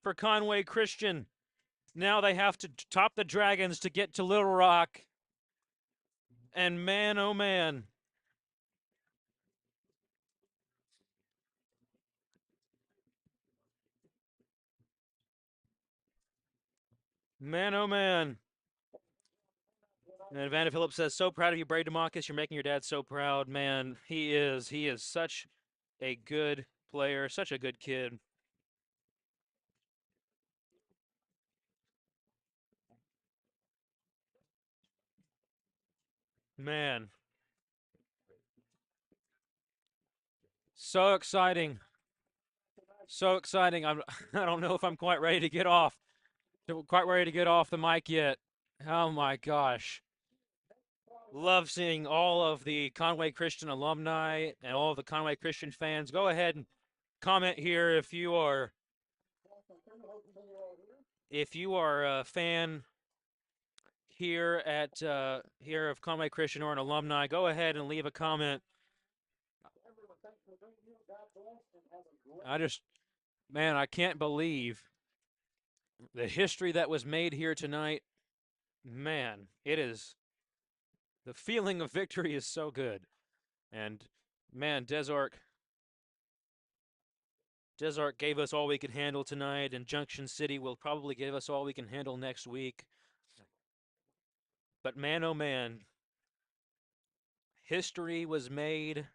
for Conway Christian. Now they have to top the Dragons to get to Little Rock. And man, oh man. Man, oh man. And Evander Phillips says, so proud of you, Bray DeMarcus. You're making your dad so proud. Man, he is. He is such a good player, such a good kid. Man. So exciting. So exciting. I don't know if I'm quite ready to get off. Quite ready to get off the mic yet. Oh my gosh. Love seeing all of the Conway Christian alumni and all of the Conway Christian fans. Go ahead and comment here if you are a fan here at here of Conway Christian or an alumni. Go ahead and leave a comment. Man, I can't believe the history that was made here tonight. Man, it is. The feeling of victory is so good. And man, Des Arc gave us all we could handle tonight, and Junction City will probably give us all we can handle next week. But man, oh man, history was made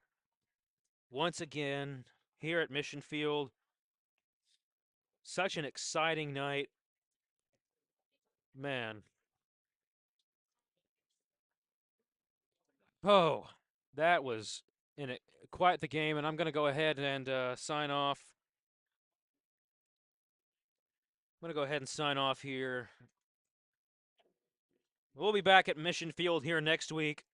once again here at Mission Field. Such an exciting night. Man. Oh, that was quite the game, and I'm going to go ahead and sign off. I'm going to go ahead and sign off here. We'll be back at Mission Field here next week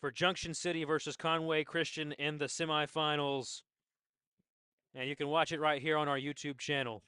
for Junction City versus Conway Christian in the semifinals. And you can watch it right here on our YouTube channel.